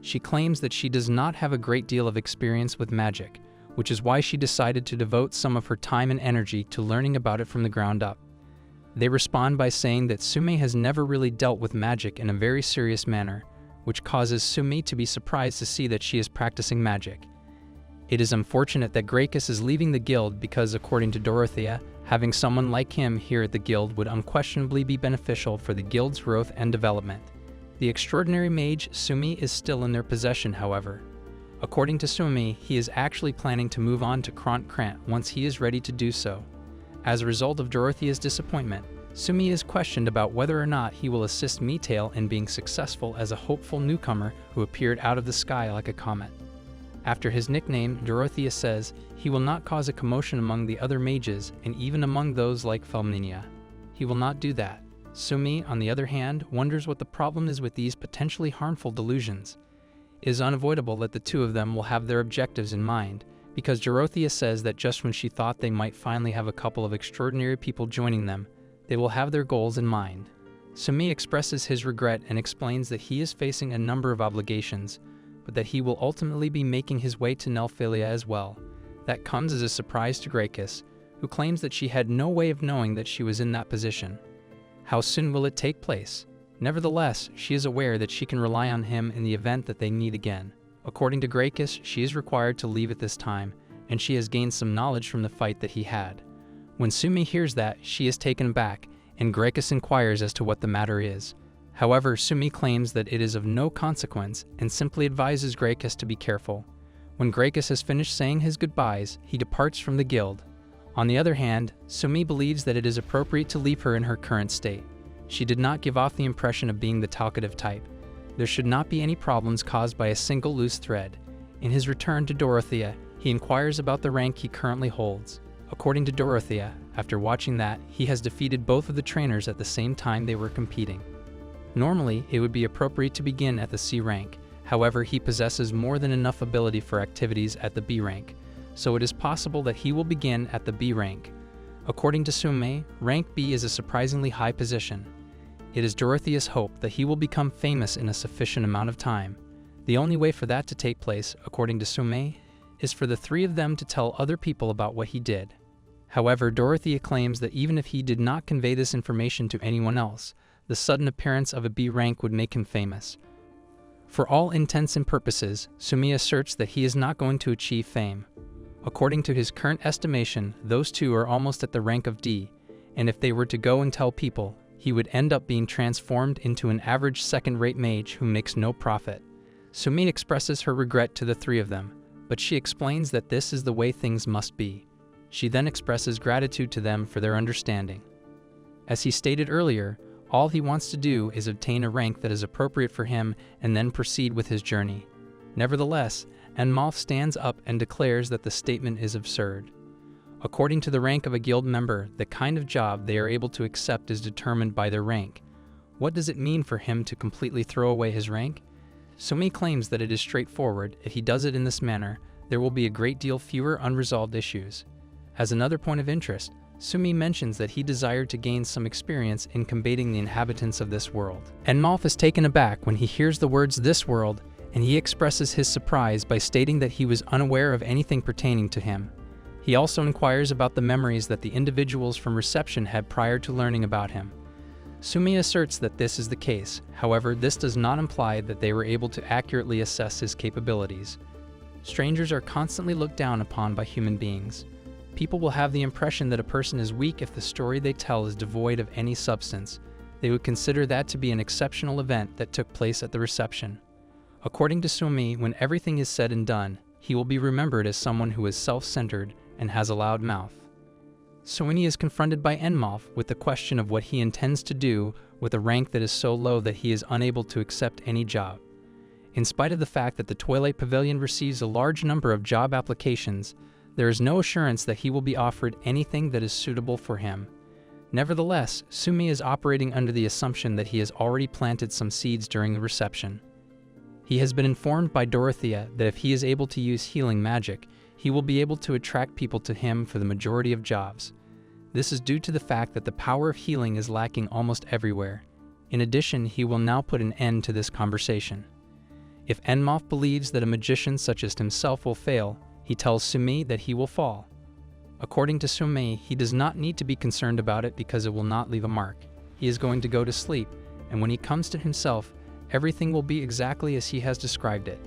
She claims that she does not have a great deal of experience with magic, which is why she decided to devote some of her time and energy to learning about it from the ground up. They respond by saying that Sumi has never really dealt with magic in a very serious manner, which causes Sumi to be surprised to see that she is practicing magic. It is unfortunate that Grakus is leaving the guild because, according to Dorothea, having someone like him here at the guild would unquestionably be beneficial for the guild's growth and development. The extraordinary mage Sumi is still in their possession, however. According to Sumi, he is actually planning to move on to Kront Krant once he is ready to do so. As a result of Dorothea's disappointment, Sumi is questioned about whether or not he will assist Metale in being successful as a hopeful newcomer who appeared out of the sky like a comet. After his nickname, Dorothea says he will not cause a commotion among the other mages and even among those like Felminia. He will not do that. Sumi, on the other hand, wonders what the problem is with these potentially harmful delusions. It is unavoidable that the two of them will have their objectives in mind, because Dorothea says that just when she thought they might finally have a couple of extraordinary people joining them, they will have their goals in mind. Sumi expresses his regret and explains that he is facing a number of obligations, but that he will ultimately be making his way to Nelphalia as well. That comes as a surprise to Gracchus, who claims that she had no way of knowing that she was in that position. How soon will it take place? Nevertheless, she is aware that she can rely on him in the event that they meet again. According to Gracchus, she is required to leave at this time, and she has gained some knowledge from the fight that he had. When Sumi hears that, she is taken aback, and Gracchus inquires as to what the matter is. However, Sumi claims that it is of no consequence and simply advises Gracchus to be careful. When Gracchus has finished saying his goodbyes, he departs from the guild. On the other hand, Sumi believes that it is appropriate to leave her in her current state. She did not give off the impression of being the talkative type. There should not be any problems caused by a single loose thread. In his return to Dorothea, he inquires about the rank he currently holds. According to Dorothea, after watching that, he has defeated both of the trainers at the same time they were competing. Normally, it would be appropriate to begin at the C rank. However, he possesses more than enough ability for activities at the B rank, so it is possible that he will begin at the B rank. According to Sumi, rank B is a surprisingly high position. It is Dorothea's hope that he will become famous in a sufficient amount of time. The only way for that to take place, according to Sumi, is for the three of them to tell other people about what he did. However, Dorothea claims that even if he did not convey this information to anyone else, the sudden appearance of a B rank would make him famous. For all intents and purposes, Sumi asserts that he is not going to achieve fame. According to his current estimation, those two are almost at the rank of D, and if they were to go and tell people, he would end up being transformed into an average second-rate mage who makes no profit. Sumi expresses her regret to the three of them, but she explains that this is the way things must be. She then expresses gratitude to them for their understanding. As he stated earlier, all he wants to do is obtain a rank that is appropriate for him and then proceed with his journey. Nevertheless, Enmalf stands up and declares that the statement is absurd. According to the rank of a guild member, the kind of job they are able to accept is determined by their rank. What does it mean for him to completely throw away his rank? Sumi claims that it is straightforward. If he does it in this manner, there will be a great deal fewer unresolved issues. As another point of interest, Sumi mentions that he desired to gain some experience in combating the inhabitants of this world. Enmalf is taken aback when he hears the words "this world," and he expresses his surprise by stating that he was unaware of anything pertaining to him. He also inquires about the memories that the individuals from reception had prior to learning about him. Sumi asserts that this is the case. However, this does not imply that they were able to accurately assess his capabilities. Strangers are constantly looked down upon by human beings. People will have the impression that a person is weak if the story they tell is devoid of any substance. They would consider that to be an exceptional event that took place at the reception. According to Sumi, when everything is said and done, he will be remembered as someone who is self-centered and has a loud mouth. Sumi is confronted by Enmalf with the question of what he intends to do with a rank that is so low that he is unable to accept any job. In spite of the fact that the Twilight Pavilion receives a large number of job applications, there is no assurance that he will be offered anything that is suitable for him. Nevertheless, Sumi is operating under the assumption that he has already planted some seeds during the reception. He has been informed by Dorothea that if he is able to use healing magic, he will be able to attract people to him for the majority of jobs. This is due to the fact that the power of healing is lacking almost everywhere. In addition, he will now put an end to this conversation. If Enmalf believes that a magician such as himself will fail, he tells Sumi that he will fall. According to Sumi, he does not need to be concerned about it because it will not leave a mark. He is going to go to sleep, and when he comes to himself, everything will be exactly as he has described it.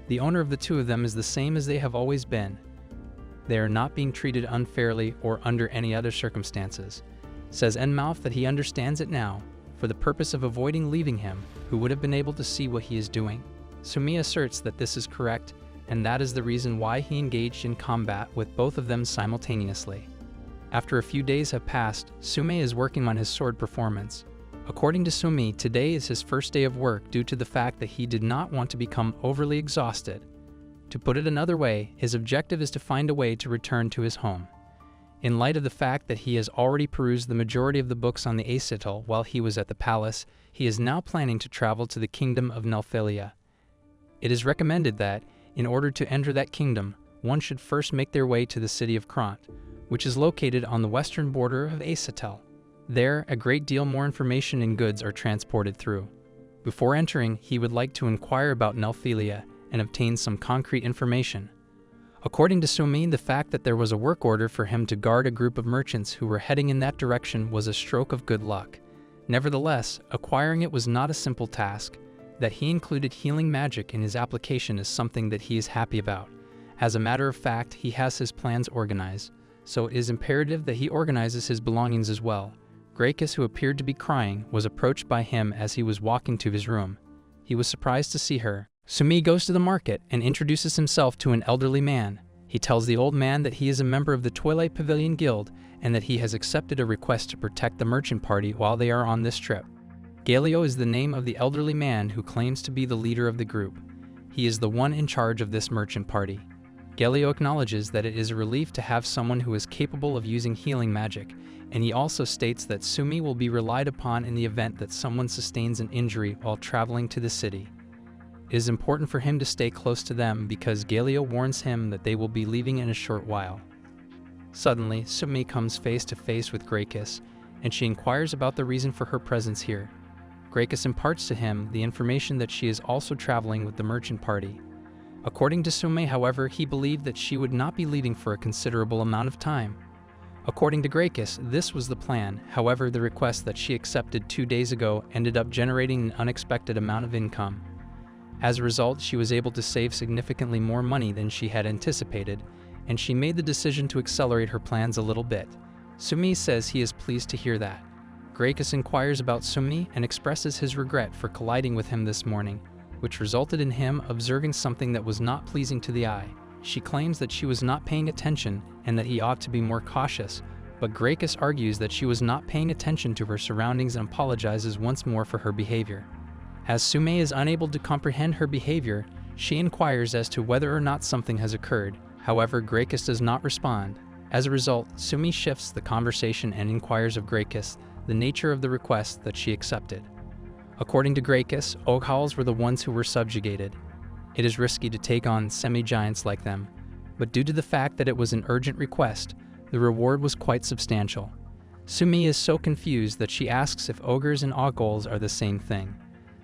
The owner of the two of them is the same as they have always been. They are not being treated unfairly or under any other circumstances. Says Enmalf that he understands it now, for the purpose of avoiding leaving him, who would have been able to see what he is doing. Sumi asserts that this is correct, and that is the reason why he engaged in combat with both of them simultaneously. After a few days have passed, Sumi is working on his sword performance. According to Sumi, today is his first day of work due to the fact that he did not want to become overly exhausted. To put it another way, his objective is to find a way to return to his home. In light of the fact that he has already perused the majority of the books on the Acetal while he was at the palace, he is now planning to travel to the kingdom of Nelphalia. It is recommended that, in order to enter that kingdom, one should first make their way to the city of Kront, which is located on the western border of Acetal. There, a great deal more information and goods are transported through. Before entering, he would like to inquire about Nelphelia and obtain some concrete information. According to Sumi, the fact that there was a work order for him to guard a group of merchants who were heading in that direction was a stroke of good luck. Nevertheless, acquiring it was not a simple task. That he included healing magic in his application is something that he is happy about. As a matter of fact, he has his plans organized, so it is imperative that he organizes his belongings as well. Gracchus, who appeared to be crying, was approached by him as he was walking to his room. He was surprised to see her. Sumi goes to the market and introduces himself to an elderly man. He tells the old man that he is a member of the Twilight Pavilion Guild and that he has accepted a request to protect the merchant party while they are on this trip. Galio is the name of the elderly man who claims to be the leader of the group. He is the one in charge of this merchant party. Galio acknowledges that it is a relief to have someone who is capable of using healing magic, and he also states that Sumi will be relied upon in the event that someone sustains an injury while traveling to the city. It is important for him to stay close to them because Galio warns him that they will be leaving in a short while. Suddenly, Sumi comes face to face with Gracchus, and she inquires about the reason for her presence here. Gracchus imparts to him the information that she is also traveling with the merchant party. According to Sumi, however, he believed that she would not be leaving for a considerable amount of time. According to Gracchus, this was the plan. However, the request that she accepted 2 days ago ended up generating an unexpected amount of income. As a result, she was able to save significantly more money than she had anticipated, and she made the decision to accelerate her plans a little bit. Sumi says he is pleased to hear that. Gracchus inquires about Sumi and expresses his regret for colliding with him this morning, which resulted in him observing something that was not pleasing to the eye. She claims that she was not paying attention and that he ought to be more cautious, but Gracchus argues that she was not paying attention to her surroundings and apologizes once more for her behavior. As Sumi is unable to comprehend her behavior, she inquires as to whether or not something has occurred. However, Gracchus does not respond. As a result, Sumi shifts the conversation and inquires of Gracchus the nature of the request that she accepted. According to Gracchus, Oghals were the ones who were subjugated. It is risky to take on semi-giants like them, but due to the fact that it was an urgent request, the reward was quite substantial. Sumi is so confused that she asks if ogres and Oghals are the same thing.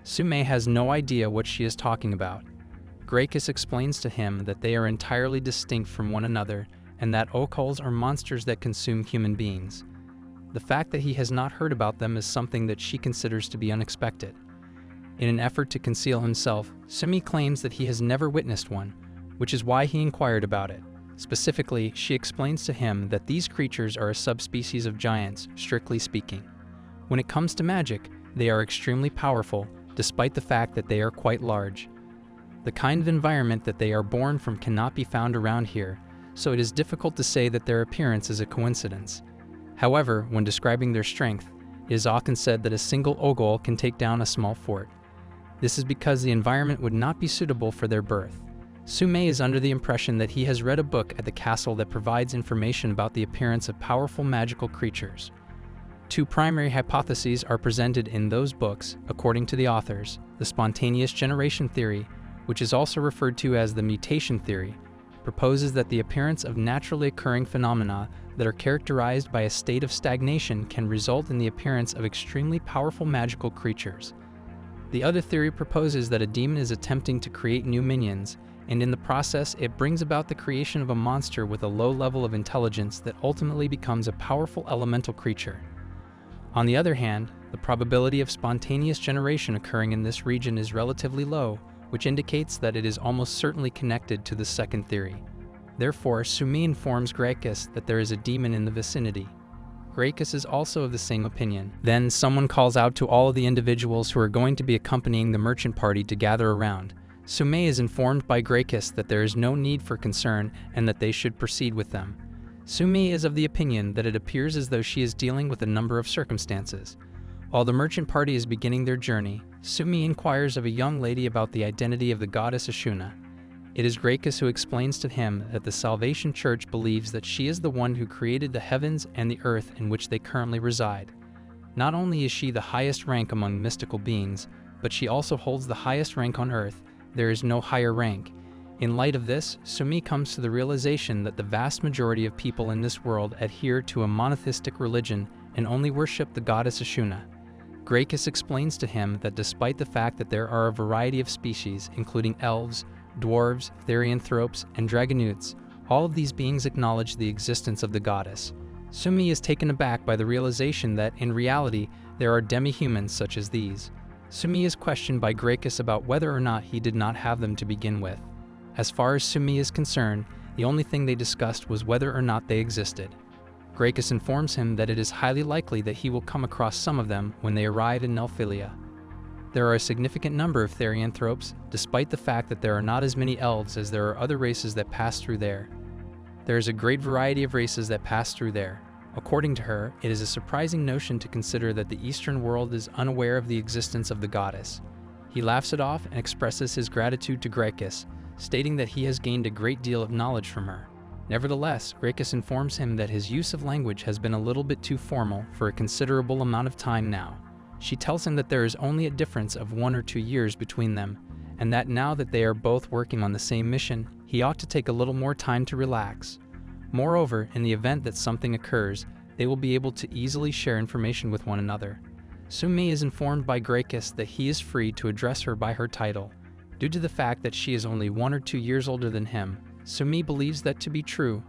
Sumi has no idea what she is talking about. Gracchus explains to him that they are entirely distinct from one another and that Oghals are monsters that consume human beings. The fact that he has not heard about them is something that she considers to be unexpected. In an effort to conceal himself, Sumi claims that he has never witnessed one, which is why he inquired about it. Specifically, she explains to him that these creatures are a subspecies of giants, strictly speaking. When it comes to magic, they are extremely powerful, despite the fact that they are quite large. The kind of environment that they are born from cannot be found around here, so it is difficult to say that their appearance is a coincidence. However, when describing their strength, it is often said that a single Oghal can take down a small fort. This is because the environment would not be suitable for their birth. Sumi is under the impression that he has read a book at the castle that provides information about the appearance of powerful magical creatures. Two primary hypotheses are presented in those books, according to the authors: the spontaneous generation theory, which is also referred to as the mutation theory, proposes that the appearance of naturally occurring phenomena that are characterized by a state of stagnation can result in the appearance of extremely powerful magical creatures. The other theory proposes that a demon is attempting to create new minions, and in the process it brings about the creation of a monster with a low level of intelligence that ultimately becomes a powerful elemental creature. On the other hand, the probability of spontaneous generation occurring in this region is relatively low, which indicates that it is almost certainly connected to the second theory. Therefore, Sumi informs Gracchus that there is a demon in the vicinity. Gracchus is also of the same opinion. Then someone calls out to all of the individuals who are going to be accompanying the merchant party to gather around. Sumi is informed by Gracchus that there is no need for concern and that they should proceed with them. Sumi is of the opinion that it appears as though she is dealing with a number of circumstances. While the merchant party is beginning their journey, Sumi inquires of a young lady about the identity of the goddess Ashuna. It is Gracchus who explains to him that the Salvation Church believes that she is the one who created the heavens and the earth in which they currently reside. Not only is she the highest rank among mystical beings, but she also holds the highest rank on earth. There is no higher rank. In light of this, Sumi comes to the realization that the vast majority of people in this world adhere to a monotheistic religion and only worship the goddess Ashuna. Gracchus explains to him that despite the fact that there are a variety of species, including elves, dwarves, therianthropes, and dragonutes, all of these beings acknowledge the existence of the goddess. Sumi is taken aback by the realization that, in reality, there are demi-humans such as these. Sumi is questioned by Gracchus about whether or not he did not have them to begin with. As far as Sumi is concerned, the only thing they discussed was whether or not they existed. Gracchus informs him that it is highly likely that he will come across some of them when they arrive in Nelphilia. There are a significant number of therianthropes, despite the fact that there are not as many elves as there are other races that pass through there. There is a great variety of races that pass through there. According to her, it is a surprising notion to consider that the Eastern world is unaware of the existence of the goddess. He laughs it off and expresses his gratitude to Gracchus, stating that he has gained a great deal of knowledge from her. Nevertheless, Gracchus informs him that his use of language has been a little bit too formal for a considerable amount of time now. She tells him that there is only a difference of 1 or 2 years between them, and that now that they are both working on the same mission, he ought to take a little more time to relax. Moreover, in the event that something occurs, they will be able to easily share information with one another. Sumi is informed by Gracchus that he is free to address her by her title. Due to the fact that she is only 1 or 2 years older than him, Sumi believes that to be true.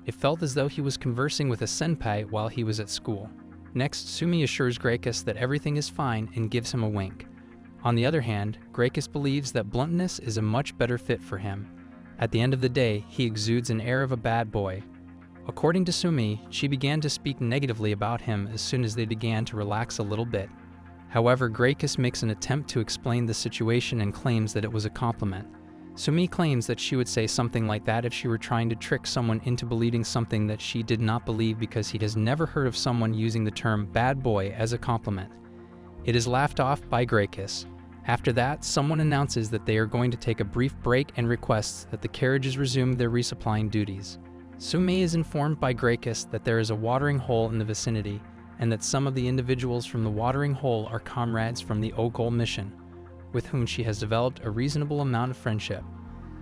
It felt as though he was conversing with a senpai while he was at school. Next, Sumi assures Gracchus that everything is fine and gives him a wink. On the other hand, Gracchus believes that bluntness is a much better fit for him. At the end of the day, he exudes an air of a bad boy. According to Sumi, she began to speak negatively about him as soon as they began to relax a little bit. However, Gracchus makes an attempt to explain the situation and claims that it was a compliment. Sumi claims that she would say something like that if she were trying to trick someone into believing something that she did not believe because he has never heard of someone using the term bad boy as a compliment. It is laughed off by Gracchus. After that, someone announces that they are going to take a brief break and requests that the carriages resume their resupplying duties. Sumi is informed by Gracchus that there is a watering hole in the vicinity, and that some of the individuals from the watering hole are comrades from the Ogol mission, with whom she has developed a reasonable amount of friendship.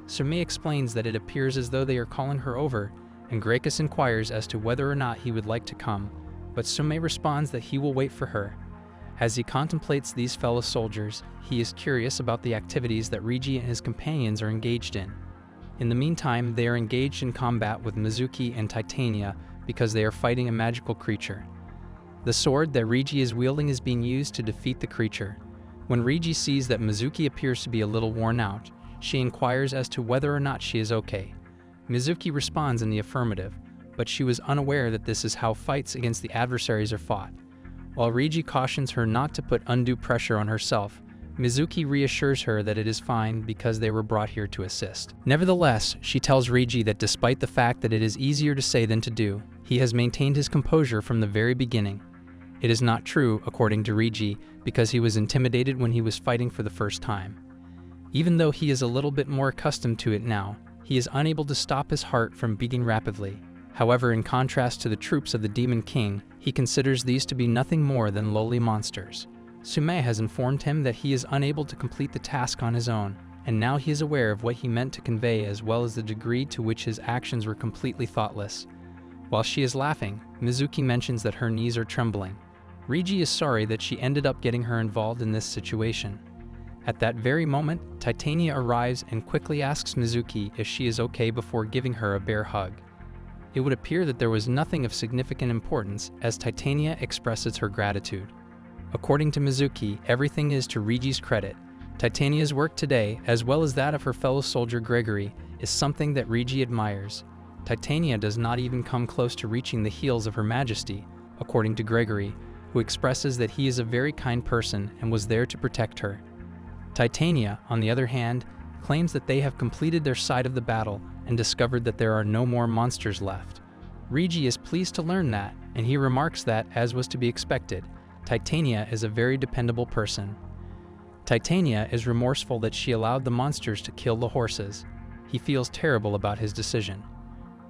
Sumi explains that it appears as though they are calling her over, and Gracchus inquires as to whether or not he would like to come, but Sumi responds that he will wait for her. As he contemplates these fellow soldiers, he is curious about the activities that Rigi and his companions are engaged in. In the meantime, they are engaged in combat with Mizuki and Titania because they are fighting a magical creature. The sword that Rigi is wielding is being used to defeat the creature. When Rigi sees that Mizuki appears to be a little worn out, she inquires as to whether or not she is okay. Mizuki responds in the affirmative, but she was unaware that this is how fights against the adversaries are fought. While Rigi cautions her not to put undue pressure on herself, Mizuki reassures her that it is fine because they were brought here to assist. Nevertheless, she tells Rigi that despite the fact that it is easier to say than to do, he has maintained his composure from the very beginning. It is not true, according to Rigi, because he was intimidated when he was fighting for the first time. Even though he is a little bit more accustomed to it now, he is unable to stop his heart from beating rapidly. However, in contrast to the troops of the Demon King, he considers these to be nothing more than lowly monsters. Sumi has informed him that he is unable to complete the task on his own, and now he is aware of what he meant to convey as well as the degree to which his actions were completely thoughtless. While she is laughing, Mizuki mentions that her knees are trembling. Rigi is sorry that she ended up getting her involved in this situation. At that very moment, Titania arrives and quickly asks Mizuki if she is okay before giving her a bear hug. It would appear that there was nothing of significant importance as Titania expresses her gratitude. According to Mizuki, everything is to Rigi's credit. Titania's work today, as well as that of her fellow soldier Gregory, is something that Rigi admires. Titania does not even come close to reaching the heels of Her Majesty, according to Gregory, who expresses that he is a very kind person and was there to protect her. Titania, on the other hand, claims that they have completed their side of the battle and discovered that there are no more monsters left. Rigi is pleased to learn that, and he remarks that, as was to be expected, Titania is a very dependable person. Titania is remorseful that she allowed the monsters to kill the horses. He feels terrible about his decision.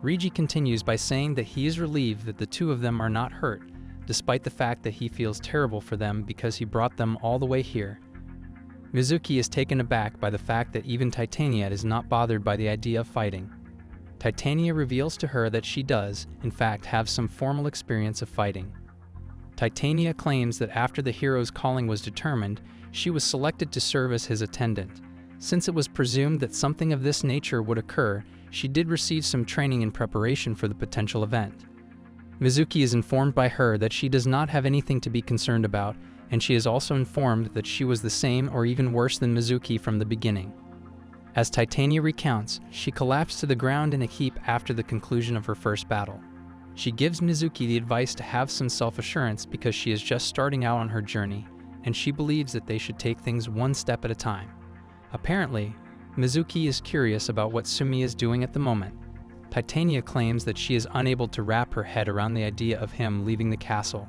Rigi continues by saying that he is relieved that the two of them are not hurt, despite the fact that he feels terrible for them because he brought them all the way here. Mizuki is taken aback by the fact that even Titania is not bothered by the idea of fighting. Titania reveals to her that she does, in fact, have some formal experience of fighting. Titania claims that after the hero's calling was determined, she was selected to serve as his attendant. Since it was presumed that something of this nature would occur, she did receive some training in preparation for the potential event. Mizuki is informed by her that she does not have anything to be concerned about, and she is also informed that she was the same or even worse than Mizuki from the beginning. As Titania recounts, she collapsed to the ground in a heap after the conclusion of her first battle. She gives Mizuki the advice to have some self-assurance because she is just starting out on her journey, and she believes that they should take things one step at a time. Apparently, Mizuki is curious about what Sumi is doing at the moment. Titania claims that she is unable to wrap her head around the idea of him leaving the castle.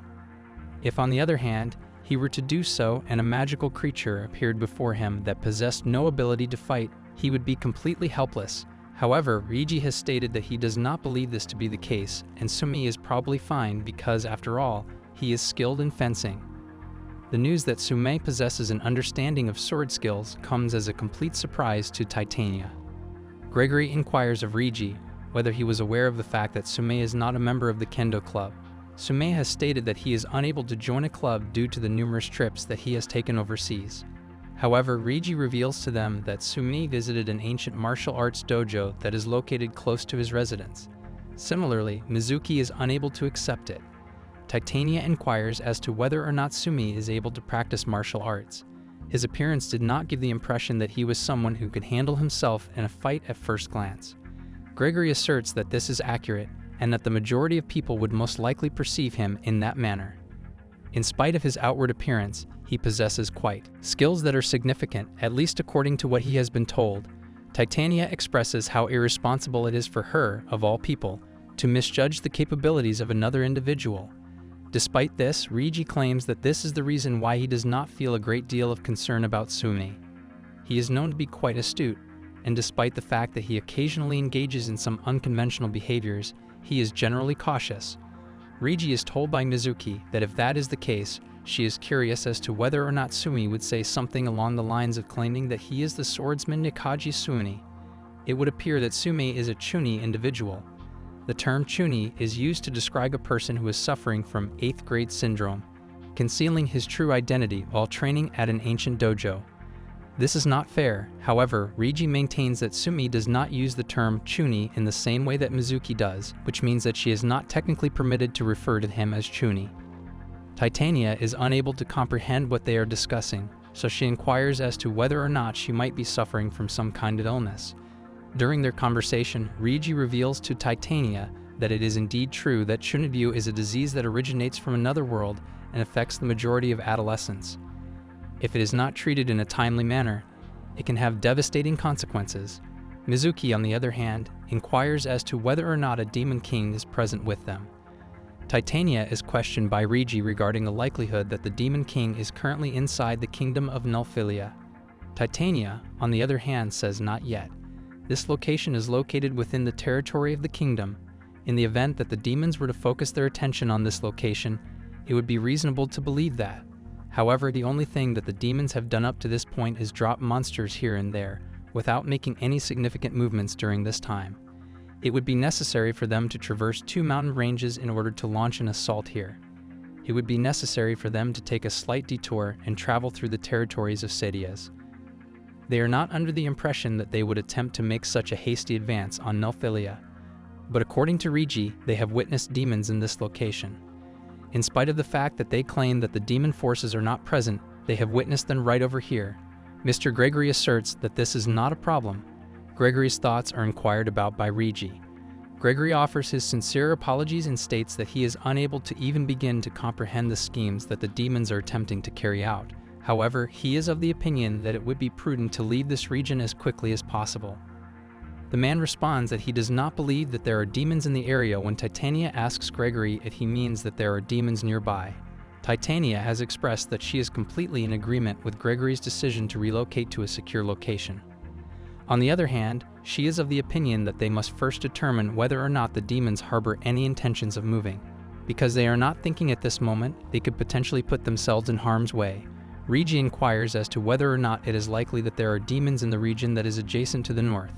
If, on the other hand, he were to do so and a magical creature appeared before him that possessed no ability to fight, he would be completely helpless. However, Reiji has stated that he does not believe this to be the case, and Sumi is probably fine because, after all, he is skilled in fencing. The news that Sumi possesses an understanding of sword skills comes as a complete surprise to Titania. Gregory inquires of Reiji whether he was aware of the fact that Sumi is not a member of the Kendo Club. Sumi has stated that he is unable to join a club due to the numerous trips that he has taken overseas. However, Reiji reveals to them that Sumi visited an ancient martial arts dojo that is located close to his residence. Similarly, Mizuki is unable to accept it. Titania inquires as to whether or not Sumi is able to practice martial arts. His appearance did not give the impression that he was someone who could handle himself in a fight at first glance. Gregory asserts that this is accurate and that the majority of people would most likely perceive him in that manner. In spite of his outward appearance, he possesses quite skills that are significant, at least according to what he has been told. Titania expresses how irresponsible it is for her, of all people, to misjudge the capabilities of another individual. Despite this, Reiji claims that this is the reason why he does not feel a great deal of concern about Sumi. He is known to be quite astute, and despite the fact that he occasionally engages in some unconventional behaviors, he is generally cautious. Reiji is told by Mizuki that if that is the case, she is curious as to whether or not Sumi would say something along the lines of claiming that he is the swordsman Nikaji Sumi. It would appear that Sumi is a Chunin individual. The term Chunin is used to describe a person who is suffering from 8th grade syndrome, concealing his true identity while training at an ancient dojo. This is not fair. However, Reiji maintains that Sumi does not use the term Chunin in the same way that Mizuki does, which means that she is not technically permitted to refer to him as Chunin. Titania is unable to comprehend what they are discussing, so she inquires as to whether or not she might be suffering from some kind of illness. During their conversation, Reiji reveals to Titania that it is indeed true that Chuninbu is a disease that originates from another world and affects the majority of adolescents. If it is not treated in a timely manner, it can have devastating consequences. Mizuki, on the other hand, inquires as to whether or not a demon king is present with them. Titania is questioned by Reiji regarding the likelihood that the demon king is currently inside the kingdom of Nulfilia. Titania, on the other hand, says not yet. This location is located within the territory of the kingdom. In the event that the demons were to focus their attention on this location, it would be reasonable to believe that. However, the only thing that the demons have done up to this point is drop monsters here and there, without making any significant movements during this time. It would be necessary for them to traverse 2 mountain ranges in order to launch an assault here. It would be necessary for them to take a slight detour and travel through the territories of Sedias. They are not under the impression that they would attempt to make such a hasty advance on Nulfilia, but according to Reiji, they have witnessed demons in this location. In spite of the fact that they claim that the demon forces are not present, they have witnessed them right over here. Mr. Gregory asserts that this is not a problem. Gregory's thoughts are inquired about by Reiji. Gregory offers his sincere apologies and states that he is unable to even begin to comprehend the schemes that the demons are attempting to carry out. However, he is of the opinion that it would be prudent to leave this region as quickly as possible. The man responds that he does not believe that there are demons in the area when Titania asks Gregory if he means that there are demons nearby. Titania has expressed that she is completely in agreement with Gregory's decision to relocate to a secure location. On the other hand, she is of the opinion that they must first determine whether or not the demons harbor any intentions of moving. Because they are not thinking at this moment, they could potentially put themselves in harm's way. Reiji inquires as to whether or not it is likely that there are demons in the region that is adjacent to the north.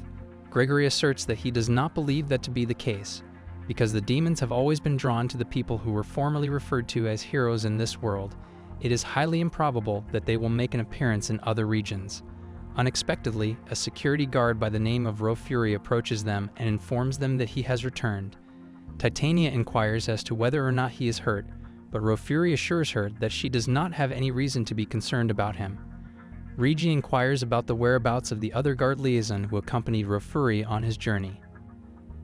Gregory asserts that he does not believe that to be the case. Because the demons have always been drawn to the people who were formerly referred to as heroes in this world, it is highly improbable that they will make an appearance in other regions. Unexpectedly, a security guard by the name of Fury approaches them and informs them that he has returned. Titania inquires as to whether or not he is hurt, but Fury assures her that she does not have any reason to be concerned about him. Reiji inquires about the whereabouts of the other guard liaison who accompanied Fury on his journey.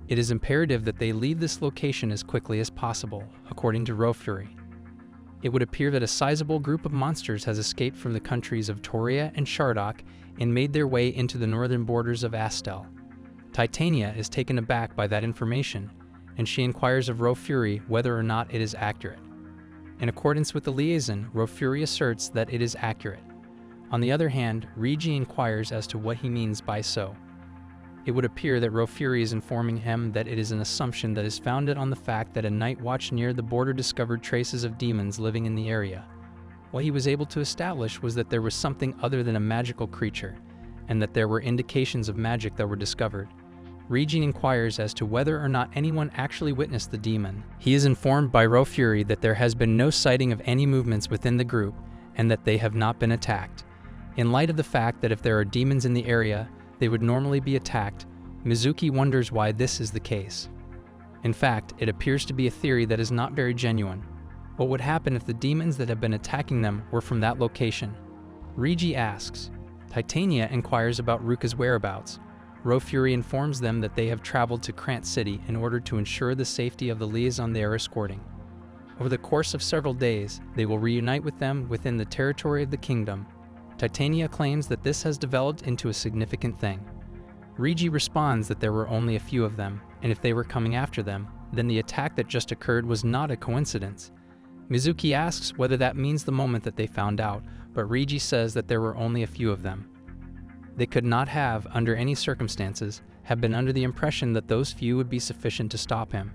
It is imperative that they leave this location as quickly as possible, according to Fury. It would appear that a sizable group of monsters has escaped from the countries of Toria and Shardok and made their way into the northern borders of Astel. Titania is taken aback by that information, and she inquires of Fury whether or not it is accurate. In accordance with the liaison, Fury asserts that it is accurate. On the other hand, Reiji inquires as to what he means by so. It would appear that Fury is informing him that it is an assumption that is founded on the fact that a night watch near the border discovered traces of demons living in the area. What he was able to establish was that there was something other than a magical creature, and that there were indications of magic that were discovered. Reiji inquires as to whether or not anyone actually witnessed the demon. He is informed by Fury that there has been no sighting of any movements within the group, and that they have not been attacked. In light of the fact that if there are demons in the area, they would normally be attacked, Mizuki wonders why this is the case. In fact, it appears to be a theory that is not very genuine. What would happen if the demons that have been attacking them were from that location? Reiji asks. Titania inquires about Ruka's whereabouts. Fury informs them that they have traveled to Krant City in order to ensure the safety of the liaison they are escorting. Over the course of several days, they will reunite with them within the territory of the kingdom. Titania claims that this has developed into a significant thing. Reiji responds that there were only a few of them, and if they were coming after them, then the attack that just occurred was not a coincidence. Mizuki asks whether that means the moment that they found out, but Reiji says that there were only a few of them. They could not have, under any circumstances, have been under the impression that those few would be sufficient to stop him.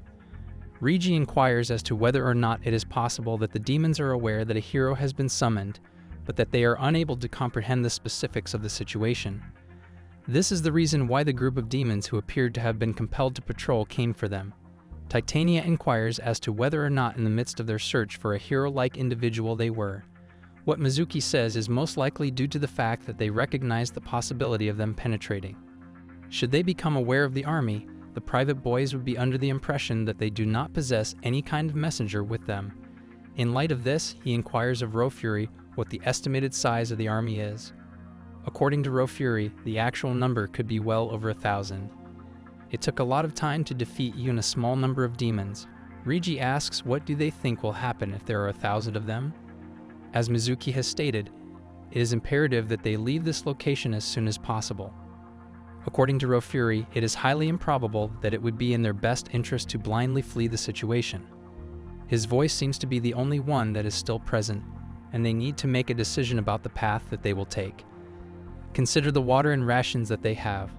Reiji inquires as to whether or not it is possible that the demons are aware that a hero has been summoned, but that they are unable to comprehend the specifics of the situation. This is the reason why the group of demons who appeared to have been compelled to patrol came for them. Titania inquires as to whether or not in the midst of their search for a hero-like individual they were. What Mizuki says is most likely due to the fact that they recognize the possibility of them penetrating. Should they become aware of the army, the private boys would be under the impression that they do not possess any kind of messenger with them. In light of this, he inquires of Fury what the estimated size of the army is. According to Fury, the actual number could be well over 1,000. It took a lot of time to defeat even a small number of demons. Reiji asks what do they think will happen if there are 1,000 of them? As Mizuki has stated, it is imperative that they leave this location as soon as possible. According to Fury, it is highly improbable that it would be in their best interest to blindly flee the situation. His voice seems to be the only one that is still present, and they need to make a decision about the path that they will take. Consider the water and rations that they have.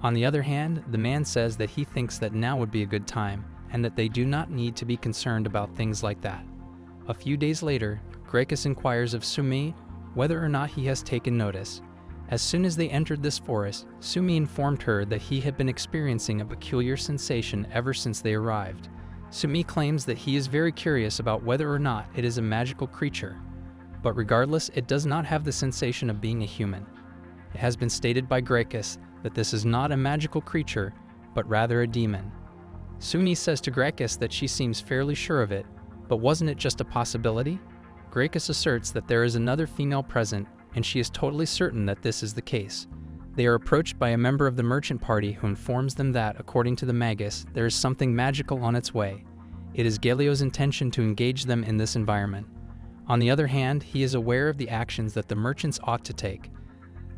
On the other hand, the man says that he thinks that now would be a good time, and that they do not need to be concerned about things like that. A few days later, Gracchus inquires of Sumi whether or not he has taken notice. As soon as they entered this forest, Sumi informed her that he had been experiencing a peculiar sensation ever since they arrived. Sumi claims that he is very curious about whether or not it is a magical creature, but regardless, it does not have the sensation of being a human. It has been stated by Gracchus that this is not a magical creature, but rather a demon. Sumi says to Gracchus that she seems fairly sure of it, but wasn't it just a possibility? Gracchus asserts that there is another female present, and she is totally certain that this is the case. They are approached by a member of the merchant party who informs them that, according to the Magus, there is something magical on its way. It is Galio's intention to engage them in this environment. On the other hand, he is aware of the actions that the merchants ought to take.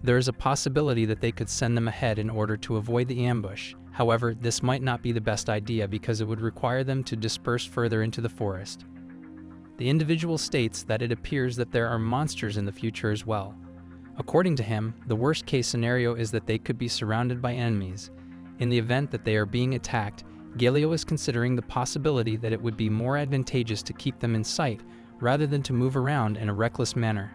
There is a possibility that they could send them ahead in order to avoid the ambush. However, this might not be the best idea because it would require them to disperse further into the forest. The individual states that it appears that there are monsters in the future as well. According to him, the worst-case scenario is that they could be surrounded by enemies. In the event that they are being attacked, Galio is considering the possibility that it would be more advantageous to keep them in sight rather than to move around in a reckless manner.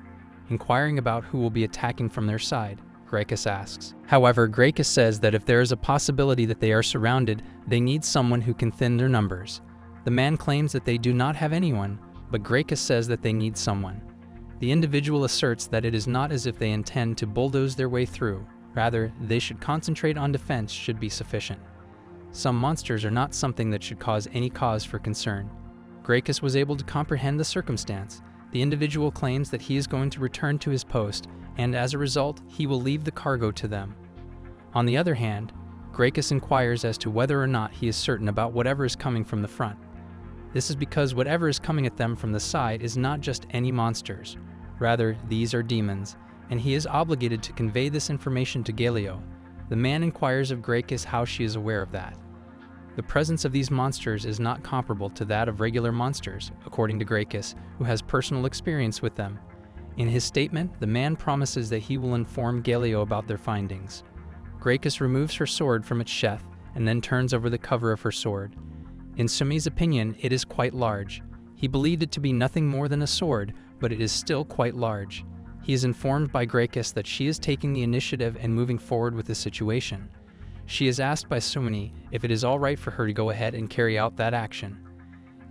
Inquiring about who will be attacking from their side, Graecus asks. However, Graecus says that if there is a possibility that they are surrounded, they need someone who can thin their numbers. The man claims that they do not have anyone, but Graecus says that they need someone. The individual asserts that it is not as if they intend to bulldoze their way through. Rather, they should concentrate on defense should be sufficient. Some monsters are not something that should cause any cause for concern. Graecus was able to comprehend the circumstance. The individual claims that he is going to return to his post, and as a result, he will leave the cargo to them. On the other hand, Graecus inquires as to whether or not he is certain about whatever is coming from the front. This is because whatever is coming at them from the side is not just any monsters. Rather, these are demons, and he is obligated to convey this information to Galio. The man inquires of Graecus how she is aware of that. The presence of these monsters is not comparable to that of regular monsters, according to Graecus, who has personal experience with them. In his statement, the man promises that he will inform Galio about their findings. Graecus removes her sword from its sheath and then turns over the cover of her sword. In Sumi's opinion, it is quite large. He believed it to be nothing more than a sword, but it is still quite large. He is informed by Graecus that she is taking the initiative and moving forward with the situation. She is asked by Sumi if it is all right for her to go ahead and carry out that action.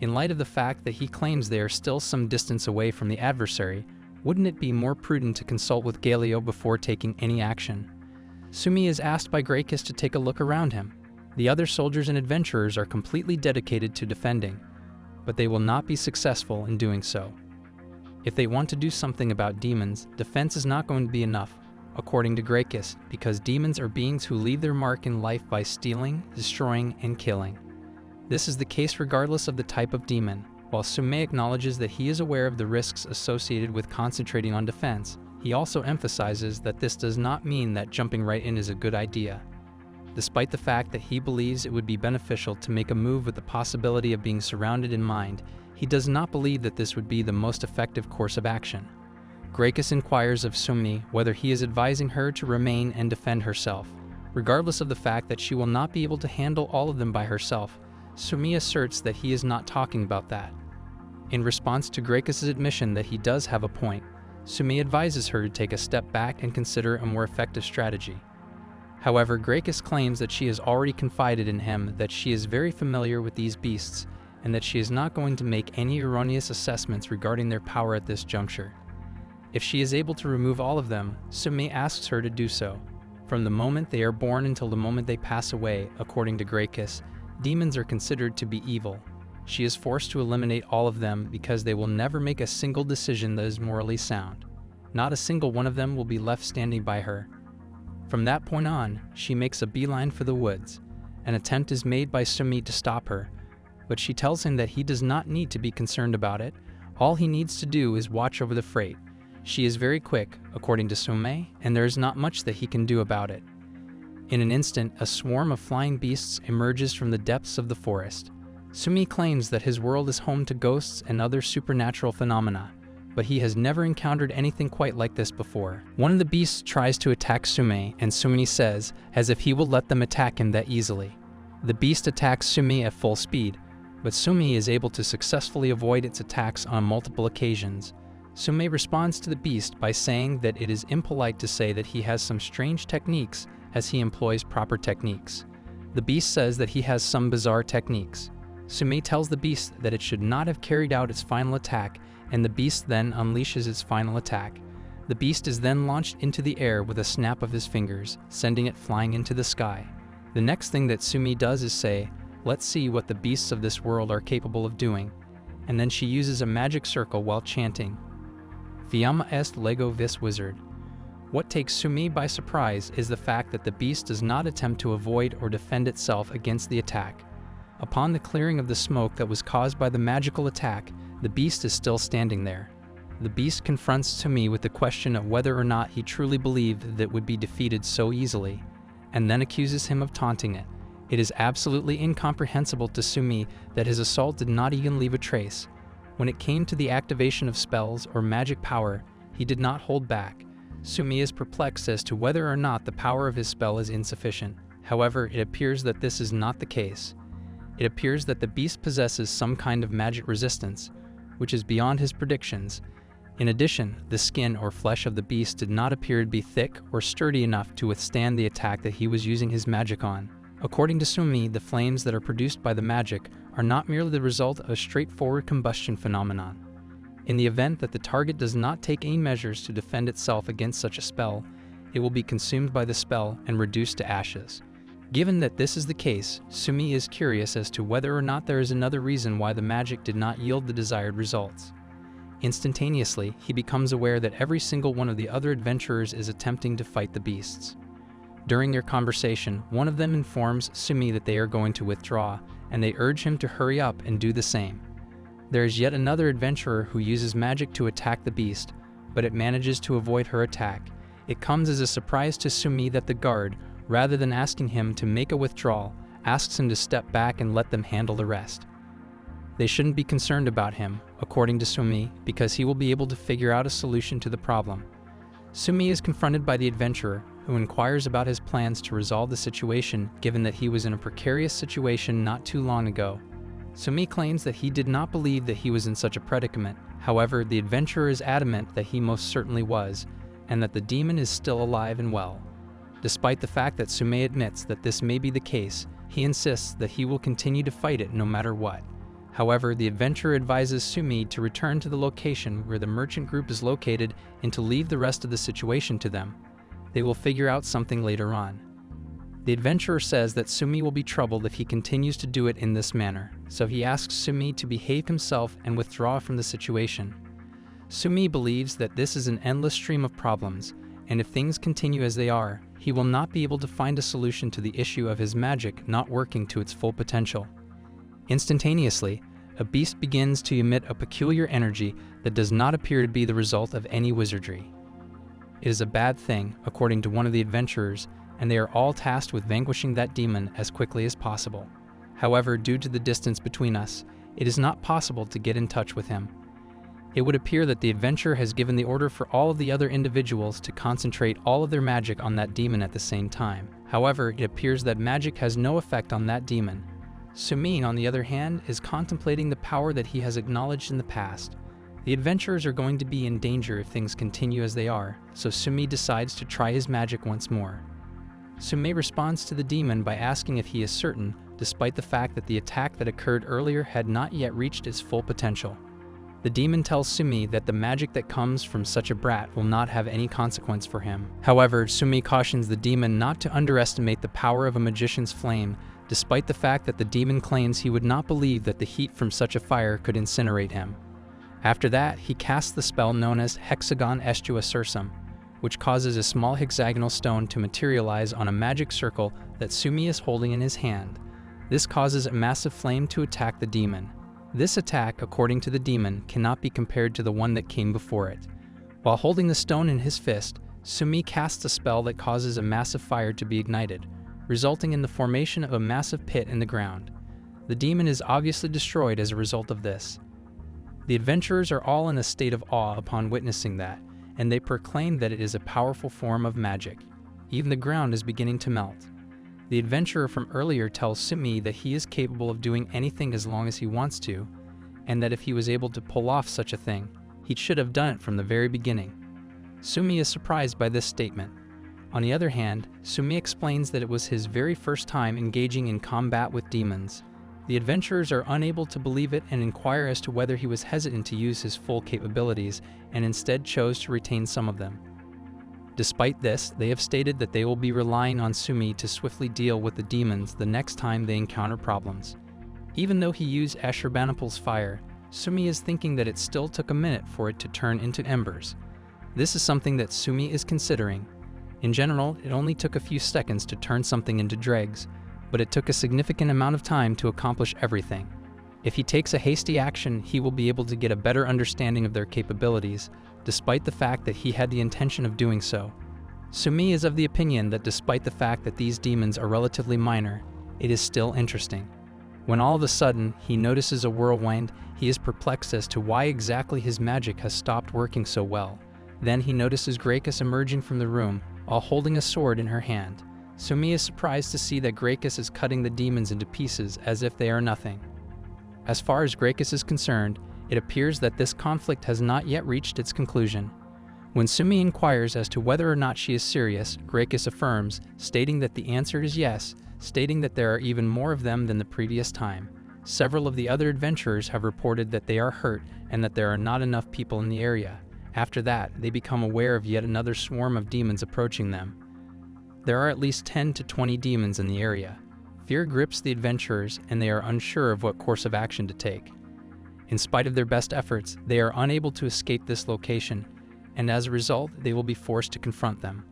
In light of the fact that he claims they are still some distance away from the adversary, wouldn't it be more prudent to consult with Galio before taking any action? Sumi is asked by Graecus to take a look around him. The other soldiers and adventurers are completely dedicated to defending, but they will not be successful in doing so. If they want to do something about demons, defense is not going to be enough, according to Graecus, because demons are beings who leave their mark in life by stealing, destroying, and killing. This is the case regardless of the type of demon. While Sume acknowledges that he is aware of the risks associated with concentrating on defense, he also emphasizes that this does not mean that jumping right in is a good idea. Despite the fact that he believes it would be beneficial to make a move with the possibility of being surrounded in mind, he does not believe that this would be the most effective course of action. Graecus inquires of Sumi whether he is advising her to remain and defend herself. Regardless of the fact that she will not be able to handle all of them by herself, Sumi asserts that he is not talking about that. In response to Graecus' admission that he does have a point, Sumi advises her to take a step back and consider a more effective strategy. However, Graecus claims that she has already confided in him that she is very familiar with these beasts and that she is not going to make any erroneous assessments regarding their power at this juncture. If she is able to remove all of them, Sumi asks her to do so. From the moment they are born until the moment they pass away, according to Graecus, demons are considered to be evil. She is forced to eliminate all of them because they will never make a single decision that is morally sound. Not a single one of them will be left standing by her. From that point on, she makes a beeline for the woods. An attempt is made by Sumi to stop her, but she tells him that he does not need to be concerned about it. All he needs to do is watch over the freight. She is very quick, according to Sumi, and there is not much that he can do about it. In an instant, a swarm of flying beasts emerges from the depths of the forest. Sumi claims that his world is home to ghosts and other supernatural phenomena, but he has never encountered anything quite like this before. One of the beasts tries to attack Sumi, and Sumi says, as if he will let them attack him that easily. The beast attacks Sumi at full speed, but Sumi is able to successfully avoid its attacks on multiple occasions. Sumi responds to the beast by saying that it is impolite to say that he has some strange techniques as he employs proper techniques. The beast says that he has some bizarre techniques. Sumi tells the beast that it should not have carried out its final attack, and the beast then unleashes its final attack. The beast is then launched into the air with a snap of his fingers, sending it flying into the sky. The next thing that Sumi does is say, "Let's see what the beasts of this world are capable of doing," and then she uses a magic circle while chanting, "Fiamma est lego vis wizard." What takes Sumi by surprise is the fact that the beast does not attempt to avoid or defend itself against the attack. Upon the clearing of the smoke that was caused by the magical attack, the beast is still standing there. The beast confronts Sumi with the question of whether or not he truly believed that it would be defeated so easily, and then accuses him of taunting it. It is absolutely incomprehensible to Sumi that his assault did not even leave a trace. When it came to the activation of spells or magic power, he did not hold back. Sumi is perplexed as to whether or not the power of his spell is insufficient. However, it appears that this is not the case. It appears that the beast possesses some kind of magic resistance, which is beyond his predictions, In addition, the skin or flesh of the beast did not appear to be thick or sturdy enough to withstand the attack that he was using his magic on. According to Sumi, the flames that are produced by the magic are not merely the result of a straightforward combustion phenomenon. In the event that the target does not take any measures to defend itself against such a spell, it will be consumed by the spell and reduced to ashes. Given that this is the case, Sumi is curious as to whether or not there is another reason why the magic did not yield the desired results. Instantaneously, he becomes aware that every single one of the other adventurers is attempting to fight the beasts. During their conversation, one of them informs Sumi that they are going to withdraw, and they urge him to hurry up and do the same. There is yet another adventurer who uses magic to attack the beast, but it manages to avoid her attack. It comes as a surprise to Sumi that the guard, rather than asking him to make a withdrawal, asks him to step back and let them handle the rest. They shouldn't be concerned about him, according to Sumi, because he will be able to figure out a solution to the problem. Sumi is confronted by the adventurer, who inquires about his plans to resolve the situation given that he was in a precarious situation not too long ago. Sumi claims that he did not believe that he was in such a predicament. However, the adventurer is adamant that he most certainly was, and that the demon is still alive and well. Despite the fact that Sumi admits that this may be the case, he insists that he will continue to fight it no matter what. However, the adventurer advises Sumi to return to the location where the merchant group is located and to leave the rest of the situation to them. They will figure out something later on. The adventurer says that Sumi will be troubled if he continues to do it in this manner, so he asks Sumi to behave himself and withdraw from the situation. Sumi believes that this is an endless stream of problems, and if things continue as they are, he will not be able to find a solution to the issue of his magic not working to its full potential. Instantaneously, a beast begins to emit a peculiar energy that does not appear to be the result of any wizardry. It is a bad thing, according to one of the adventurers, and they are all tasked with vanquishing that demon as quickly as possible. However, due to the distance between us, it is not possible to get in touch with him. It would appear that the adventurer has given the order for all of the other individuals to concentrate all of their magic on that demon at the same time. However, it appears that magic has no effect on that demon. Sumi, on the other hand, is contemplating the power that he has acknowledged in the past. The adventurers are going to be in danger if things continue as they are, so Sumi decides to try his magic once more. Sumi responds to the demon by asking if he is certain, despite the fact that the attack that occurred earlier had not yet reached its full potential. The demon tells Sumi that the magic that comes from such a brat will not have any consequence for him. However, Sumi cautions the demon not to underestimate the power of a magician's flame, despite the fact that the demon claims he would not believe that the heat from such a fire could incinerate him. After that, he casts the spell known as Hexagon Estua Sursum, which causes a small hexagonal stone to materialize on a magic circle that Sumi is holding in his hand. This causes a massive flame to attack the demon. This attack, according to the demon, cannot be compared to the one that came before it. While holding the stone in his fist, Sumi casts a spell that causes a massive fire to be ignited, resulting in the formation of a massive pit in the ground. The demon is obviously destroyed as a result of this. The adventurers are all in a state of awe upon witnessing that, and they proclaim that it is a powerful form of magic. Even the ground is beginning to melt. The adventurer from earlier tells Sumi that he is capable of doing anything as long as he wants to, and that if he was able to pull off such a thing, he should have done it from the very beginning. Sumi is surprised by this statement. On the other hand, Sumi explains that it was his very first time engaging in combat with demons. The adventurers are unable to believe it and inquire as to whether he was hesitant to use his full capabilities and instead chose to retain some of them. Despite this, they have stated that they will be relying on Sumi to swiftly deal with the demons the next time they encounter problems. Even though he used Ashurbanipal's fire, Sumi is thinking that it still took a minute for it to turn into embers. This is something that Sumi is considering. In general, it only took a few seconds to turn something into dregs, but it took a significant amount of time to accomplish everything. If he takes a hasty action, he will be able to get a better understanding of their capabilities, despite the fact that he had the intention of doing so. Sumi is of the opinion that despite the fact that these demons are relatively minor, it is still interesting. When all of a sudden he notices a whirlwind, he is perplexed as to why exactly his magic has stopped working so well. Then he notices Graecus emerging from the room, while holding a sword in her hand. Sumi is surprised to see that Graecus is cutting the demons into pieces as if they are nothing. As far as Graecus is concerned, It appears that this conflict has not yet reached its conclusion. When Sumi inquires as to whether or not she is serious, Gracchus affirms, stating that the answer is yes, stating that there are even more of them than the previous time. Several of the other adventurers have reported that they are hurt and that there are not enough people in the area. After that, they become aware of yet another swarm of demons approaching them. There are at least 10 to 20 demons in the area. Fear grips the adventurers and they are unsure of what course of action to take. In spite of their best efforts, they are unable to escape this location, and as a result, they will be forced to confront them.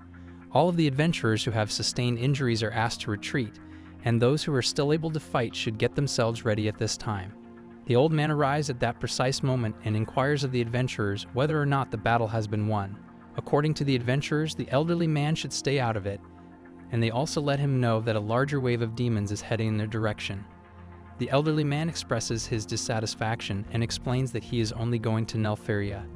All of the adventurers who have sustained injuries are asked to retreat, and those who are still able to fight should get themselves ready at this time. The old man arrives at that precise moment and inquires of the adventurers whether or not the battle has been won. According to the adventurers, the elderly man should stay out of it, and they also let him know that a larger wave of demons is heading in their direction. The elderly man expresses his dissatisfaction and explains that he is only going to Nelferia.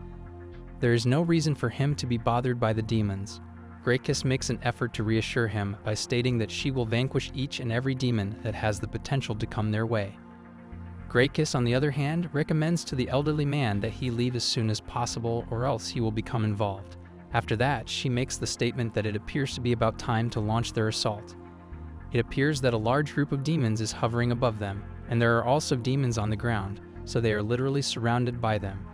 There is no reason for him to be bothered by the demons. Gracchus makes an effort to reassure him by stating that she will vanquish each and every demon that has the potential to come their way. Gracchus, on the other hand, recommends to the elderly man that he leave as soon as possible or else he will become involved. After that, she makes the statement that it appears to be about time to launch their assault. It appears that a large group of demons is hovering above them, and there are also demons on the ground, so they are literally surrounded by them.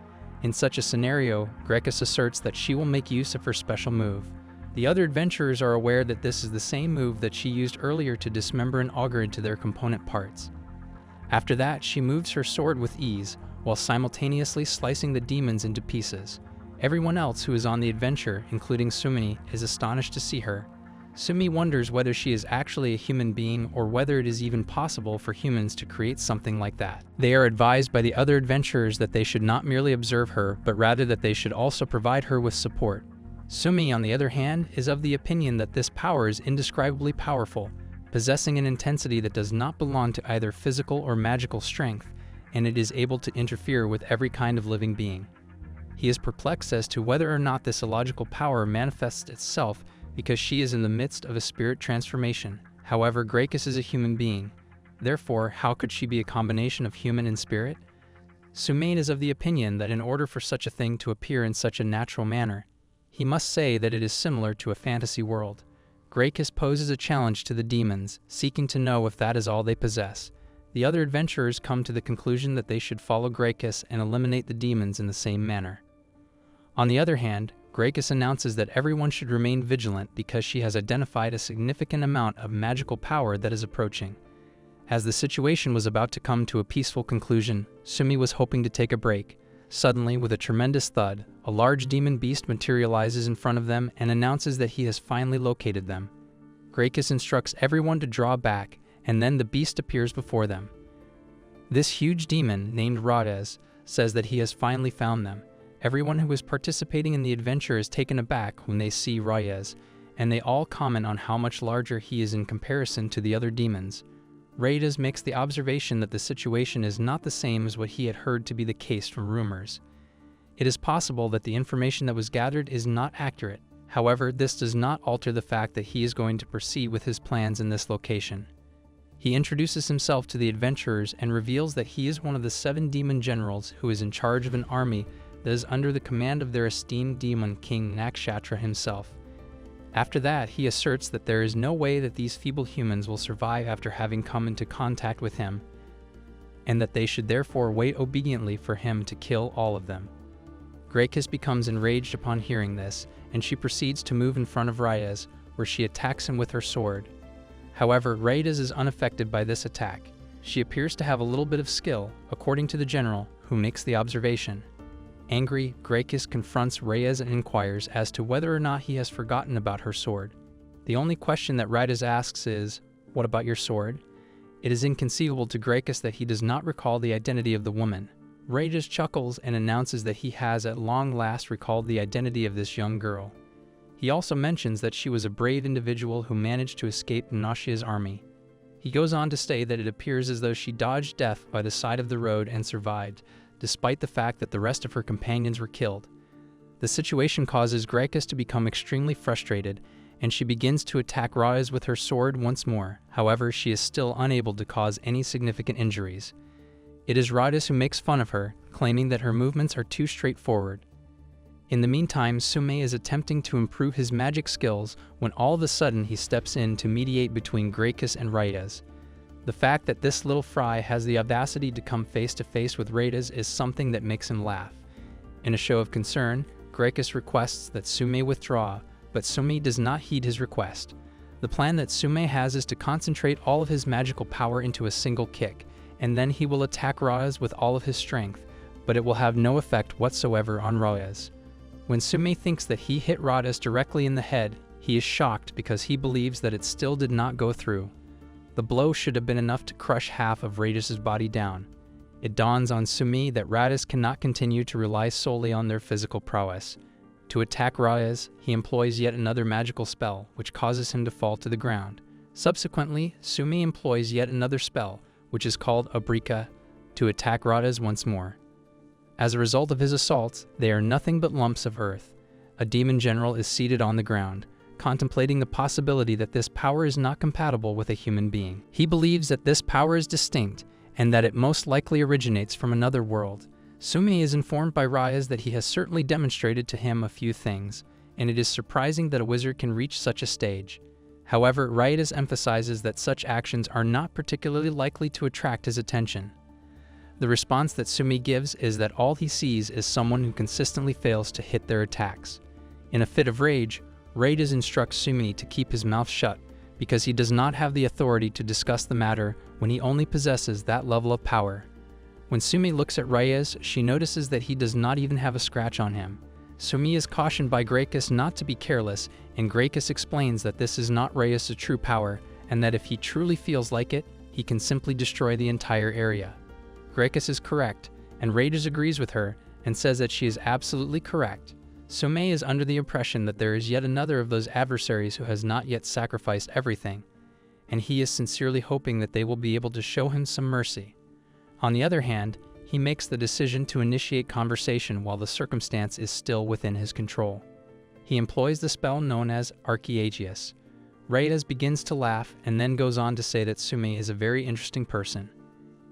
In such a scenario, Gracchus asserts that she will make use of her special move. The other adventurers are aware that this is the same move that she used earlier to dismember an augur into their component parts. After that, she moves her sword with ease, while simultaneously slicing the demons into pieces. Everyone else who is on the adventure, including Sumi, is astonished to see her. Sumi wonders whether she is actually a human being or whether it is even possible for humans to create something like that. They are advised by the other adventurers that they should not merely observe her, but rather that they should also provide her with support. Sumi, on the other hand, is of the opinion that this power is indescribably powerful, possessing an intensity that does not belong to either physical or magical strength, and it is able to interfere with every kind of living being. He is perplexed as to whether or not this illogical power manifests itself because she is in the midst of a spirit transformation. However, Gracchus is a human being. Therefore, how could she be a combination of human and spirit? Sumain is of the opinion that in order for such a thing to appear in such a natural manner, he must say that it is similar to a fantasy world. Gracchus poses a challenge to the demons, seeking to know if that is all they possess. The other adventurers come to the conclusion that they should follow Gracchus and eliminate the demons in the same manner. On the other hand, Gracchus announces that everyone should remain vigilant because she has identified a significant amount of magical power that is approaching. As the situation was about to come to a peaceful conclusion, Sumi was hoping to take a break. Suddenly, with a tremendous thud, a large demon beast materializes in front of them and announces that he has finally located them. Gracchus instructs everyone to draw back, and then the beast appears before them. This huge demon, named Rades, says that he has finally found them. Everyone who is participating in the adventure is taken aback when they see Rades, and they all comment on how much larger he is in comparison to the other demons. Rades makes the observation that the situation is not the same as what he had heard to be the case from rumors. It is possible that the information that was gathered is not accurate. However, this does not alter the fact that he is going to proceed with his plans in this location. He introduces himself to the adventurers and reveals that he is one of the 7 demon generals who is in charge of an army that is under the command of their esteemed demon king Nakshatra himself. After that, he asserts that there is no way that these feeble humans will survive after having come into contact with him, and that they should therefore wait obediently for him to kill all of them. Gracchus becomes enraged upon hearing this, and she proceeds to move in front of Rades, where she attacks him with her sword. However, Rades is unaffected by this attack. She appears to have a little bit of skill, according to the general, who makes the observation. Angry, Gracchus confronts Rades and inquires as to whether or not he has forgotten about her sword. The only question that Rades asks is, "What about your sword?" It is inconceivable to Gracchus that he does not recall the identity of the woman. Rades chuckles and announces that he has at long last recalled the identity of this young girl. He also mentions that she was a brave individual who managed to escape Nashia's army. He goes on to say that it appears as though she dodged death by the side of the road and survived, despite the fact that the rest of her companions were killed. The situation causes Gracchus to become extremely frustrated, and she begins to attack Rades with her sword once more. However, she is still unable to cause any significant injuries. It is Rades who makes fun of her, claiming that her movements are too straightforward. In the meantime, Sume is attempting to improve his magic skills when all of a sudden he steps in to mediate between Gracchus and Reyes. The fact that this little fry has the audacity to come face to face with Reyes is something that makes him laugh. In a show of concern, Gracchus requests that Sume withdraw, but Sume does not heed his request. The plan that Sume has is to concentrate all of his magical power into a single kick, and then he will attack Reyes with all of his strength, but it will have no effect whatsoever on Reyes. When Sume thinks that he hit Reyes directly in the head, he is shocked because he believes that it still did not go through. The blow should have been enough to crush half of Reyes' body down. It dawns on Sume that Reyes cannot continue to rely solely on their physical prowess. To attack Reyes, he employs yet another magical spell, which causes him to fall to the ground. Subsequently, Sume employs yet another spell, which is called Abrika, to attack Reyes once more. As a result of his assaults, they are nothing but lumps of earth. A demon general is seated on the ground, contemplating the possibility that this power is not compatible with a human being. He believes that this power is distinct, and that it most likely originates from another world. Sume is informed by Reyes that he has certainly demonstrated to him a few things, and it is surprising that a wizard can reach such a stage. However, Reyes emphasizes that such actions are not particularly likely to attract his attention. The response that Sume gives is that all he sees is someone who consistently fails to hit their attacks. In a fit of rage, Reyes instructs Sume to keep his mouth shut because he does not have the authority to discuss the matter when he only possesses that level of power. When Sume looks at Reyes, she notices that he does not even have a scratch on him. Sume is cautioned by Gracchus not to be careless, and Gracchus explains that this is not Reyes' true power, and that if he truly feels like it, he can simply destroy the entire area. Gracchus is correct, and Reyes agrees with her and says that she is absolutely correct. Sume is under the impression that there is yet another of those adversaries who has not yet sacrificed everything, and he is sincerely hoping that they will be able to show him some mercy. On the other hand, he makes the decision to initiate conversation while the circumstance is still within his control. He employs the spell known as Archeagius. Reyes begins to laugh and then goes on to say that Sume is a very interesting person.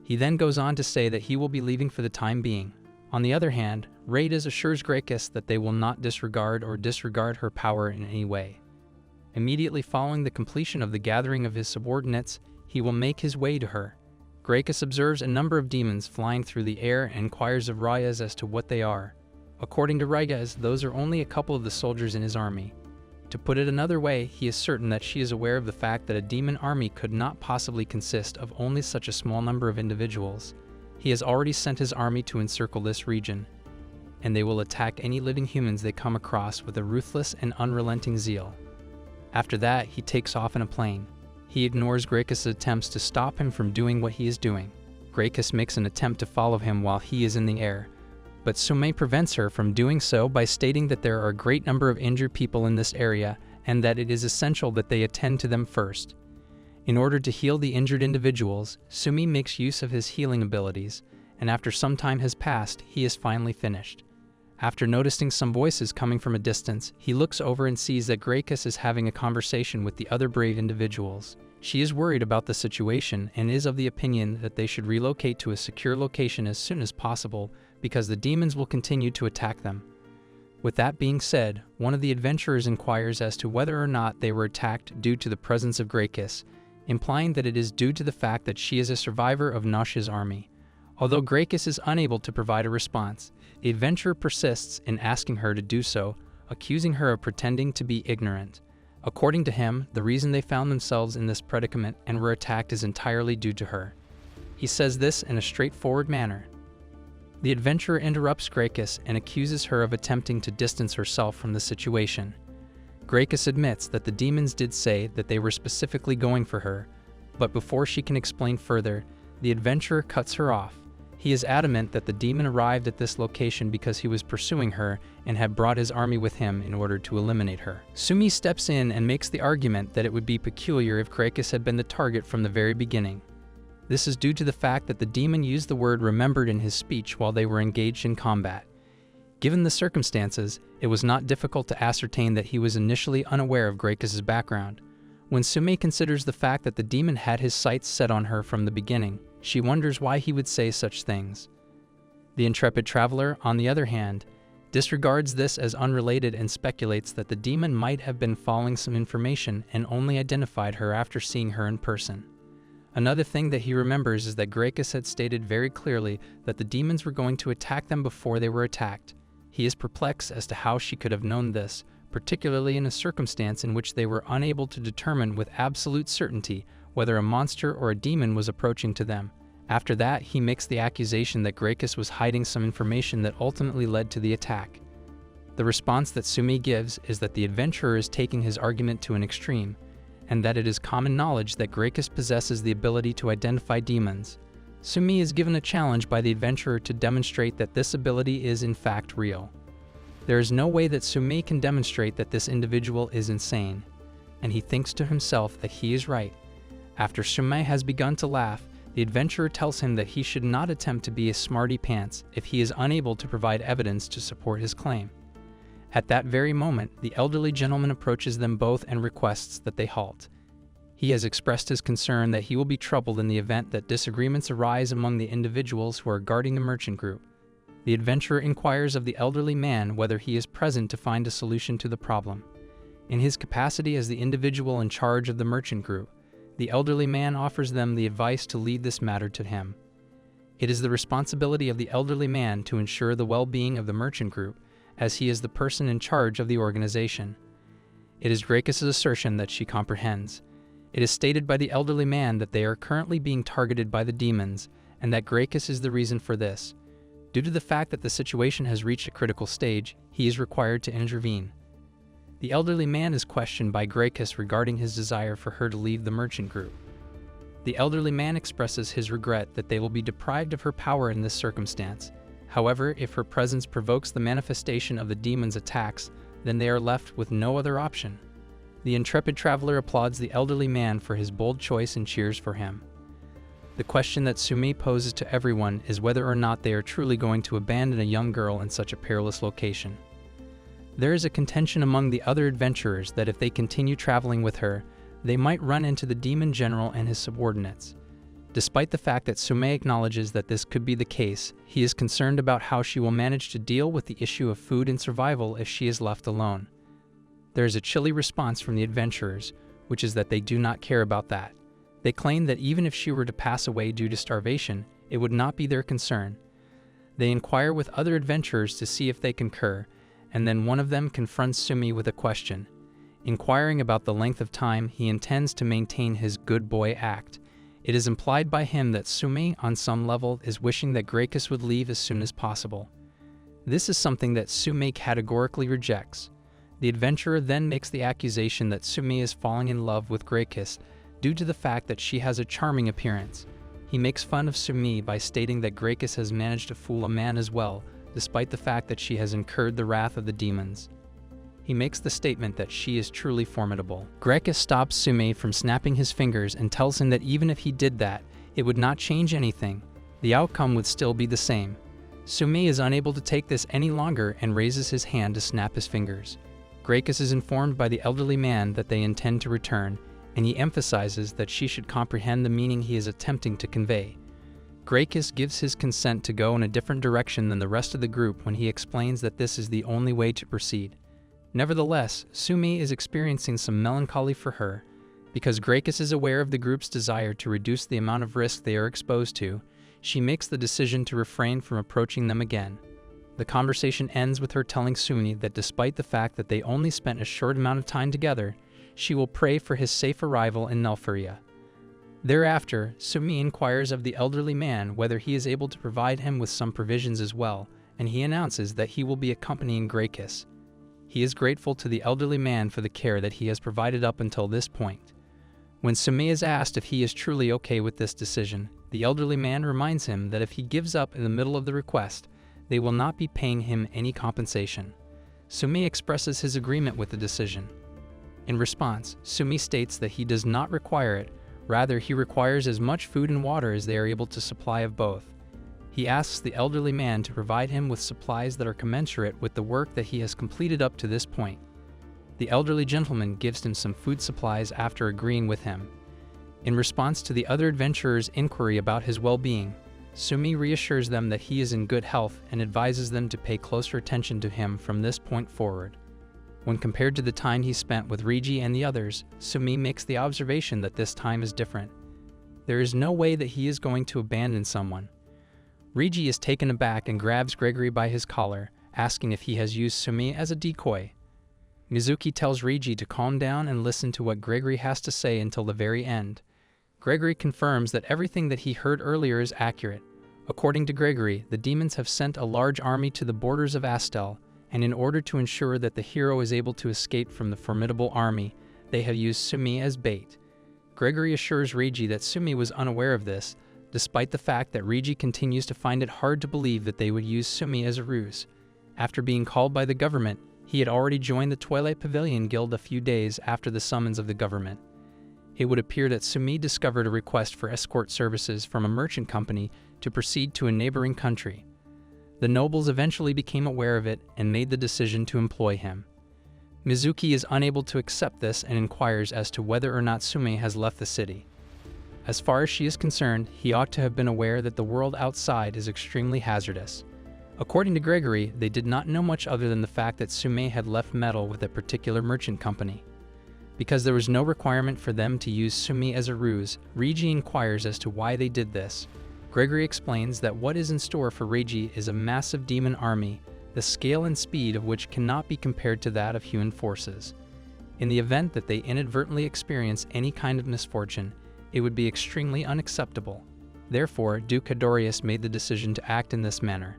He then goes on to say that he will be leaving for the time being. On the other hand, Reyes assures Gracchus that they will not disregard her power in any way. Immediately following the completion of the gathering of his subordinates, he will make his way to her. Gracchus observes a number of demons flying through the air and inquires of Reyes as to what they are. According to Reyes, those are only a couple of the soldiers in his army. To put it another way, he is certain that she is aware of the fact that a demon army could not possibly consist of only such a small number of individuals. He has already sent his army to encircle this region, and they will attack any living humans they come across with a ruthless and unrelenting zeal. After that, he takes off in a plane. He ignores Gracchus' attempts to stop him from doing what he is doing. Gracchus makes an attempt to follow him while he is in the air, but Sume prevents her from doing so by stating that there are a great number of injured people in this area and that it is essential that they attend to them first. In order to heal the injured individuals, Sume makes use of his healing abilities, and after some time has passed, he is finally finished. After noticing some voices coming from a distance, he looks over and sees that Gracchus is having a conversation with the other brave individuals. She is worried about the situation and is of the opinion that they should relocate to a secure location as soon as possible because the demons will continue to attack them. With that being said, one of the adventurers inquires as to whether or not they were attacked due to the presence of Gracchus, implying that it is due to the fact that she is a survivor of Nosh's army. Although Gracchus is unable to provide a response, the adventurer persists in asking her to do so, accusing her of pretending to be ignorant. According to him, the reason they found themselves in this predicament and were attacked is entirely due to her. He says this in a straightforward manner. The adventurer interrupts Gracchus and accuses her of attempting to distance herself from the situation. Gracchus admits that the demons did say that they were specifically going for her, but before she can explain further, the adventurer cuts her off. He is adamant that the demon arrived at this location because he was pursuing her and had brought his army with him in order to eliminate her. Sume steps in and makes the argument that it would be peculiar if Gracchus had been the target from the very beginning. This is due to the fact that the demon used the word remembered in his speech while they were engaged in combat. Given the circumstances, it was not difficult to ascertain that he was initially unaware of Gracchus' background. When Sume considers the fact that the demon had his sights set on her from the beginning, she wonders why he would say such things. The intrepid traveler, on the other hand, disregards this as unrelated and speculates that the demon might have been following some information and only identified her after seeing her in person. Another thing that he remembers is that Gracchus had stated very clearly that the demons were going to attack them before they were attacked. He is perplexed as to how she could have known this, particularly in a circumstance in which they were unable to determine with absolute certainty whether a monster or a demon was approaching to them. After that, he makes the accusation that Gracchus was hiding some information that ultimately led to the attack. The response that Sumi gives is that the adventurer is taking his argument to an extreme, and that it is common knowledge that Gracchus possesses the ability to identify demons. Sumi is given a challenge by the adventurer to demonstrate that this ability is in fact real. There is no way that Sumi can demonstrate that this individual is insane, and he thinks to himself that he is right. After Sumi has begun to laugh, the adventurer tells him that he should not attempt to be a smarty pants if he is unable to provide evidence to support his claim. At that very moment, the elderly gentleman approaches them both and requests that they halt. He has expressed his concern that he will be troubled in the event that disagreements arise among the individuals who are guarding the merchant group. The adventurer inquires of the elderly man whether he is present to find a solution to the problem. In his capacity as the individual in charge of the merchant group, the elderly man offers them the advice to lead this matter to him. It is the responsibility of the elderly man to ensure the well-being of the merchant group, as he is the person in charge of the organization. It is Gracchus' assertion that she comprehends. It is stated by the elderly man that they are currently being targeted by the demons, and that Gracchus is the reason for this. Due to the fact that the situation has reached a critical stage, he is required to intervene. The elderly man is questioned by Gracchus regarding his desire for her to leave the merchant group. The elderly man expresses his regret that they will be deprived of her power in this circumstance. However, if her presence provokes the manifestation of the demon's attacks, then they are left with no other option. The intrepid traveler applauds the elderly man for his bold choice and cheers for him. The question that Sumi poses to everyone is whether or not they are truly going to abandon a young girl in such a perilous location. There is a contention among the other adventurers that if they continue traveling with her, they might run into the demon general and his subordinates. Despite the fact that Sumi acknowledges that this could be the case, he is concerned about how she will manage to deal with the issue of food and survival if she is left alone. There is a chilly response from the adventurers, which is that they do not care about that. They claim that even if she were to pass away due to starvation, it would not be their concern. They inquire with other adventurers to see if they concur, and then one of them confronts Sumi with a question. Inquiring about the length of time he intends to maintain his good boy act, it is implied by him that Sumi, on some level, is wishing that Gracchus would leave as soon as possible. This is something that Sumi categorically rejects. The adventurer then makes the accusation that Sumi is falling in love with Gracchus due to the fact that she has a charming appearance. He makes fun of Sumi by stating that Gracchus has managed to fool a man as well, despite the fact that she has incurred the wrath of the demons. He makes the statement that she is truly formidable. Gracchus stops Sumi from snapping his fingers and tells him that even if he did that, it would not change anything. The outcome would still be the same. Sumi is unable to take this any longer and raises his hand to snap his fingers. Gracchus is informed by the elderly man that they intend to return, and he emphasizes that she should comprehend the meaning he is attempting to convey. Gracchus gives his consent to go in a different direction than the rest of the group when he explains that this is the only way to proceed. Nevertheless, Sumi is experiencing some melancholy for her. Because Gracchus is aware of the group's desire to reduce the amount of risk they are exposed to, she makes the decision to refrain from approaching them again. The conversation ends with her telling Sumi that despite the fact that they only spent a short amount of time together, she will pray for his safe arrival in Nelfaria. Thereafter, Sumi inquires of the elderly man whether he is able to provide him with some provisions as well, and he announces that he will be accompanying Gracchus. He is grateful to the elderly man for the care that he has provided up until this point. When Sumi is asked if he is truly okay with this decision, the elderly man reminds him that if he gives up in the middle of the request, they will not be paying him any compensation. Sumi expresses his agreement with the decision. In response, Sumi states that he does not require it, rather he requires as much food and water as they are able to supply of both. He asks the elderly man to provide him with supplies that are commensurate with the work that he has completed up to this point. The elderly gentleman gives him some food supplies after agreeing with him. In response to the other adventurer's inquiry about his well-being, Sumi reassures them that he is in good health and advises them to pay closer attention to him from this point forward. When compared to the time he spent with Reiji and the others, Sumi makes the observation that this time is different. There is no way that he is going to abandon someone. Reiji is taken aback and grabs Gregory by his collar, asking if he has used Sumi as a decoy. Mizuki tells Reiji to calm down and listen to what Gregory has to say until the very end. Gregory confirms that everything that he heard earlier is accurate. According to Gregory, the demons have sent a large army to the borders of Astel, and in order to ensure that the hero is able to escape from the formidable army, they have used Sumi as bait. Gregory assures Reiji that Sumi was unaware of this, despite the fact that Reiji continues to find it hard to believe that they would use Sumi as a ruse. After being called by the government, he had already joined the Twilight Pavilion Guild a few days after the summons of the government. It would appear that Sumi discovered a request for escort services from a merchant company to proceed to a neighboring country. The nobles eventually became aware of it and made the decision to employ him. Mizuki is unable to accept this and inquires as to whether or not Sumi has left the city. As far as she is concerned, he ought to have been aware that the world outside is extremely hazardous. According to Gregory, they did not know much other than the fact that Sumi had left metal with a particular merchant company. Because there was no requirement for them to use Sumi as a ruse, Reiji inquires as to why they did this. Gregory explains that what is in store for Reiji is a massive demon army, the scale and speed of which cannot be compared to that of human forces. In the event that they inadvertently experience any kind of misfortune, it would be extremely unacceptable. Therefore, Duke Hadorius made the decision to act in this manner.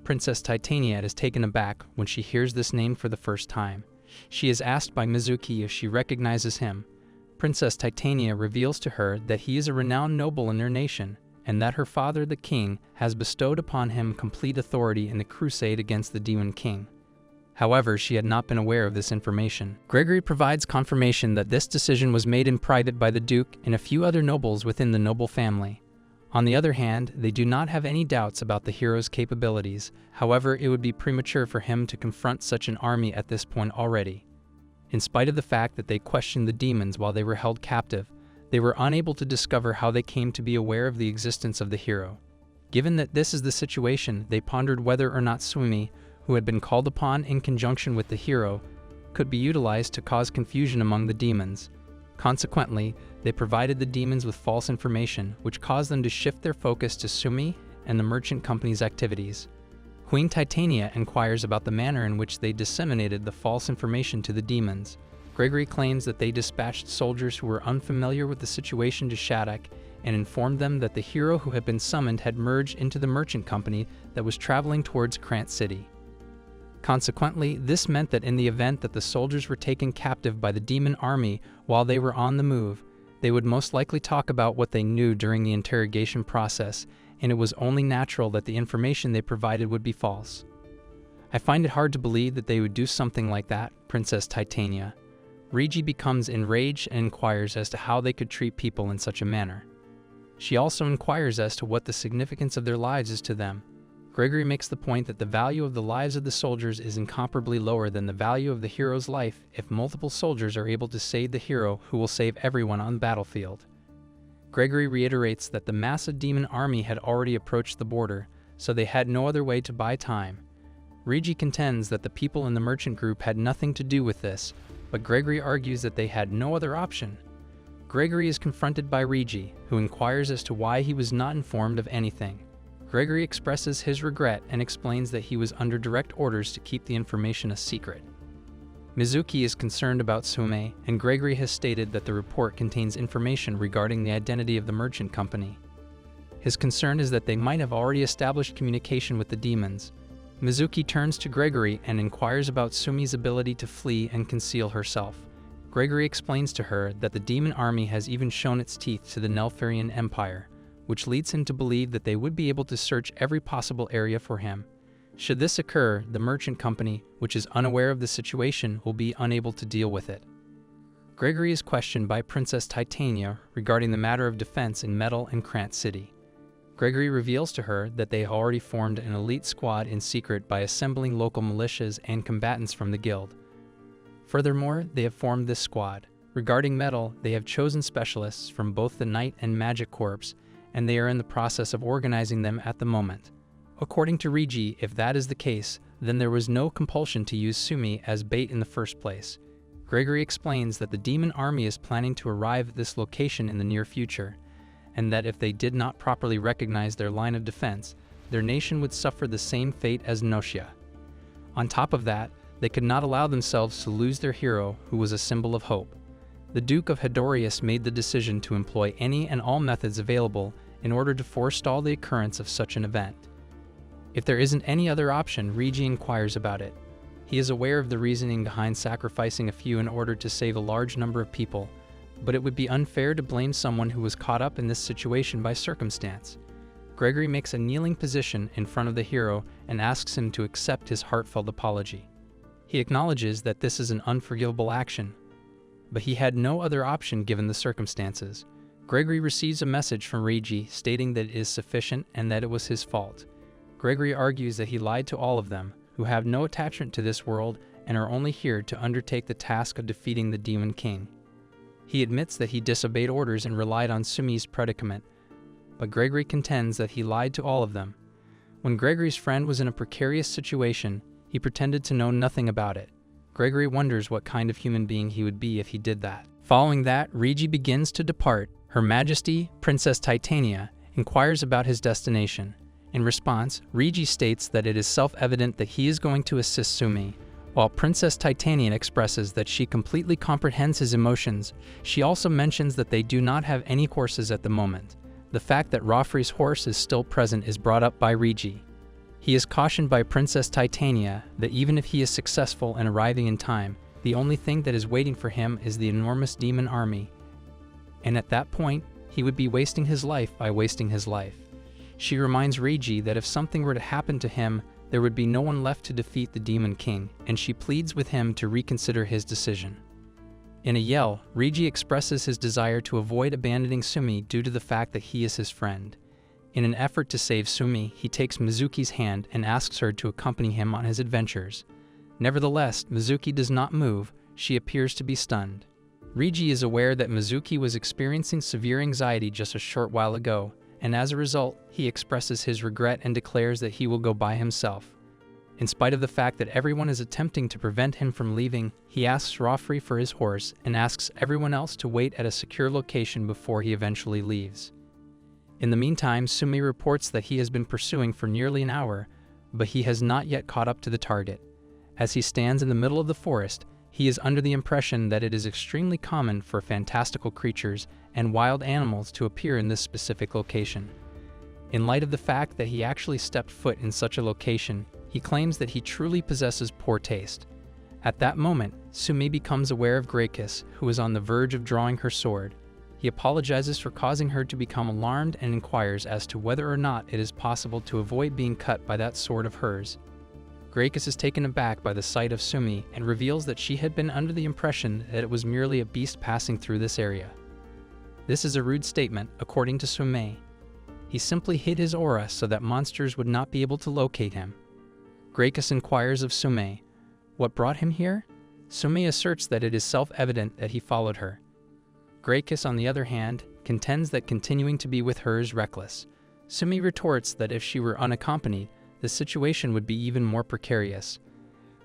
Princess Titania is taken aback when she hears this name for the first time. She is asked by Mizuki if she recognizes him. Princess Titania reveals to her that he is a renowned noble in their nation, and that her father, the king, has bestowed upon him complete authority in the crusade against the Demon King. However, she had not been aware of this information. Gregory provides confirmation that this decision was made in private by the Duke and a few other nobles within the noble family. On the other hand, they do not have any doubts about the hero's capabilities. However, it would be premature for him to confront such an army at this point already. In spite of the fact that they questioned the demons while they were held captive, they were unable to discover how they came to be aware of the existence of the hero. Given that this is the situation, they pondered whether or not Sumi, who had been called upon in conjunction with the hero, could be utilized to cause confusion among the demons. Consequently, they provided the demons with false information, which caused them to shift their focus to Sumi and the merchant company's activities. Queen Titania inquires about the manner in which they disseminated the false information to the demons. Gregory claims that they dispatched soldiers who were unfamiliar with the situation to Shattuck and informed them that the hero who had been summoned had merged into the merchant company that was traveling towards Krant City. Consequently, this meant that in the event that the soldiers were taken captive by the demon army while they were on the move, they would most likely talk about what they knew during the interrogation process, and it was only natural that the information they provided would be false. I find it hard to believe that they would do something like that, Princess Titania. Reiji becomes enraged and inquires as to how they could treat people in such a manner. She also inquires as to what the significance of their lives is to them. Gregory makes the point that the value of the lives of the soldiers is incomparably lower than the value of the hero's life if multiple soldiers are able to save the hero who will save everyone on the battlefield. Gregory reiterates that the massive demon army had already approached the border, so they had no other way to buy time. Reiji contends that the people in the merchant group had nothing to do with this, but Gregory argues that they had no other option. Gregory is confronted by Reiji, who inquires as to why he was not informed of anything. Gregory expresses his regret and explains that he was under direct orders to keep the information a secret. Mizuki is concerned about Sume, and Gregory has stated that the report contains information regarding the identity of the merchant company. His concern is that they might have already established communication with the demons. Mizuki turns to Gregory and inquires about Sumi's ability to flee and conceal herself. Gregory explains to her that the demon army has even shown its teeth to the Nelfarian Empire, which leads him to believe that they would be able to search every possible area for him. Should this occur, the merchant company, which is unaware of the situation, will be unable to deal with it. Gregory is questioned by Princess Titania regarding the matter of defense in Metal and Krant City. Gregory reveals to her that they already formed an elite squad in secret by assembling local militias and combatants from the guild. Furthermore, they have formed this squad. Regarding Metal, they have chosen specialists from both the Knight and Magic Corps, and they are in the process of organizing them at the moment. According to Reiji, if that is the case, then there was no compulsion to use Sumi as bait in the first place. Gregory explains that the demon army is planning to arrive at this location in the near future, and that if they did not properly recognize their line of defense, their nation would suffer the same fate as Noshia. On top of that, they could not allow themselves to lose their hero, who was a symbol of hope. The Duke of Hedorius made the decision to employ any and all methods available in order to forestall the occurrence of such an event. If there isn't any other option, Reiji inquires about it. He is aware of the reasoning behind sacrificing a few in order to save a large number of people, but it would be unfair to blame someone who was caught up in this situation by circumstance. Gregory makes a kneeling position in front of the hero and asks him to accept his heartfelt apology. He acknowledges that this is an unforgivable action, but he had no other option given the circumstances. Gregory receives a message from Reiji stating that it is sufficient and that it was his fault. Gregory argues that he lied to all of them, who have no attachment to this world and are only here to undertake the task of defeating the Demon King. He admits that he disobeyed orders and relied on Sumi's predicament, but Gregory contends that he lied to all of them. When Gregory's friend was in a precarious situation, he pretended to know nothing about it. Gregory wonders what kind of human being he would be if he did that. Following that, Reiji begins to depart. Her Majesty, Princess Titania, inquires about his destination. In response, Reiji states that it is self-evident that he is going to assist Sumi. While Princess Titania expresses that she completely comprehends his emotions, she also mentions that they do not have any horses at the moment. The fact that Raufri's horse is still present is brought up by Reiji. He is cautioned by Princess Titania that even if he is successful in arriving in time, the only thing that is waiting for him is the enormous demon army. And at that point, he would be wasting his life by wasting his life. She reminds Reiji that if something were to happen to him, there would be no one left to defeat the Demon King, and she pleads with him to reconsider his decision. In a yell, Reiji expresses his desire to avoid abandoning Sumi due to the fact that he is his friend. In an effort to save Sumi, he takes Mizuki's hand and asks her to accompany him on his adventures. Nevertheless, Mizuki does not move. She appears to be stunned. Reiji is aware that Mizuki was experiencing severe anxiety just a short while ago, and as a result, he expresses his regret and declares that he will go by himself. In spite of the fact that everyone is attempting to prevent him from leaving, he asks Raufri for his horse and asks everyone else to wait at a secure location before he eventually leaves. In the meantime, Sumi reports that he has been pursuing for nearly an hour, but he has not yet caught up to the target. As he stands in the middle of the forest, he is under the impression that it is extremely common for fantastical creatures and wild animals to appear in this specific location. In light of the fact that he actually stepped foot in such a location, he claims that he truly possesses poor taste. At that moment, Sumi becomes aware of Gracchus, who is on the verge of drawing her sword. He apologizes for causing her to become alarmed and inquires as to whether or not it is possible to avoid being cut by that sword of hers. Gracchus is taken aback by the sight of Sumi and reveals that she had been under the impression that it was merely a beast passing through this area. This is a rude statement, according to Sumi. He simply hid his aura so that monsters would not be able to locate him. Gracchus inquires of Sumi, what brought him here? Sumi asserts that it is self-evident that he followed her. Gracchus, on the other hand, contends that continuing to be with her is reckless. Sumi retorts that if she were unaccompanied, the situation would be even more precarious.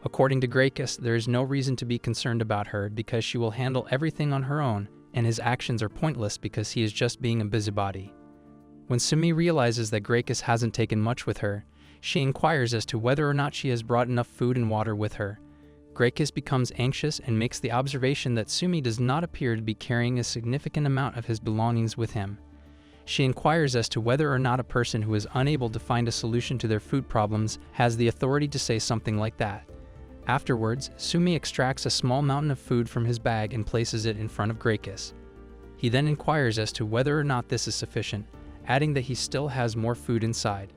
According to Gracchus, there is no reason to be concerned about her because she will handle everything on her own, and his actions are pointless because he is just being a busybody. When Sumi realizes that Gracchus hasn't taken much with her, she inquires as to whether or not she has brought enough food and water with her. Gracchus becomes anxious and makes the observation that Sumi does not appear to be carrying a significant amount of his belongings with him. She inquires as to whether or not a person who is unable to find a solution to their food problems has the authority to say something like that. Afterwards, Sumi extracts a small mountain of food from his bag and places it in front of Gracchus. He then inquires as to whether or not this is sufficient, adding that he still has more food inside.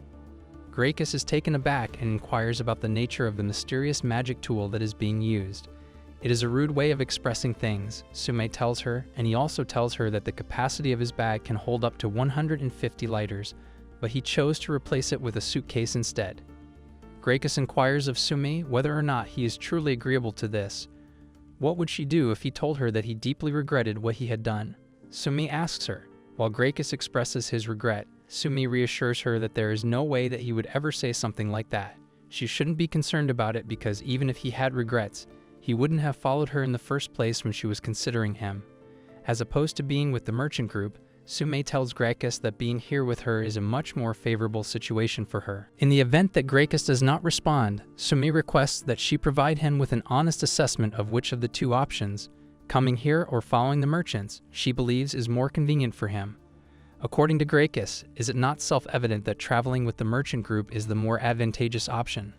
Gracchus is taken aback and inquires about the nature of the mysterious magic tool that is being used. It is a rude way of expressing things, Sumi tells her, and he also tells her that the capacity of his bag can hold up to 150 lighters, but he chose to replace it with a suitcase instead. Gracchus inquires of Sumi whether or not he is truly agreeable to this. What would she do if he told her that he deeply regretted what he had done? Sumi asks her, While Gracchus expresses his regret, Sumi reassures her that there is no way that he would ever say something like that. She shouldn't be concerned about it because even if he had regrets, he wouldn't have followed her in the first place when she was considering him. As opposed to being with the merchant group, Sumi tells Gracchus that being here with her is a much more favorable situation for her. In the event that Gracchus does not respond, Sumi requests that she provide him with an honest assessment of which of the two options, coming here or following the merchants, she believes is more convenient for him. According to Gracchus, is it not self-evident that traveling with the merchant group is the more advantageous option?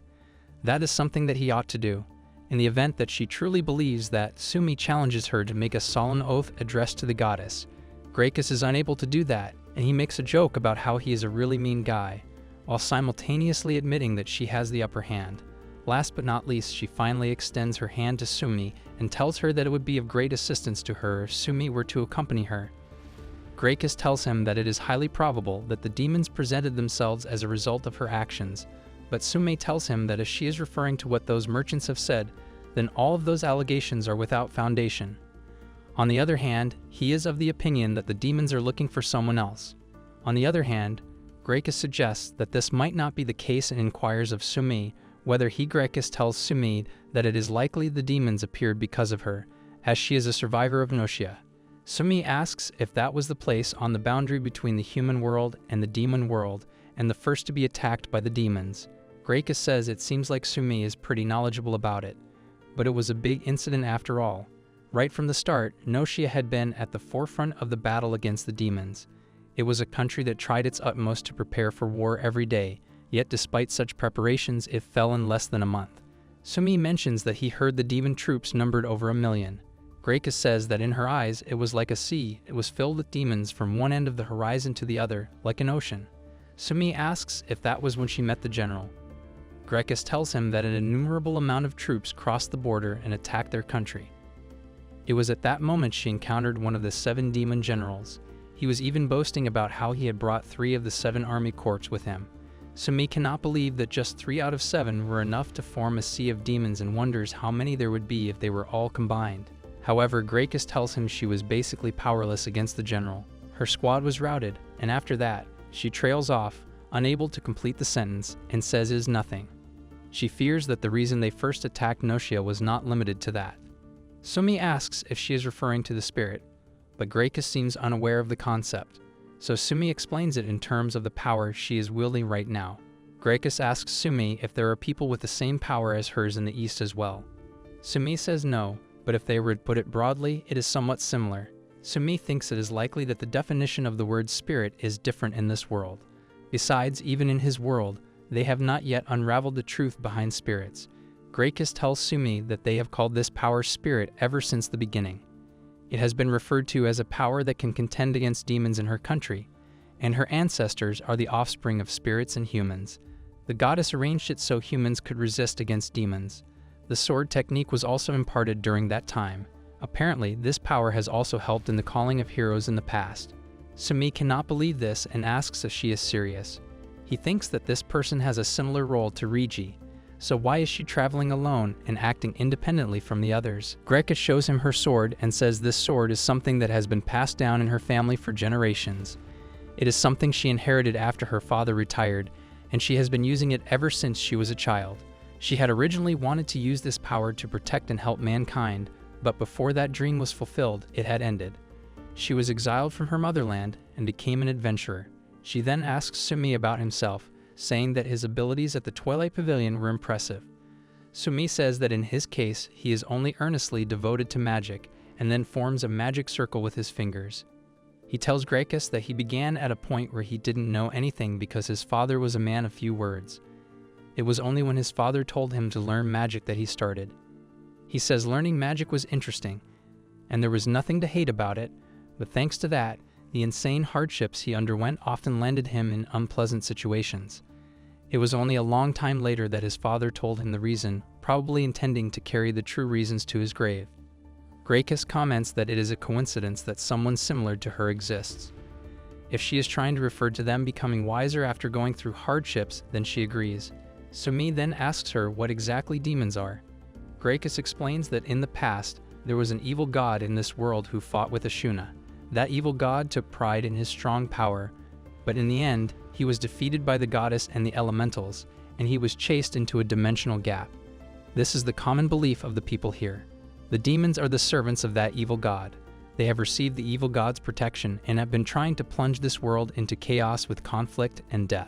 That is something that he ought to do. In the event that she truly believes that, Sumi challenges her to make a solemn oath addressed to the goddess. Gracchus is unable to do that, and he makes a joke about how he is a really mean guy, while simultaneously admitting that she has the upper hand. Last but not least, she finally extends her hand to Sumi and tells her that it would be of great assistance to her if Sumi were to accompany her. Gracchus tells him that it is highly probable that the demons presented themselves as a result of her actions, but Sumi tells him that if she is referring to what those merchants have said, then all of those allegations are without foundation. On the other hand, he is of the opinion that the demons are looking for someone else. On the other hand, Gracchus suggests that this might not be the case and inquires of Sumi whether he, Gracchus, tells Sumi that it is likely the demons appeared because of her, as she is a survivor of Nausea. Sumi asks if that was the place on the boundary between the human world and the demon world, and the first to be attacked by the demons. Gracchus says it seems like Sumi is pretty knowledgeable about it, but it was a big incident after all. Right from the start, Nausea had been at the forefront of the battle against the demons. It was a country that tried its utmost to prepare for war every day, yet despite such preparations it fell in less than a month. Sumi mentions that he heard the demon troops numbered over 1 million. Gracchus says that in her eyes it was like a sea, it was filled with demons from one end of the horizon to the other, like an ocean. Sumi asks if that was when she met the general. Gracchus tells him that an innumerable amount of troops crossed the border and attacked their country. It was at that moment she encountered one of the 7 demon generals. He was even boasting about how he had brought 3 of the 7 army corps with him. Sumi cannot believe that just 3 out of 7 were enough to form a sea of demons and wonders how many there would be if they were all combined. However, Gracchus tells him she was basically powerless against the general. Her squad was routed, and after that, she trails off, unable to complete the sentence, and says it is nothing. She fears that the reason they first attacked Nausea was not limited to that. Sumi asks if she is referring to the spirit, but Gracchus seems unaware of the concept, so Sumi explains it in terms of the power she is wielding right now. Gracchus asks Sumi if there are people with the same power as hers in the East as well. Sumi says no, but if they were to put it broadly, it is somewhat similar. Sumi thinks it is likely that the definition of the word spirit is different in this world. Besides, even in his world, they have not yet unraveled the truth behind spirits. Gracchus tells Sumi that they have called this power spirit ever since the beginning. It has been referred to as a power that can contend against demons in her country, and her ancestors are the offspring of spirits and humans. The goddess arranged it so humans could resist against demons. The sword technique was also imparted during that time. Apparently, this power has also helped in the calling of heroes in the past. Sumi cannot believe this and asks if she is serious. He thinks that this person has a similar role to Rigi, so why is she traveling alone and acting independently from the others? Gracchus shows him her sword and says this sword is something that has been passed down in her family for generations. It is something she inherited after her father retired, and she has been using it ever since she was a child. She had originally wanted to use this power to protect and help mankind, but before that dream was fulfilled, it had ended. She was exiled from her motherland and became an adventurer. She then asks Sumi about himself, saying that his abilities at the Twilight Pavilion were impressive. Sumi says that in his case, he is only earnestly devoted to magic, and then forms a magic circle with his fingers. He tells Gracchus that he began at a point where he didn't know anything because his father was a man of few words. It was only when his father told him to learn magic that he started. He says learning magic was interesting, and there was nothing to hate about it, but thanks to that, the insane hardships he underwent often landed him in unpleasant situations. It was only a long time later that his father told him the reason, probably intending to carry the true reasons to his grave. Gracchus comments that it is a coincidence that someone similar to her exists. If she is trying to refer to them becoming wiser after going through hardships, then she agrees. Sumi then asks her what exactly demons are. Gracchus explains that in the past, there was an evil god in this world who fought with Ashuna. That evil god took pride in his strong power, but in the end, he was defeated by the goddess and the elementals, and he was chased into a dimensional gap. This is the common belief of the people here. The demons are the servants of that evil god. They have received the evil god's protection and have been trying to plunge this world into chaos with conflict and death.